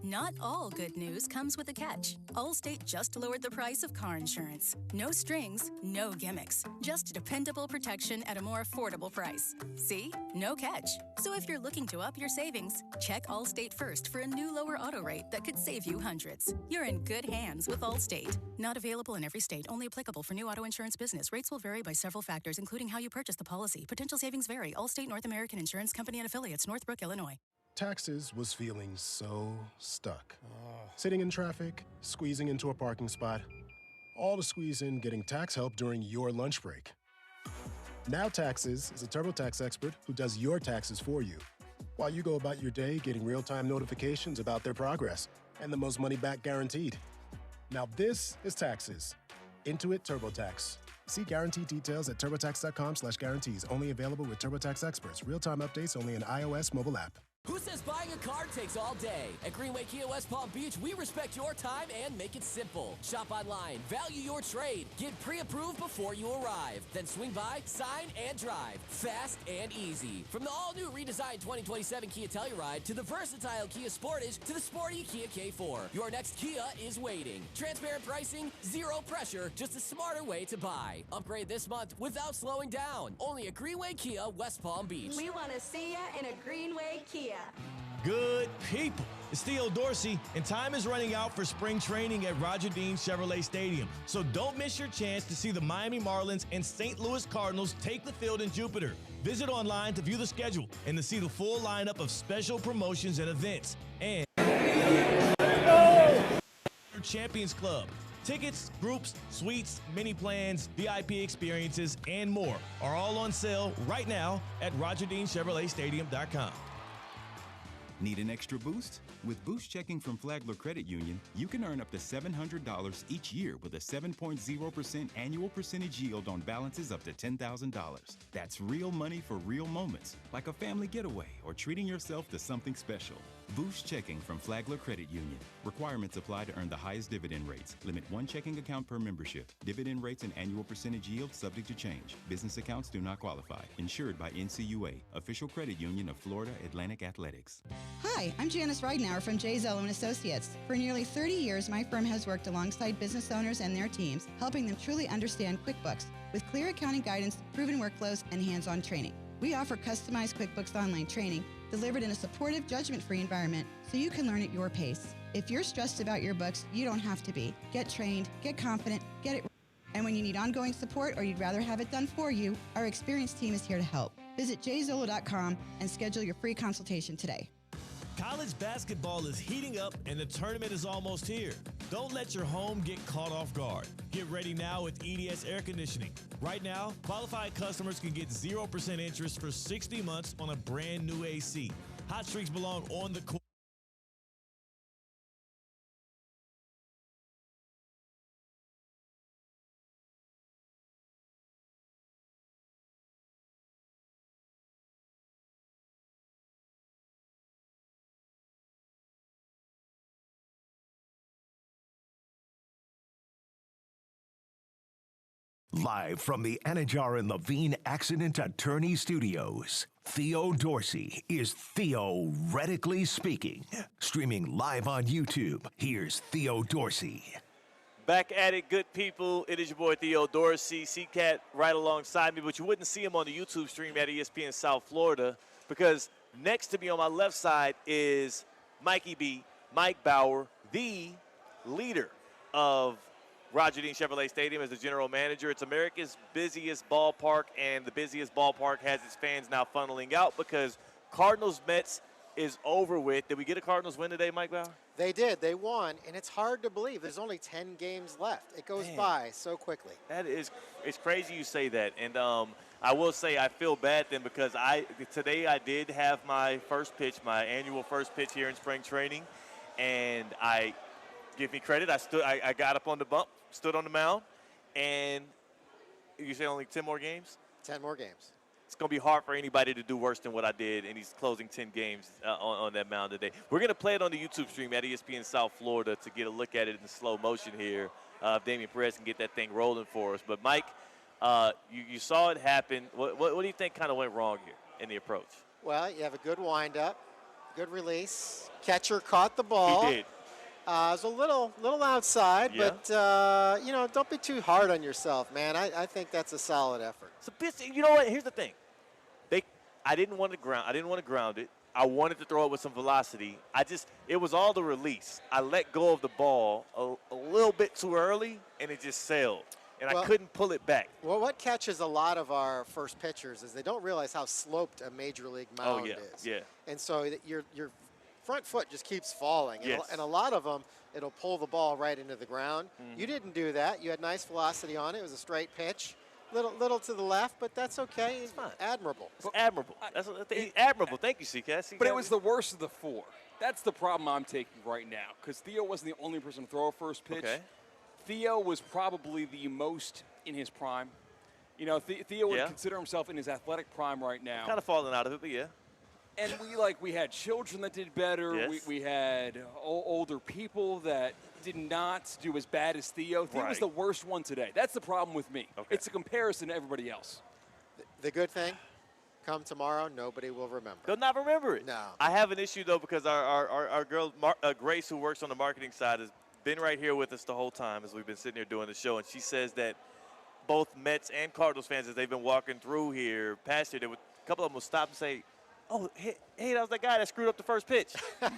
Not all good news comes with a catch. Allstate just lowered the price of car insurance. No strings, no gimmicks. Just dependable protection at a more affordable price. See? No catch. So if you're looking to up your savings, check Allstate first for a new lower auto rate that could save you hundreds. You're in good hands with Allstate. Not available in every state. Only applicable for new auto insurance business. Rates will vary by several factors, including how you purchase the policy. Potential savings vary. Allstate North American Insurance Company and affiliates, Northbrook, Illinois. Taxes was feeling so stuck. Sitting in traffic, squeezing into a parking spot, all to squeeze in getting tax help during your lunch break. Now Taxes is a TurboTax expert who does your taxes for you, while you go about your day getting real-time notifications about their progress and the most money back guaranteed. Now this is Taxes. Intuit TurboTax. See guarantee details at turbotax.com/guarantees. Only available with TurboTax experts. Real-time updates only in iOS mobile app. Who says buying a car takes all day? At Greenway Kia West Palm Beach, we respect your time and make it simple. Shop online, value your trade, get pre-approved before you arrive. Then swing by, sign, and drive. Fast and easy. From the all-new redesigned 2027 Kia Telluride to the versatile Kia Sportage to the sporty Kia K4. Your next Kia is waiting. Transparent pricing, zero pressure, just a smarter way to buy. Upgrade this month without slowing down. Only at Greenway Kia West Palm Beach. We want to see ya in a Greenway Kia. Good people. It's Theo Dorsey, and time is running out for spring training at Roger Dean Chevrolet Stadium. So don't miss your chance to see the Miami Marlins and St. Louis Cardinals take the field in Jupiter. Visit online to view the schedule and to see the full lineup of special promotions and events. And Champions Club. Tickets, groups, suites, mini plans, VIP experiences, and more are all on sale right now at RogerDeanChevroletStadium.com. Need an extra boost? With Boost Checking from Flagler Credit Union, you can earn up to $700 each year with a 7.0% annual percentage yield on balances up to $10,000. That's real money for real moments, like a family getaway or treating yourself to something special. Boost Checking from Flagler Credit Union. Requirements apply to earn the highest dividend rates. Limit one checking account per membership. Dividend rates and annual percentage yield subject to change. Business accounts do not qualify. Insured by NCUA, official credit union of Florida Atlantic Athletics. Hi, I'm Janice Ridenour from J. Zello & Associates. For nearly 30 years, my firm has worked alongside business owners and their teams, helping them truly understand QuickBooks with clear accounting guidance, proven workflows, and hands-on training. We offer customized QuickBooks Online training delivered in a supportive, judgment-free environment so you can learn at your pace. If you're stressed about your books, you don't have to be. Get trained, get confident, get it right, And when you need ongoing support or you'd rather have it done for you, our experienced team is here to help. Visit jzolo.com and schedule your free consultation today. College basketball is heating up and the tournament is almost here. Don't let your home get caught off guard. Get ready now with EDS Air Conditioning. Right now, qualified customers can get 0% interest for 60 months on a brand new AC. Hot streaks belong on the court. Live from the Anajar and Levine Accident Attorney Studios, Theo Dorsey is theoretically speaking. Streaming live on YouTube, here's Theo Dorsey. Back at it, good people. It is your boy Theo Dorsey, C-Katt right alongside me, but you wouldn't see him on the YouTube stream at ESPN South Florida because next to me on my left side is Mikey B, Mike Bauer, the leader of Roger Dean Chevrolet Stadium as the general manager. It's America's busiest ballpark, and the busiest ballpark has its fans now funneling out because Cardinals-Mets is over with. Did we get a Cardinals win today, Mike Bauer? They did. They won, and it's hard to believe. There's only 10 games left. It goes by so quickly. It's crazy you say that. And I will say I feel bad then because today I did have my first pitch, my annual first pitch here in spring training, and give me credit. I got up on the bump, stood on the mound, and you say only 10 more games? 10 more games. It's going to be hard for anybody to do worse than what I did, and he's closing 10 games on that mound today. We're going to play it on the YouTube stream at ESPN South Florida to get a look at it in slow motion here. Damian Perez can get that thing rolling for us. But, Mike, you saw it happen. What do you think kind of went wrong here in the approach? Well, you have a good windup, good release. Catcher caught the ball. He did. It was a little outside, Yeah. but, don't be too hard on yourself, man. I think that's a solid effort. So, you know what? Here's the thing. I didn't want to ground it. I wanted to throw it with some velocity. It was all the release. I let go of the ball a little bit too early, and it just sailed. And I couldn't pull it back. Well, what catches a lot of our first pitchers is they don't realize how sloped a major league mound is. Yeah. And so your front foot just keeps falling. Yes. And a lot of them, it'll pull the ball right into the ground. Mm-hmm. You didn't do that. You had nice velocity on it. It was a straight pitch. Little to the left, but that's okay. It's fine. Admirable. It's admirable. Admirable. Thank you, C-Katt. But it was the worst of the four. That's the problem I'm taking right now because Theo wasn't the only person to throw a first pitch. Okay. Theo was probably the most in his prime. Theo would consider himself in his athletic prime right now. Kind of falling out of it, but yeah. And we had children that did better. Yes. We had older people that did not do as bad as Theo. Theo was the worst one today. That's the problem with me. Okay. It's a comparison to everybody else. The good thing, come tomorrow, nobody will remember. They'll not remember it. No. I have an issue, though, because our girl, Grace, who works on the marketing side, has been right here with us the whole time as we've been sitting here doing the show. And she says that both Mets and Cardinals fans, as they've been walking through here, past here, a couple of them will stop and say, oh, hey, that was that guy that screwed up the first pitch.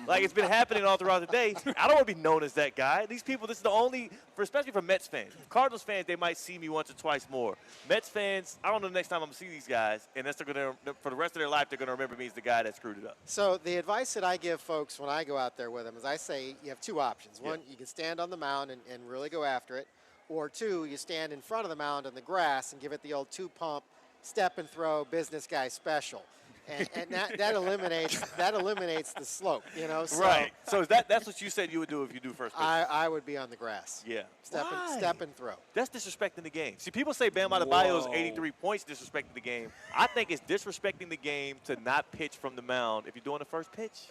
Like, it's been happening all throughout the day. I don't want to be known as that guy. These people, this is the only, especially for Mets fans. Cardinals fans, they might see me once or twice more. Mets fans, I don't know the next time I'm going to see these guys, and that's for the rest of their life, they're going to remember me as the guy that screwed it up. So the advice that I give folks when I go out there with them is I say you have two options. One, you can stand on the mound and really go after it. Or two, you stand in front of the mound in the grass and give it the old two-pump, step and throw, business guy special. And that eliminates the slope, So right. So that's what you said you would do if you do first pitch. I would be on the grass. Yeah. Step and throw. That's disrespecting the game. See, people say Bam Adebayo's 83 points disrespecting the game. I think it's disrespecting the game to not pitch from the mound if you're doing the first pitch.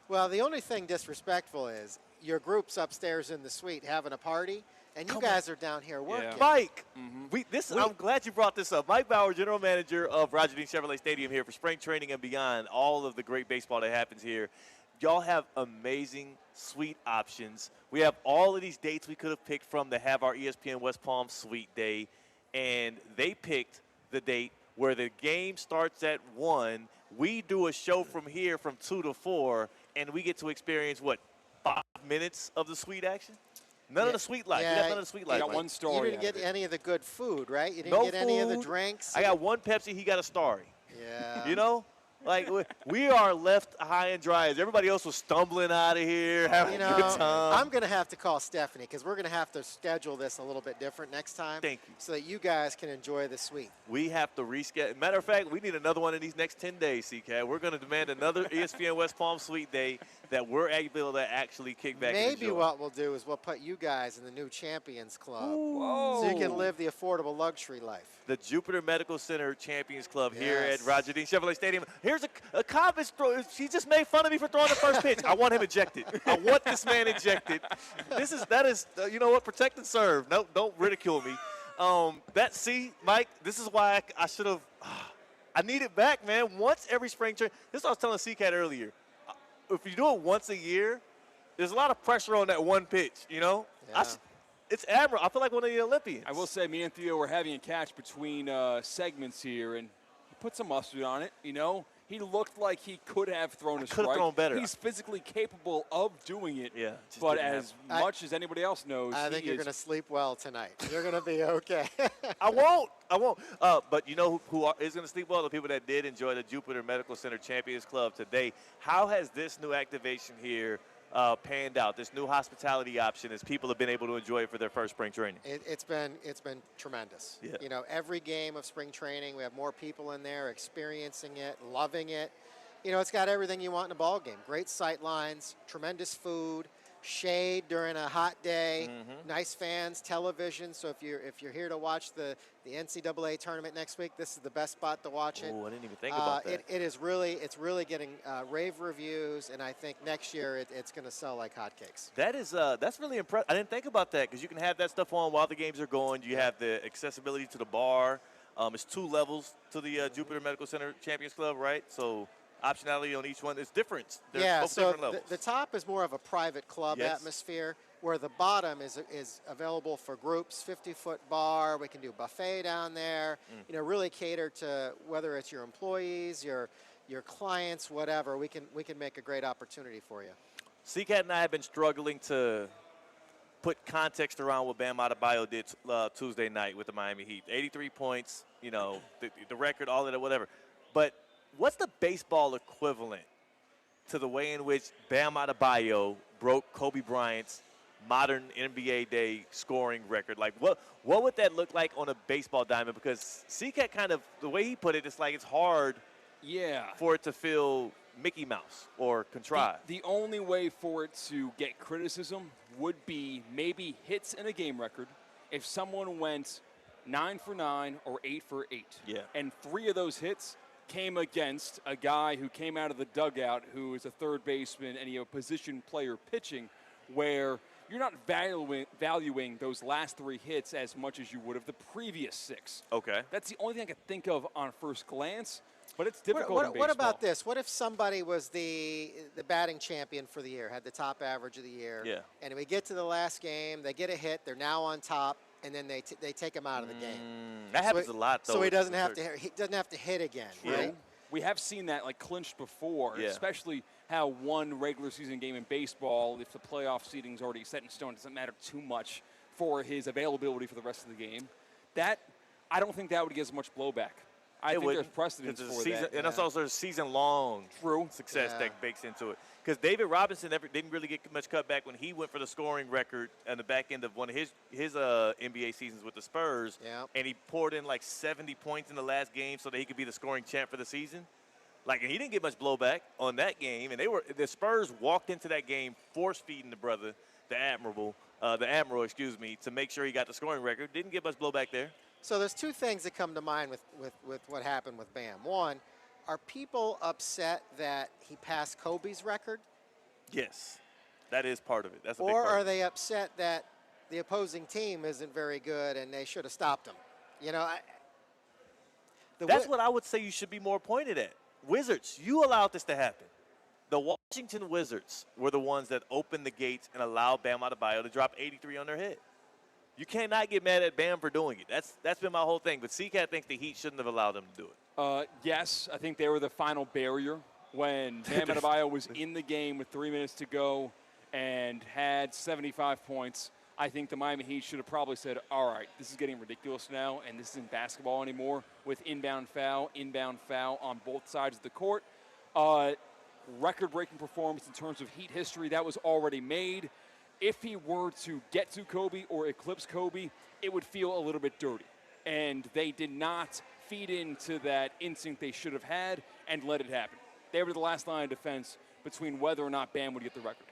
Well, the only thing disrespectful is your group's upstairs in the suite having a party, and you guys are down here working. Yeah. Mike, I'm glad you brought this up. Mike Bauer, general manager of Roger Dean Chevrolet Stadium here for spring training and beyond, all of the great baseball that happens here. Y'all have amazing suite options. We have all of these dates we could have picked from to have our ESPN West Palm Suite Day, and they picked the date where the game starts at 1. We do a show from here from 2 to 4, and we get to experience, 5 minutes of the suite action? None of the sweet life. Yeah, You got none of the sweet life. got Mike. one story. You didn't get any of the good food, right? You didn't No get any of the food. drinks. I got one Pepsi. He got a Starry. Yeah. You know? Like, we are left high and dry as everybody else was stumbling out of here, having a good time. I'm going to have to call Stephanie because we're going to have to schedule this a little bit different next time. Thank you. So that you guys can enjoy the suite. We have to reschedule. Matter of fact, we need another one in these next 10 days, C-Katt. We're going to demand another ESPN West Palm Suite Day that we're able to actually kick back and Maybe enjoy. what we'll do is we'll put you guys in the new Champions Club. Whoa. So you can live the affordable luxury life. The Jupiter Medical Center Champions Club here at Yes. Roger Dean Chevrolet Stadium. Here's a Cobb's throw. She just made fun of me for throwing the first pitch. I want him ejected. I want this man ejected. That is you know what? Protect and serve. No, don't ridicule me. Mike, this is why I should have. I need it back, man. Once every spring training. This is what I was telling C-Katt earlier. If you do it once a year, there's a lot of pressure on that one pitch, you know? Yeah. It's admirable. I feel like one of the Olympians. I will say, me and Theo were having a catch between segments here, and he put some mustard on it, you know? He looked like he could have thrown a strike. Could have thrown better. He's physically capable of doing it. Yeah. But as much as anybody else knows, I think you're going to sleep well tonight. You're going to be okay. I won't. But you know who is going to sleep well? The people that did enjoy the Jupiter Medical Center Champions Club today. How has this new activation here panned out? This new hospitality option, as people have been able to enjoy it for their first spring training. It's been tremendous. Yeah. You know, every game of spring training, we have more people in there experiencing it, loving it. You know, it's got everything you want in a ball game. Great sight lines, tremendous food, shade during a hot day, nice fans, television. So if you're here to watch the NCAA tournament next week, this is the best spot to watch it. Oh, I didn't even think about that. It's really getting rave reviews, and I think next year it's going to sell like hotcakes. That's really impressive. I didn't think about that because you can have that stuff on while the games are going. You have the accessibility to the bar. It's 2 levels to the Jupiter Medical Center Champions Club, right? So optionality on each one is different. There's both different levels. The top is more of a private club atmosphere, where the bottom is available for groups, 50-foot bar. We can do buffet down there. You know, really cater to whether it's your employees, your clients, whatever. We can make a great opportunity for you. C-Katt and I have been struggling to put context around what Bam Adebayo did Tuesday night with the Miami Heat. 83 points, you know, the record, all of that, whatever. But what's the baseball equivalent to the way in which Bam Adebayo broke Kobe Bryant's modern NBA day scoring record? Like, what would that look like on a baseball diamond? Because C-Katt kind of, the way he put it, it's like it's hard for it to feel Mickey Mouse or contrived. The only way for it to get criticism would be maybe hits in a game record. If someone went 9 for 9 or 8 for 8, and 3 of those hits came against a guy who came out of the dugout who is a third baseman and a position player pitching, where you're not valuing those last 3 hits as much as you would have the previous 6. Okay. That's the only thing I could think of on first glance, but it's difficult in baseball. What about this? What if somebody was the batting champion for the year, had the top average of the year, and we get to the last game, they get a hit, they're now on top, and then they take him out of the game. That happens a lot, though. So he doesn't have to hit again, right? We have seen that like clinched before, especially how one regular season game in baseball, if the playoff seeding's already set in stone, it doesn't matter too much for his availability for the rest of the game. That, I don't think that would get as much blowback. I think there's precedence for that. And that's also a season-long success that bakes into it. Because David Robinson didn't really get much cutback when he went for the scoring record on the back end of one of his NBA seasons with the Spurs. And he poured in like 70 points in the last game so that he could be the scoring champ for the season. Like, and he didn't get much blowback on that game. And the Spurs walked into that game force-feeding the brother, the Admiral, to make sure he got the scoring record. Didn't get much blowback there. So there's 2 things that come to mind with what happened with Bam. One, are people upset that he passed Kobe's record? Yes, that is part of it. That's a big part. Or are they upset that the opposing team isn't very good and they should have stopped him? You know, that's what I would say you should be more pointed at. Wizards, you allowed this to happen. The Washington Wizards were the ones that opened the gates and allowed Bam Adebayo to drop 83 on their head. You cannot get mad at Bam for doing it. That's been my whole thing. But C-Katt thinks the Heat shouldn't have allowed him to do it. Yes, I think they were the final barrier when Bam Adebayo was in the game with 3 minutes to go and had 75 points. I think the Miami Heat should have probably said, all right, this is getting ridiculous now, and this isn't basketball anymore with inbound foul on both sides of the court. Record-breaking performance in terms of Heat history, that was already made. If he were to get to Kobe or eclipse Kobe, it would feel a little bit dirty. And they did not feed into that instinct they should have had and let it happen. They were the last line of defense between whether or not Bam would get the record.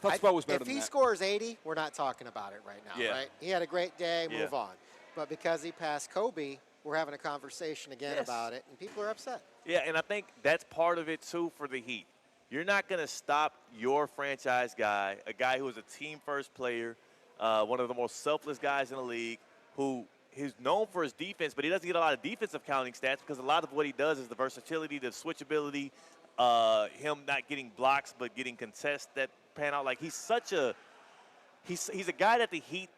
If he scores 80, we're not talking about it right now, right? He had a great day, move on. But because he passed Kobe, we're having a conversation again about it, and people are upset. Yeah, and I think that's part of it, too, for the Heat. You're not going to stop your franchise guy, a guy who is a team-first player, one of the most selfless guys in the league, who is known for his defense, but he doesn't get a lot of defensive counting stats because a lot of what he does is the versatility, the switchability, him not getting blocks but getting contests that pan out. Like, he's a guy that the Heat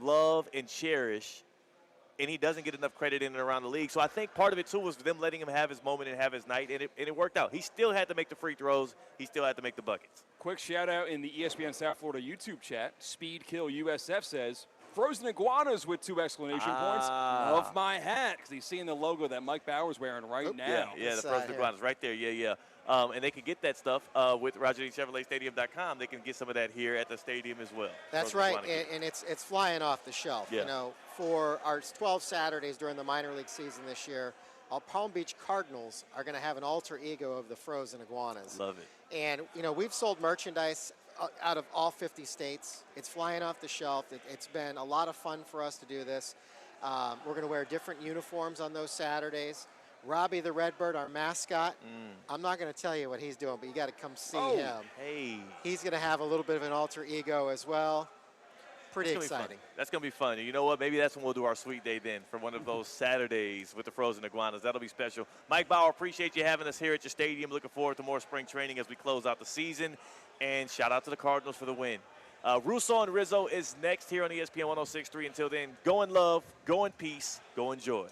love and cherish, and he doesn't get enough credit in and around the league. So I think part of it, too, was them letting him have his moment and have his night, and it worked out. He still had to make the free throws. He still had to make the buckets. Quick shout-out in the ESPN South Florida YouTube chat. Speed Kill USF says, frozen iguanas with 2 exclamation points. Love my hat, because he's seeing the logo that Mike Bauer's wearing right now. Yeah, the frozen iguanas right there. Yeah. And they can get that stuff with RogerDChevroletStadium.com. They can get some of that here at the stadium as well. That's right, and it's flying off the shelf. Yeah. You know, for our 12 Saturdays during the minor league season this year, our Palm Beach Cardinals are going to have an alter ego of the frozen iguanas. Love it. And, you know, we've sold merchandise out of all 50 states. It's flying off the shelf. It's been a lot of fun for us to do this. We're going to wear different uniforms on those Saturdays. Robbie the Redbird, our mascot, I'm not going to tell you what he's doing, but you got to come see him. Hey. He's going to have a little bit of an alter ego as well. Pretty exciting. That's going to be fun. You know what? Maybe that's when we'll do our sweet day then for one of those Saturdays with the frozen iguanas. That'll be special. Mike Bauer, appreciate you having us here at your stadium. Looking forward to more spring training as we close out the season. And shout out to the Cardinals for the win. Russo and Rizzo is next here on ESPN 106.3. Until then, go in love, go in peace, go in joy.